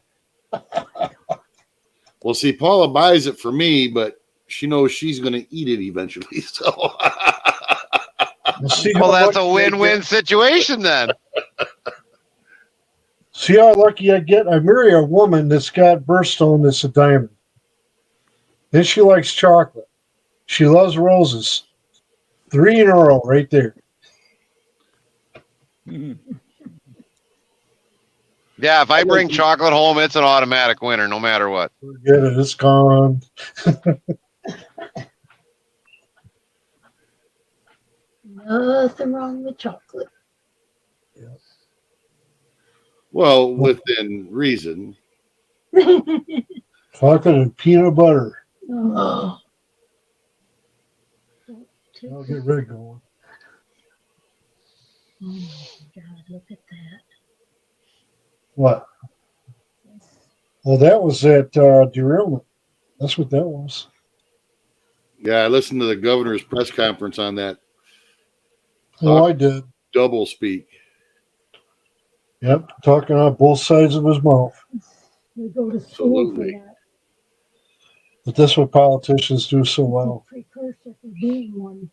Well, see, Paula buys it for me, but she knows she's going to eat it eventually. So, We'll see Well, how that's a lucky I win-win get. situation then. See how lucky I get. I marry a woman that's got birthstone that's a diamond. Then she likes chocolate. She loves roses. 3 in a row right there. Yeah, if I bring chocolate home, it's an automatic winner no matter what. Forget it. It's gone. Nothing wrong with chocolate. well, within reason. Chocolate and peanut butter. Oh. I'll get rid going. Oh my God, look at that. What? Well, that was that derailment. That's what that was. Yeah, I listened to the governor's press conference on that Oh, I did. double speak. Yep, talking on both sides of his mouth. We go to school Absolutely. for that. But that's what politicians do so well. Precursor for being one.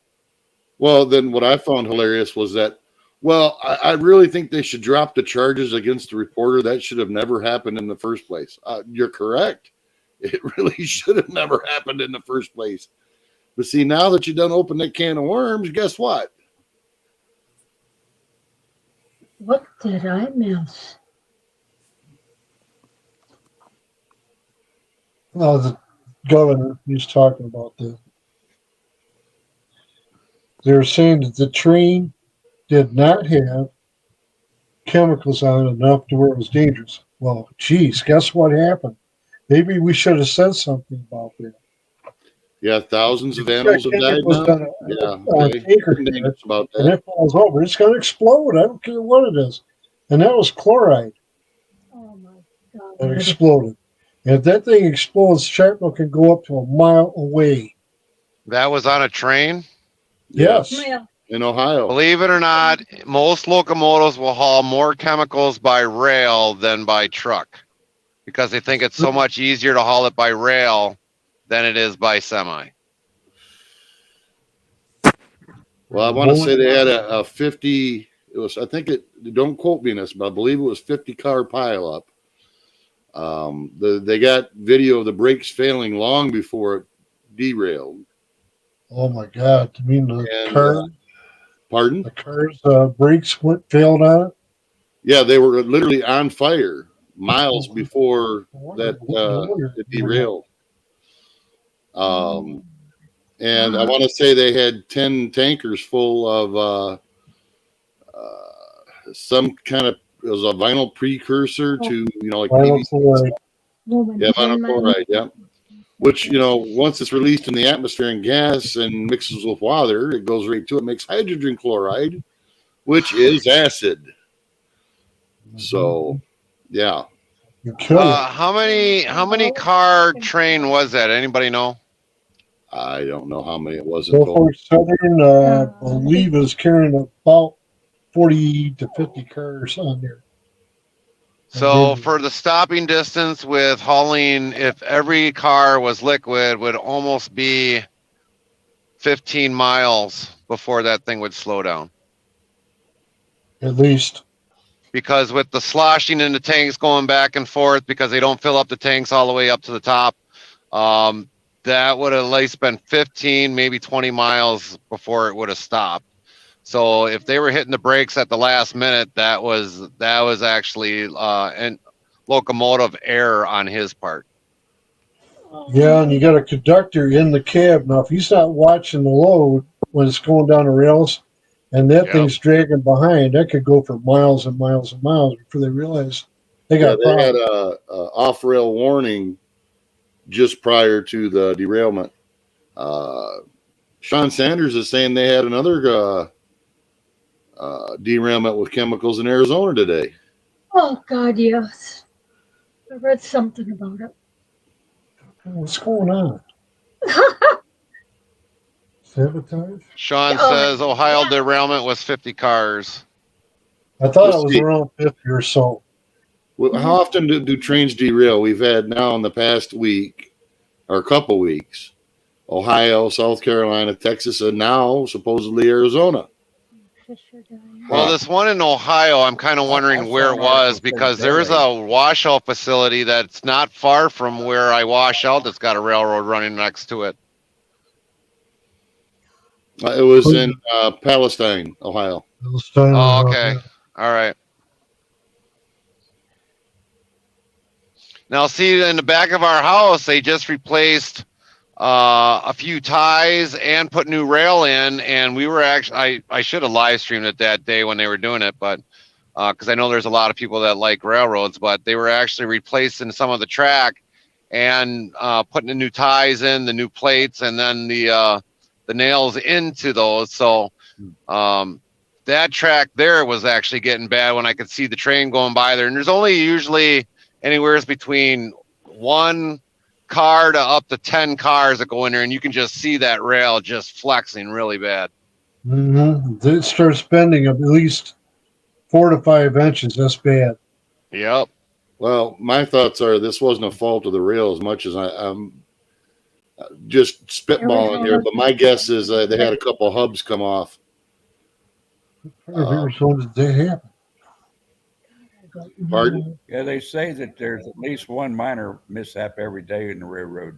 Well, then what I found hilarious was that, well, I really think they should drop the charges against the reporter. That should have never happened in the first place. You're correct. It really should have never happened in the first place. But see, now that you done opened that can of worms, guess what? What did I miss? No, the governor, he's talking about that. They were saying that the train did not have chemicals on it enough to where it was dangerous. Well, geez, guess what happened? Maybe we should have said something about that. Yeah, thousands of animals have died Chemicals now. on a Yeah, okay. tanker Dangerous about and that. it falls over. It's going to explode. I don't care what it is. And that was chloride Oh my that God. exploded. And if that thing explodes, shrapnel can go up to a mile away. That was on a train. Yes. Yeah. In Ohio. Believe it or not, most locomotives will haul more chemicals by rail than by truck because they think it's so much easier to haul it by rail than it is by semi. Well, I want to say they had a 50. It was, I think it. Don't quote me on this, but I believe it was 50 car pileup. They got video of the brakes failing long before it derailed. Oh my God! You mean the And, car? Pardon? The car's brakes failed on it. Yeah, they were literally on fire miles before that it derailed. And I want to say they had 10 tankers full of some kind of, it was a vinyl precursor to, like Vinyl PVC. chloride. Yeah, vinyl chloride, yeah. Which, once it's released in the atmosphere and gas and mixes with water, it goes right to it, makes hydrogen chloride, which is acid. So, yeah. How many car train was that? Anybody know? I don't know how many it was. Norfolk Southern, I believe, is carrying about 40 to 50 cars on there. So for the stopping distance with hauling, if every car was liquid, would almost be 15 miles before that thing would slow down. At least. Because with the sloshing in the tanks going back and forth, because they don't fill up the tanks all the way up to the top, that would have at least been 15, maybe 20 miles before it would have stopped. So if they were hitting the brakes at the last minute, that was actually an locomotive error on his part. Yeah, and you got a conductor in the cab. Now, if he's not watching the load when it's going down the rails and that thing's dragging behind, that could go for miles and miles and miles before they realize they got a problem. They had a off-rail warning just prior to the derailment. Sean Sanders is saying they had another derailment with chemicals in Arizona today. Oh God, yes. I read something about it. What's going on? Sabotage? Sean Oh, says Ohio yeah. derailment was 50 cars. I thought Let's it was see. around 50 or so. How often do trains derail? We've had now in the past week or a couple weeks, Ohio, South Carolina, Texas, and now supposedly Arizona. Well, Huh. this one in Ohio, I'm kind of wondering I where saw it an was article said because there's Delhi. a washout facility that's not far from where I wash out that's got a railroad running next to it. It was in Palestine, Ohio. Palestine, Oh, Ohio, okay. yeah. All right. Now, see, in the back of our house, they just replaced a few ties and put new rail in. And we were actually, I should have live streamed it that day when they were doing it, but because I know there's a lot of people that like railroads, but they were actually replacing some of the track and putting the new ties in, the new plates, and then the nails into those. So that track there was actually getting bad when I could see the train going by there. And there's only usually anywhere between one car to up to 10 cars that go in there, and you can just see that rail just flexing really bad. They start spending at least 4 to 5 inches. That's bad. Yep. Well, my thoughts are this wasn't a fault of the rail as much as I'm just spitballing here, but my guess is they had a couple hubs come off. Part of Arizona did that happen? Pardon? Yeah, they say that there's at least one minor mishap every day in the railroad.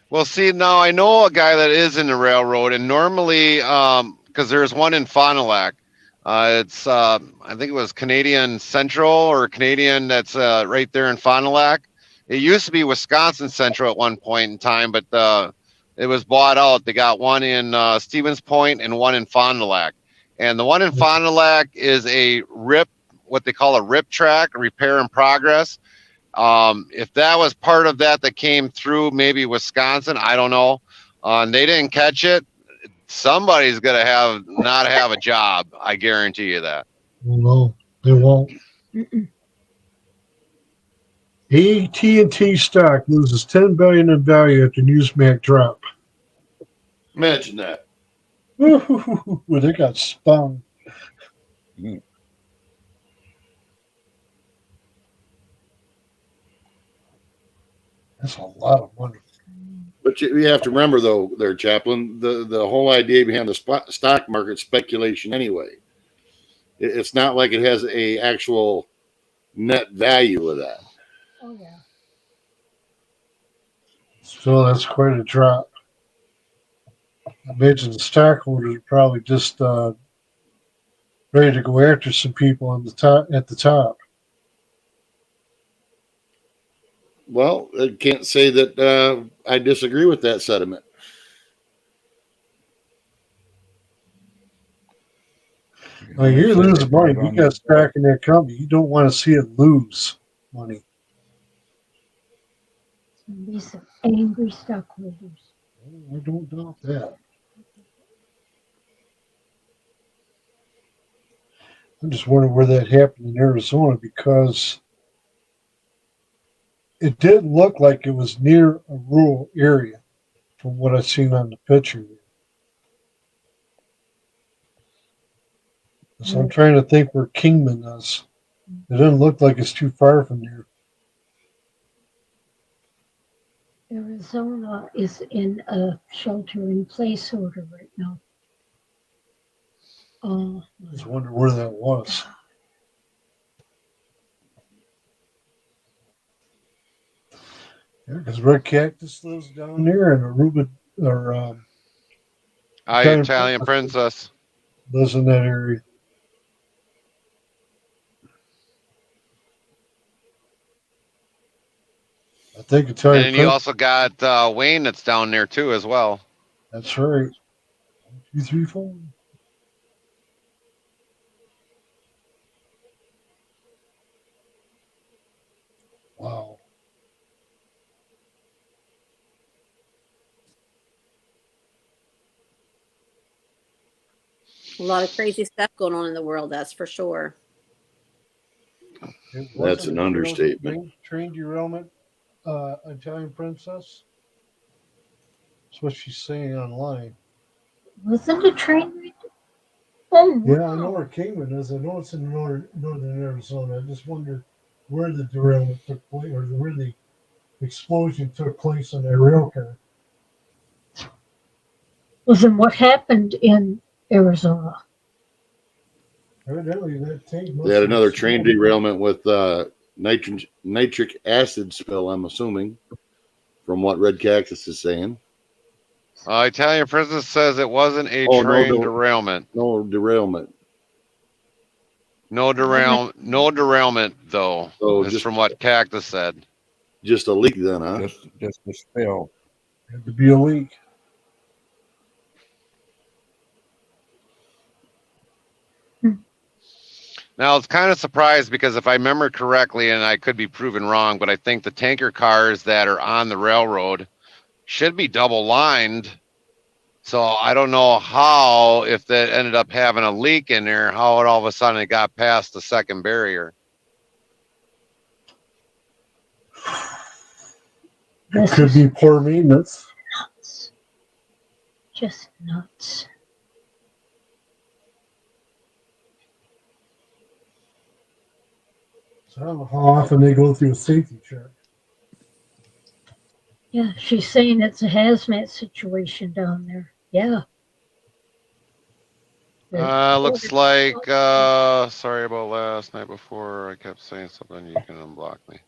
Well, see, now I know a guy that is in the railroad, and normally, because there's one in Fond du Lac, it's I think it was Canadian Central or Canadian that's right there in Fond du Lac. It used to be Wisconsin Central at one point in time, but it was bought out. They got one in Stevens Point and one in Fond du Lac. And the one in Fond du Lac is a RIP, what they call a RIP track, a repair in progress. If that was part of that came through maybe Wisconsin, I don't know. And they didn't catch it. Somebody's gonna not have a job. I guarantee you that. Well, no, they won't. AT&T stock loses $10 billion in value after Newsmax drop. Imagine that. Well, they got stung. That's a lot of money. But you have to remember, though, there, Chaplain, the whole idea behind the stock market speculation anyway. It's not like it has a actual net value of that. Oh, yeah. Still, that's quite a drop. I imagine the stockholders are probably just ready to go after some people on the top at the top. Well, I can't say that I disagree with that sentiment. Now, you're losing money. You got stock in that company. You don't want to see it lose money. There'll be some angry stockholders. I don't doubt that. I'm just wondering where that happened in Arizona because it didn't look like it was near a rural area from what I've seen on the picture. So I'm trying to think where Kingman is. It doesn't look like it's too far from there. Arizona is in a shelter-in-place order right now. I just wonder where that was. Yeah, because Red Cactus lives down there, and Aruba or Italian Princess lives in that area. I think Italian. And you also got Wayne that's down there too as well. That's right. 1, 2, 3, 4. Wow. A lot of crazy stuff going on in the world, that's for sure. That's an understatement. Train derailment, Italian Princess. That's what she's saying online. Wasn't the train right there? Oh, Yeah, I know wow. where Kingman is. I know it's in northern Arizona. I just wonder where the derailment took place, or where the explosion took place on that rail car. Well, then what happened in Arizona? Evidently, that tank must They had have another train exploded. derailment with nitric acid spill, I'm assuming, from what Red Cactus is saying. Italian Princess says it wasn't a Oh, train derailment. no derailment. No derailment though. So Is just from what Cactus said. just a leak then, huh? Just a spill. Had to be a leak. Now, I was kind of surprised because if I remember correctly, and I could be proven wrong, but I think the tanker cars that are on the railroad should be double lined. So I don't know how, if that ended up having a leak in there, how it all of a sudden it got past the second barrier. It This could is be poor maintenance. nuts. Just nuts. So I don't know how often they go through a safety check. Yeah, she's saying it's a hazmat situation down there. Yeah. Looks like, sorry about last night before. I kept saying something. You can unblock me.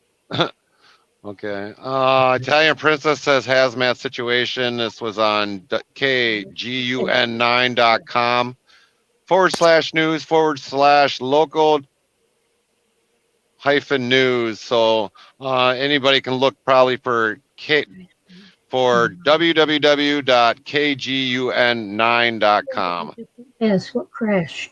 Okay. Italian Princess says hazmat situation. This was on kgun9.com /news/local -news. So anybody can look probably for www.kgun9.com. Yes, what crashed?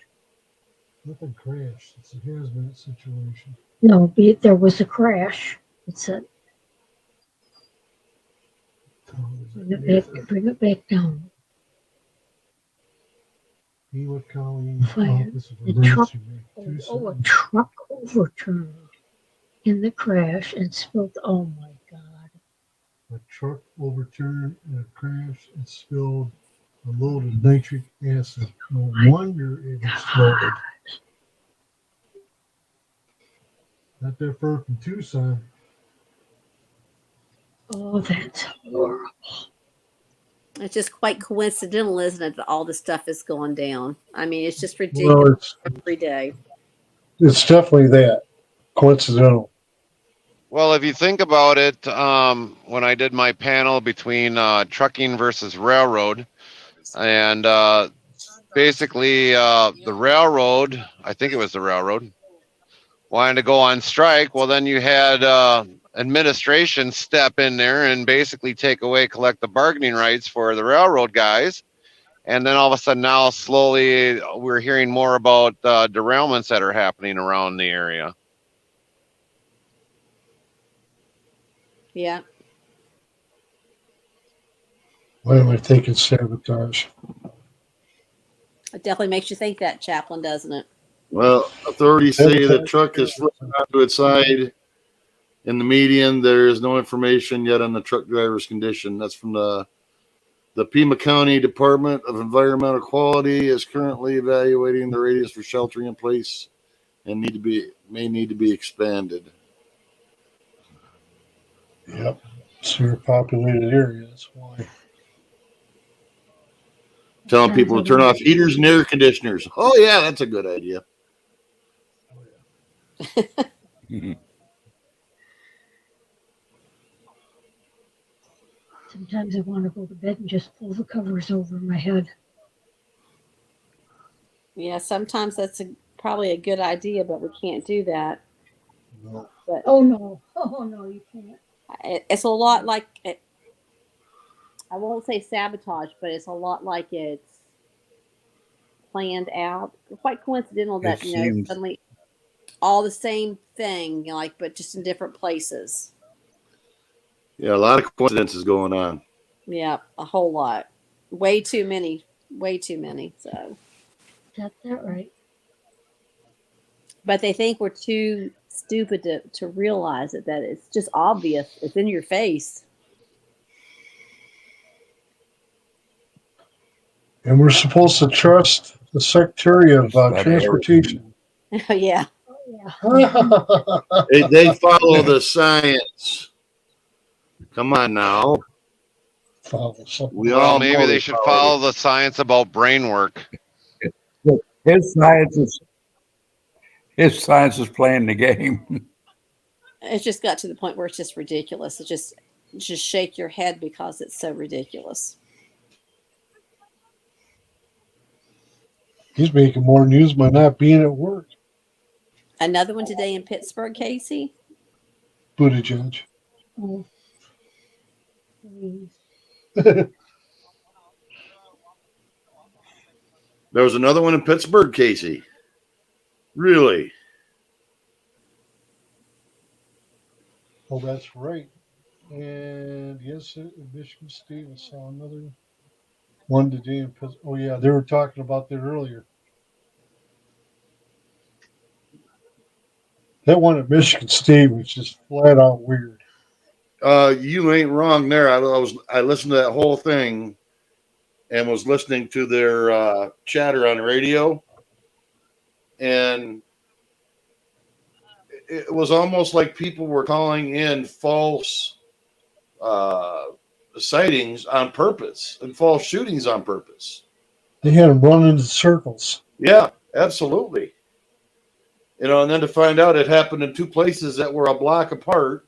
Nothing crashed. It's a hazmat situation. No, there was a crash. It said, bring it back down. Hewitt County Fire. Office of The truck, Emergency. a truck overturned in the crash and spilled. Oh my God. A truck overturned in a crash and spilled a load of nitric acid. No wonder it exploded. Not that far from Tucson. Oh, that's horrible. It's just quite coincidental, isn't it, that all this stuff is going down? I mean, it's just Well, ridiculous every day. it's definitely that. Coincidental. Well, if you think about it, when I did my panel between trucking versus railroad, and basically the railroad, I think it was the railroad, wanted to go on strike. Well, then you had administration step in there and basically take away collective bargaining rights for the railroad guys. And then all of a sudden now slowly we're hearing more about derailments that are happening around the area. Yeah. Why am I thinking sabotage? It definitely makes you think that, Chaplain, doesn't it? Well, authorities say the truck is flipped onto its side in the median. There is no information yet on the truck driver's condition. That's from the Pima County Department of Environmental Quality is currently evaluating the radius for sheltering in place and may need to be expanded. Yep. Super populated area. That's why. Telling people to turn off heaters and air conditioners. Oh yeah, that's a good idea. Sometimes I want to go to bed and just pull the covers over my head. Yeah, sometimes that's probably a good idea, but we can't do that. No. But Oh no, you can't. it's a lot like I won't say sabotage, but it's a lot like it's planned out. Quite coincidental that suddenly all the same thing, but just in different places. Yeah, a lot of coincidences going on. Yeah, a whole lot. Way too many. Way too many. So. Got that right. But they think we're too stupid to realize it, that it's just obvious. It's in your face. And we're supposed to trust the Secretary of Just about Transportation. Oh, yeah. Oh, yeah. They follow the science. Come on now. Follow something. We Well, all maybe know they should follow the science about brain work. His science is playing the game. It just got to the point where it's just ridiculous. It just shake your head because it's so ridiculous. He's making more news by not being at work. Another one today in Pittsburgh, Casey. Buttigieg. Oh, please. There was another one in Pittsburgh, Casey. Really? Oh, that's right. And yes, Michigan State, I saw another one today in Pittsburgh. Oh, yeah, they were talking about that earlier. That one at Michigan State was just flat out weird. You ain't wrong there. I listened to that whole thing and was listening to their chatter on the radio, and it was almost like people were calling in false sightings on purpose and false shootings on purpose. They had them running in circles. Yeah, absolutely. And then to find out it happened in two places that were a block apart,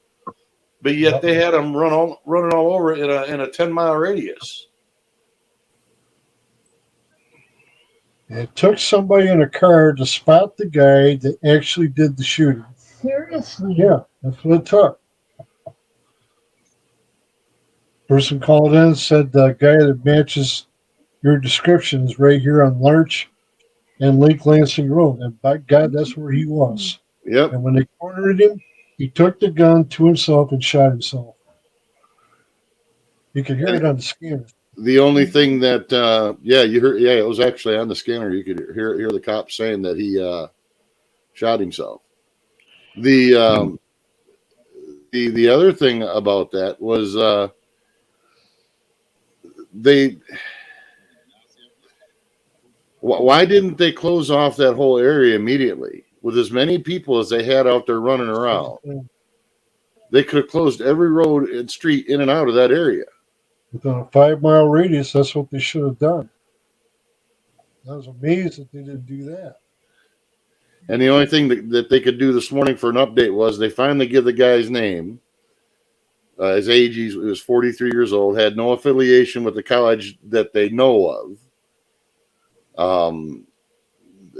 but yet they had them running all over in a 10-mile radius. It took somebody in a car to spot the guy that actually did the shooting. Seriously? Yeah, that's what it took. Person called in and said the guy that matches your descriptions right here on Larch and Lake Lansing Road. And by God, that's where he was. Yep. And when they cornered him, he took the gun to himself and shot himself. You could hear it on the scanner. The only thing that, you heard, it was actually on the scanner. You could hear the cop saying that he shot himself. The other thing about that was why didn't they close off that whole area immediately with as many people as they had out there running around? They could have closed every road and street in and out of that area. Within a 5-mile radius, that's what they should have done. I was amazed that they didn't do that. And the only thing that they could do this morning for an update was they finally give the guy's name. His age, he was 43 years old, had no affiliation with the college that they know of.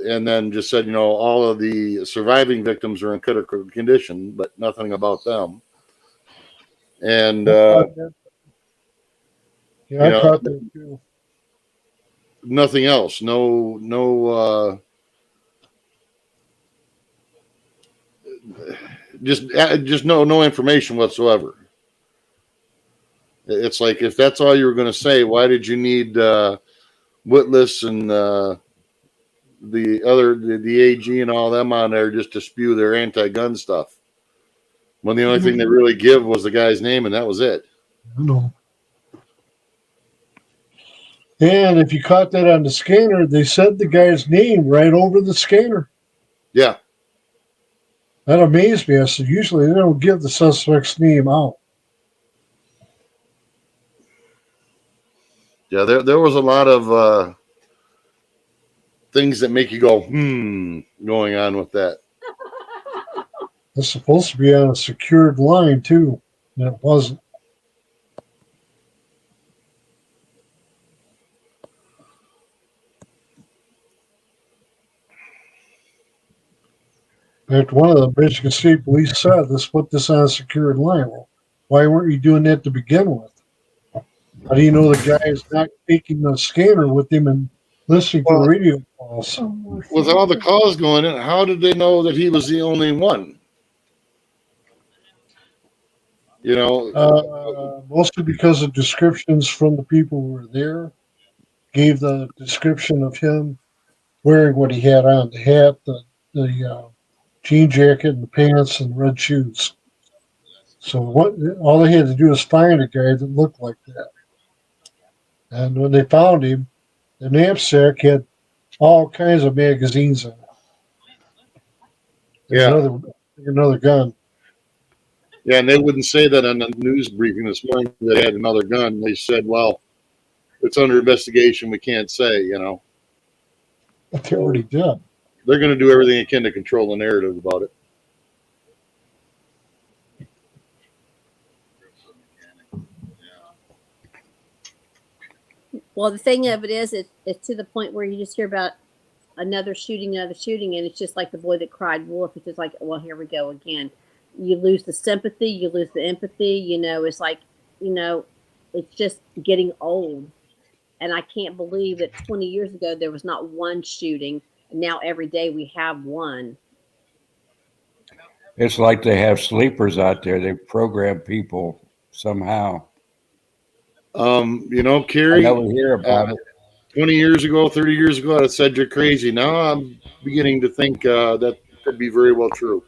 And then just said, all of the surviving victims are in critical condition, but nothing about them. And, I caught that too. Nothing else. No, just no information whatsoever. It's like, if that's all you were going to say, why did you need Witless and the AG and all them on there just to spew their anti-gun stuff, when the only thing they really give was the guy's name, and that was it. I know. And if you caught that on the scanner, they said the guy's name right over the scanner. Yeah. That amazed me. I said, usually they don't give the suspect's name out. Yeah, there was a lot of things that make you go, going on with that. It's supposed to be on a secured line, too, and it wasn't. In fact, one of the Michigan State Police said, let's put this on a secured line. Well, why weren't you doing that to begin with? How do you know the guy is not taking the scanner with him and listening to the radio calls? With all the calls going in, how did they know that he was the only one? Mostly because of descriptions from the people who were there. Gave the description of him wearing what he had on, the hat, the jean jacket and the pants and red shoes. So all they had to do was find a guy that looked like that. And when they found him, The knapsack had all kinds of magazines in it. There's Yeah. another gun. Yeah, and they wouldn't say that on the news briefing this morning. They had another gun. They said, "Well, it's under investigation. We can't say." But they already did. They're going to do everything they can to control the narrative about it. Well, the thing of it is, it's to the point where you just hear about another shooting, and it's just like the boy that cried wolf. It's just like, well, here we go again. You lose the sympathy, you lose the empathy. It's like, it's just getting old. And I can't believe that 20 years ago there was not one shooting, and now every day we have one. It's like they have sleepers out there. They program people somehow. I Kerry, never hear about it. 20 years ago, 30 years ago, I said you're crazy. Now I'm beginning to think that could be very well true.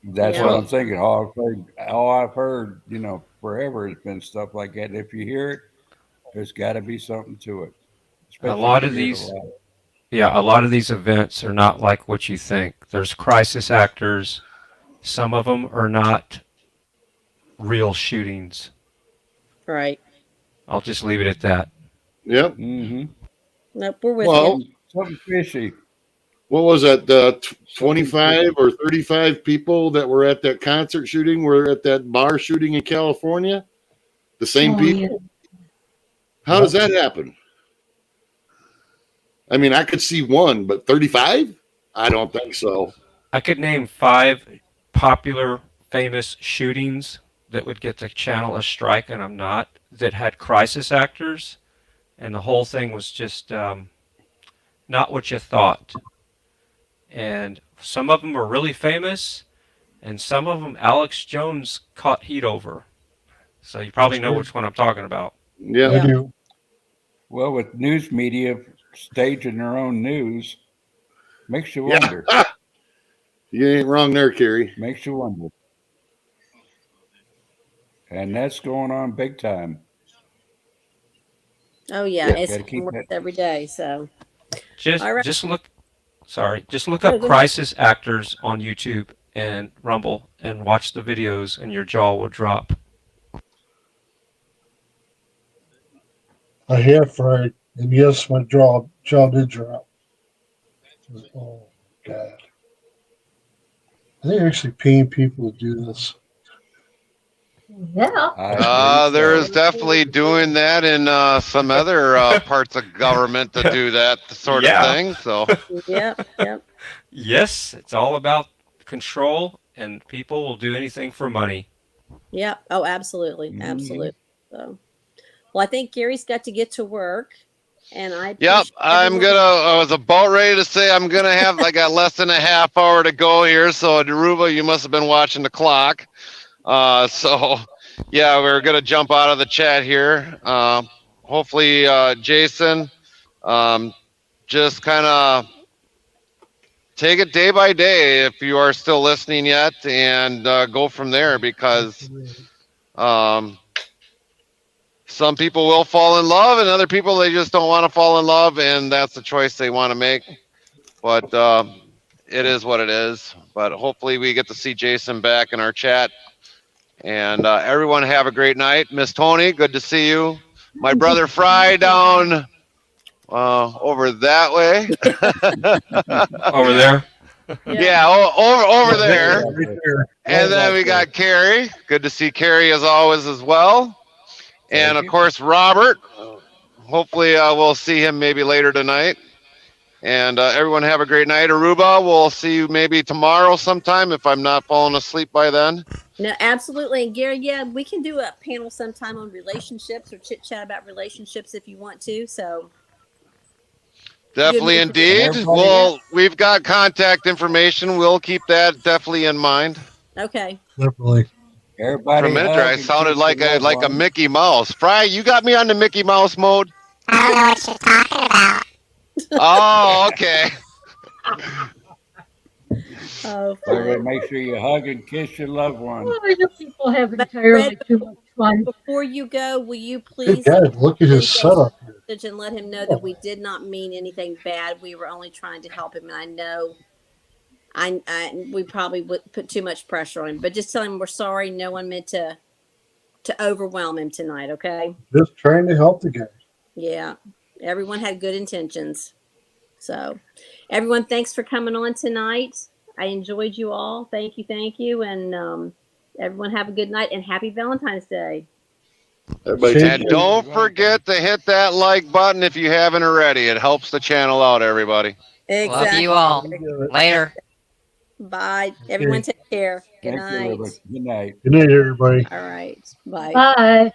That's Yeah. what I'm thinking. All I've heard, forever has been stuff like that. If you hear it, there's got to be something to it. A lot of these, a lot of these events are not like what you think. There's crisis actors. Some of them are not real shootings. Right. I'll just leave it at that. Yep. Mm-hmm. Nope, we're with Well, you. Something fishy. what was that? 25 or 35 people that were at that concert shooting were at that bar shooting in California? The same people? Yeah. How does that happen? I mean, I could see one, but 35? I don't think so. I could name 5 popular, famous shootings that would get the channel a strike, and I'm not, that had crisis actors, and the whole thing was just not what you thought. And some of them were really famous, and some of them Alex Jones caught heat over. So you probably know which one I'm talking about. Yeah. I do. Well, with news media staging their own news, makes you wonder. You ain't wrong there, Kerry. Makes you wonder. And that's going on big time. Oh yeah, Yeah, it's gotta keep works that- every day. So Just All right. just look No, up go ahead. crisis actors on YouTube and Rumble and watch the videos, and your jaw will drop. I have tried, and yes, my jaw did drop. Oh God! Are they actually paying people to do this? Yeah. I agree. There is definitely doing that in some other parts of government to do that sort Yeah. of thing. So yep. Yes, it's all about control, and people will do anything for money. Yep. Oh, absolutely. Mhm. Absolutely. So, well, I think Gary's got to get to work, and I. yep, appreciate I'm everyone- gonna. I was about ready to say I'm gonna have. I got less than a half hour to go here. So Deruba, you must have been watching the clock. So yeah, we're gonna jump out of the chat here. Hopefully, Jason, just kind of take it day by day if you are still listening yet, and go from there, because some people will fall in love, and other people, they just don't want to fall in love, and that's the choice they want to make. But it is what it is. But hopefully we get to see Jason back in our chat. And everyone have a great night. Miss Tony, good to see you. My brother Fry down over that way. Over there. Yeah, over there. Right there. And then we got Carrie. Good to see Carrie as always as well. And of course, Robert. Hopefully we'll see him maybe later tonight. And everyone have a great night. Aruba, we'll see you maybe tomorrow sometime if I'm not falling asleep by then. No, absolutely. And Gary, yeah, we can do a panel sometime on relationships or chit chat about relationships if you want to. So Definitely, Good. indeed. Everybody- Well, we've got contact information. We'll keep that definitely in mind. okay. Definitely. For Everybody a minute there, I hug and sounded kiss like your a loved one. Mickey Mouse. Fry, you got me on the Mickey Mouse mode. I don't know what you're talking about. Oh, okay. Oh, Everybody fun. make sure you hug and kiss your loved one. Well, you people have entirely too much one. Before you go, will you Good please God, look at send his Jason setup. a message and let him know that we did not mean anything bad. We were only trying to help him, and I know we probably would put too much pressure on him. But just tell him we're sorry. No one meant to overwhelm him tonight. Okay? Just trying to help the guy. Yeah. Everyone had good intentions. So, everyone, thanks for coming on tonight. I enjoyed you all. Thank you, and everyone have a good night and happy Valentine's Day. Everybody Same take And care. don't forget to hit that like button if you haven't already. It helps the channel out, everybody. Love Exactly. you all. Do it. Later. Bye. Everyone, take care. Good Thank you, night. everybody. Good night. Good night, everybody. All right. Bye. Bye.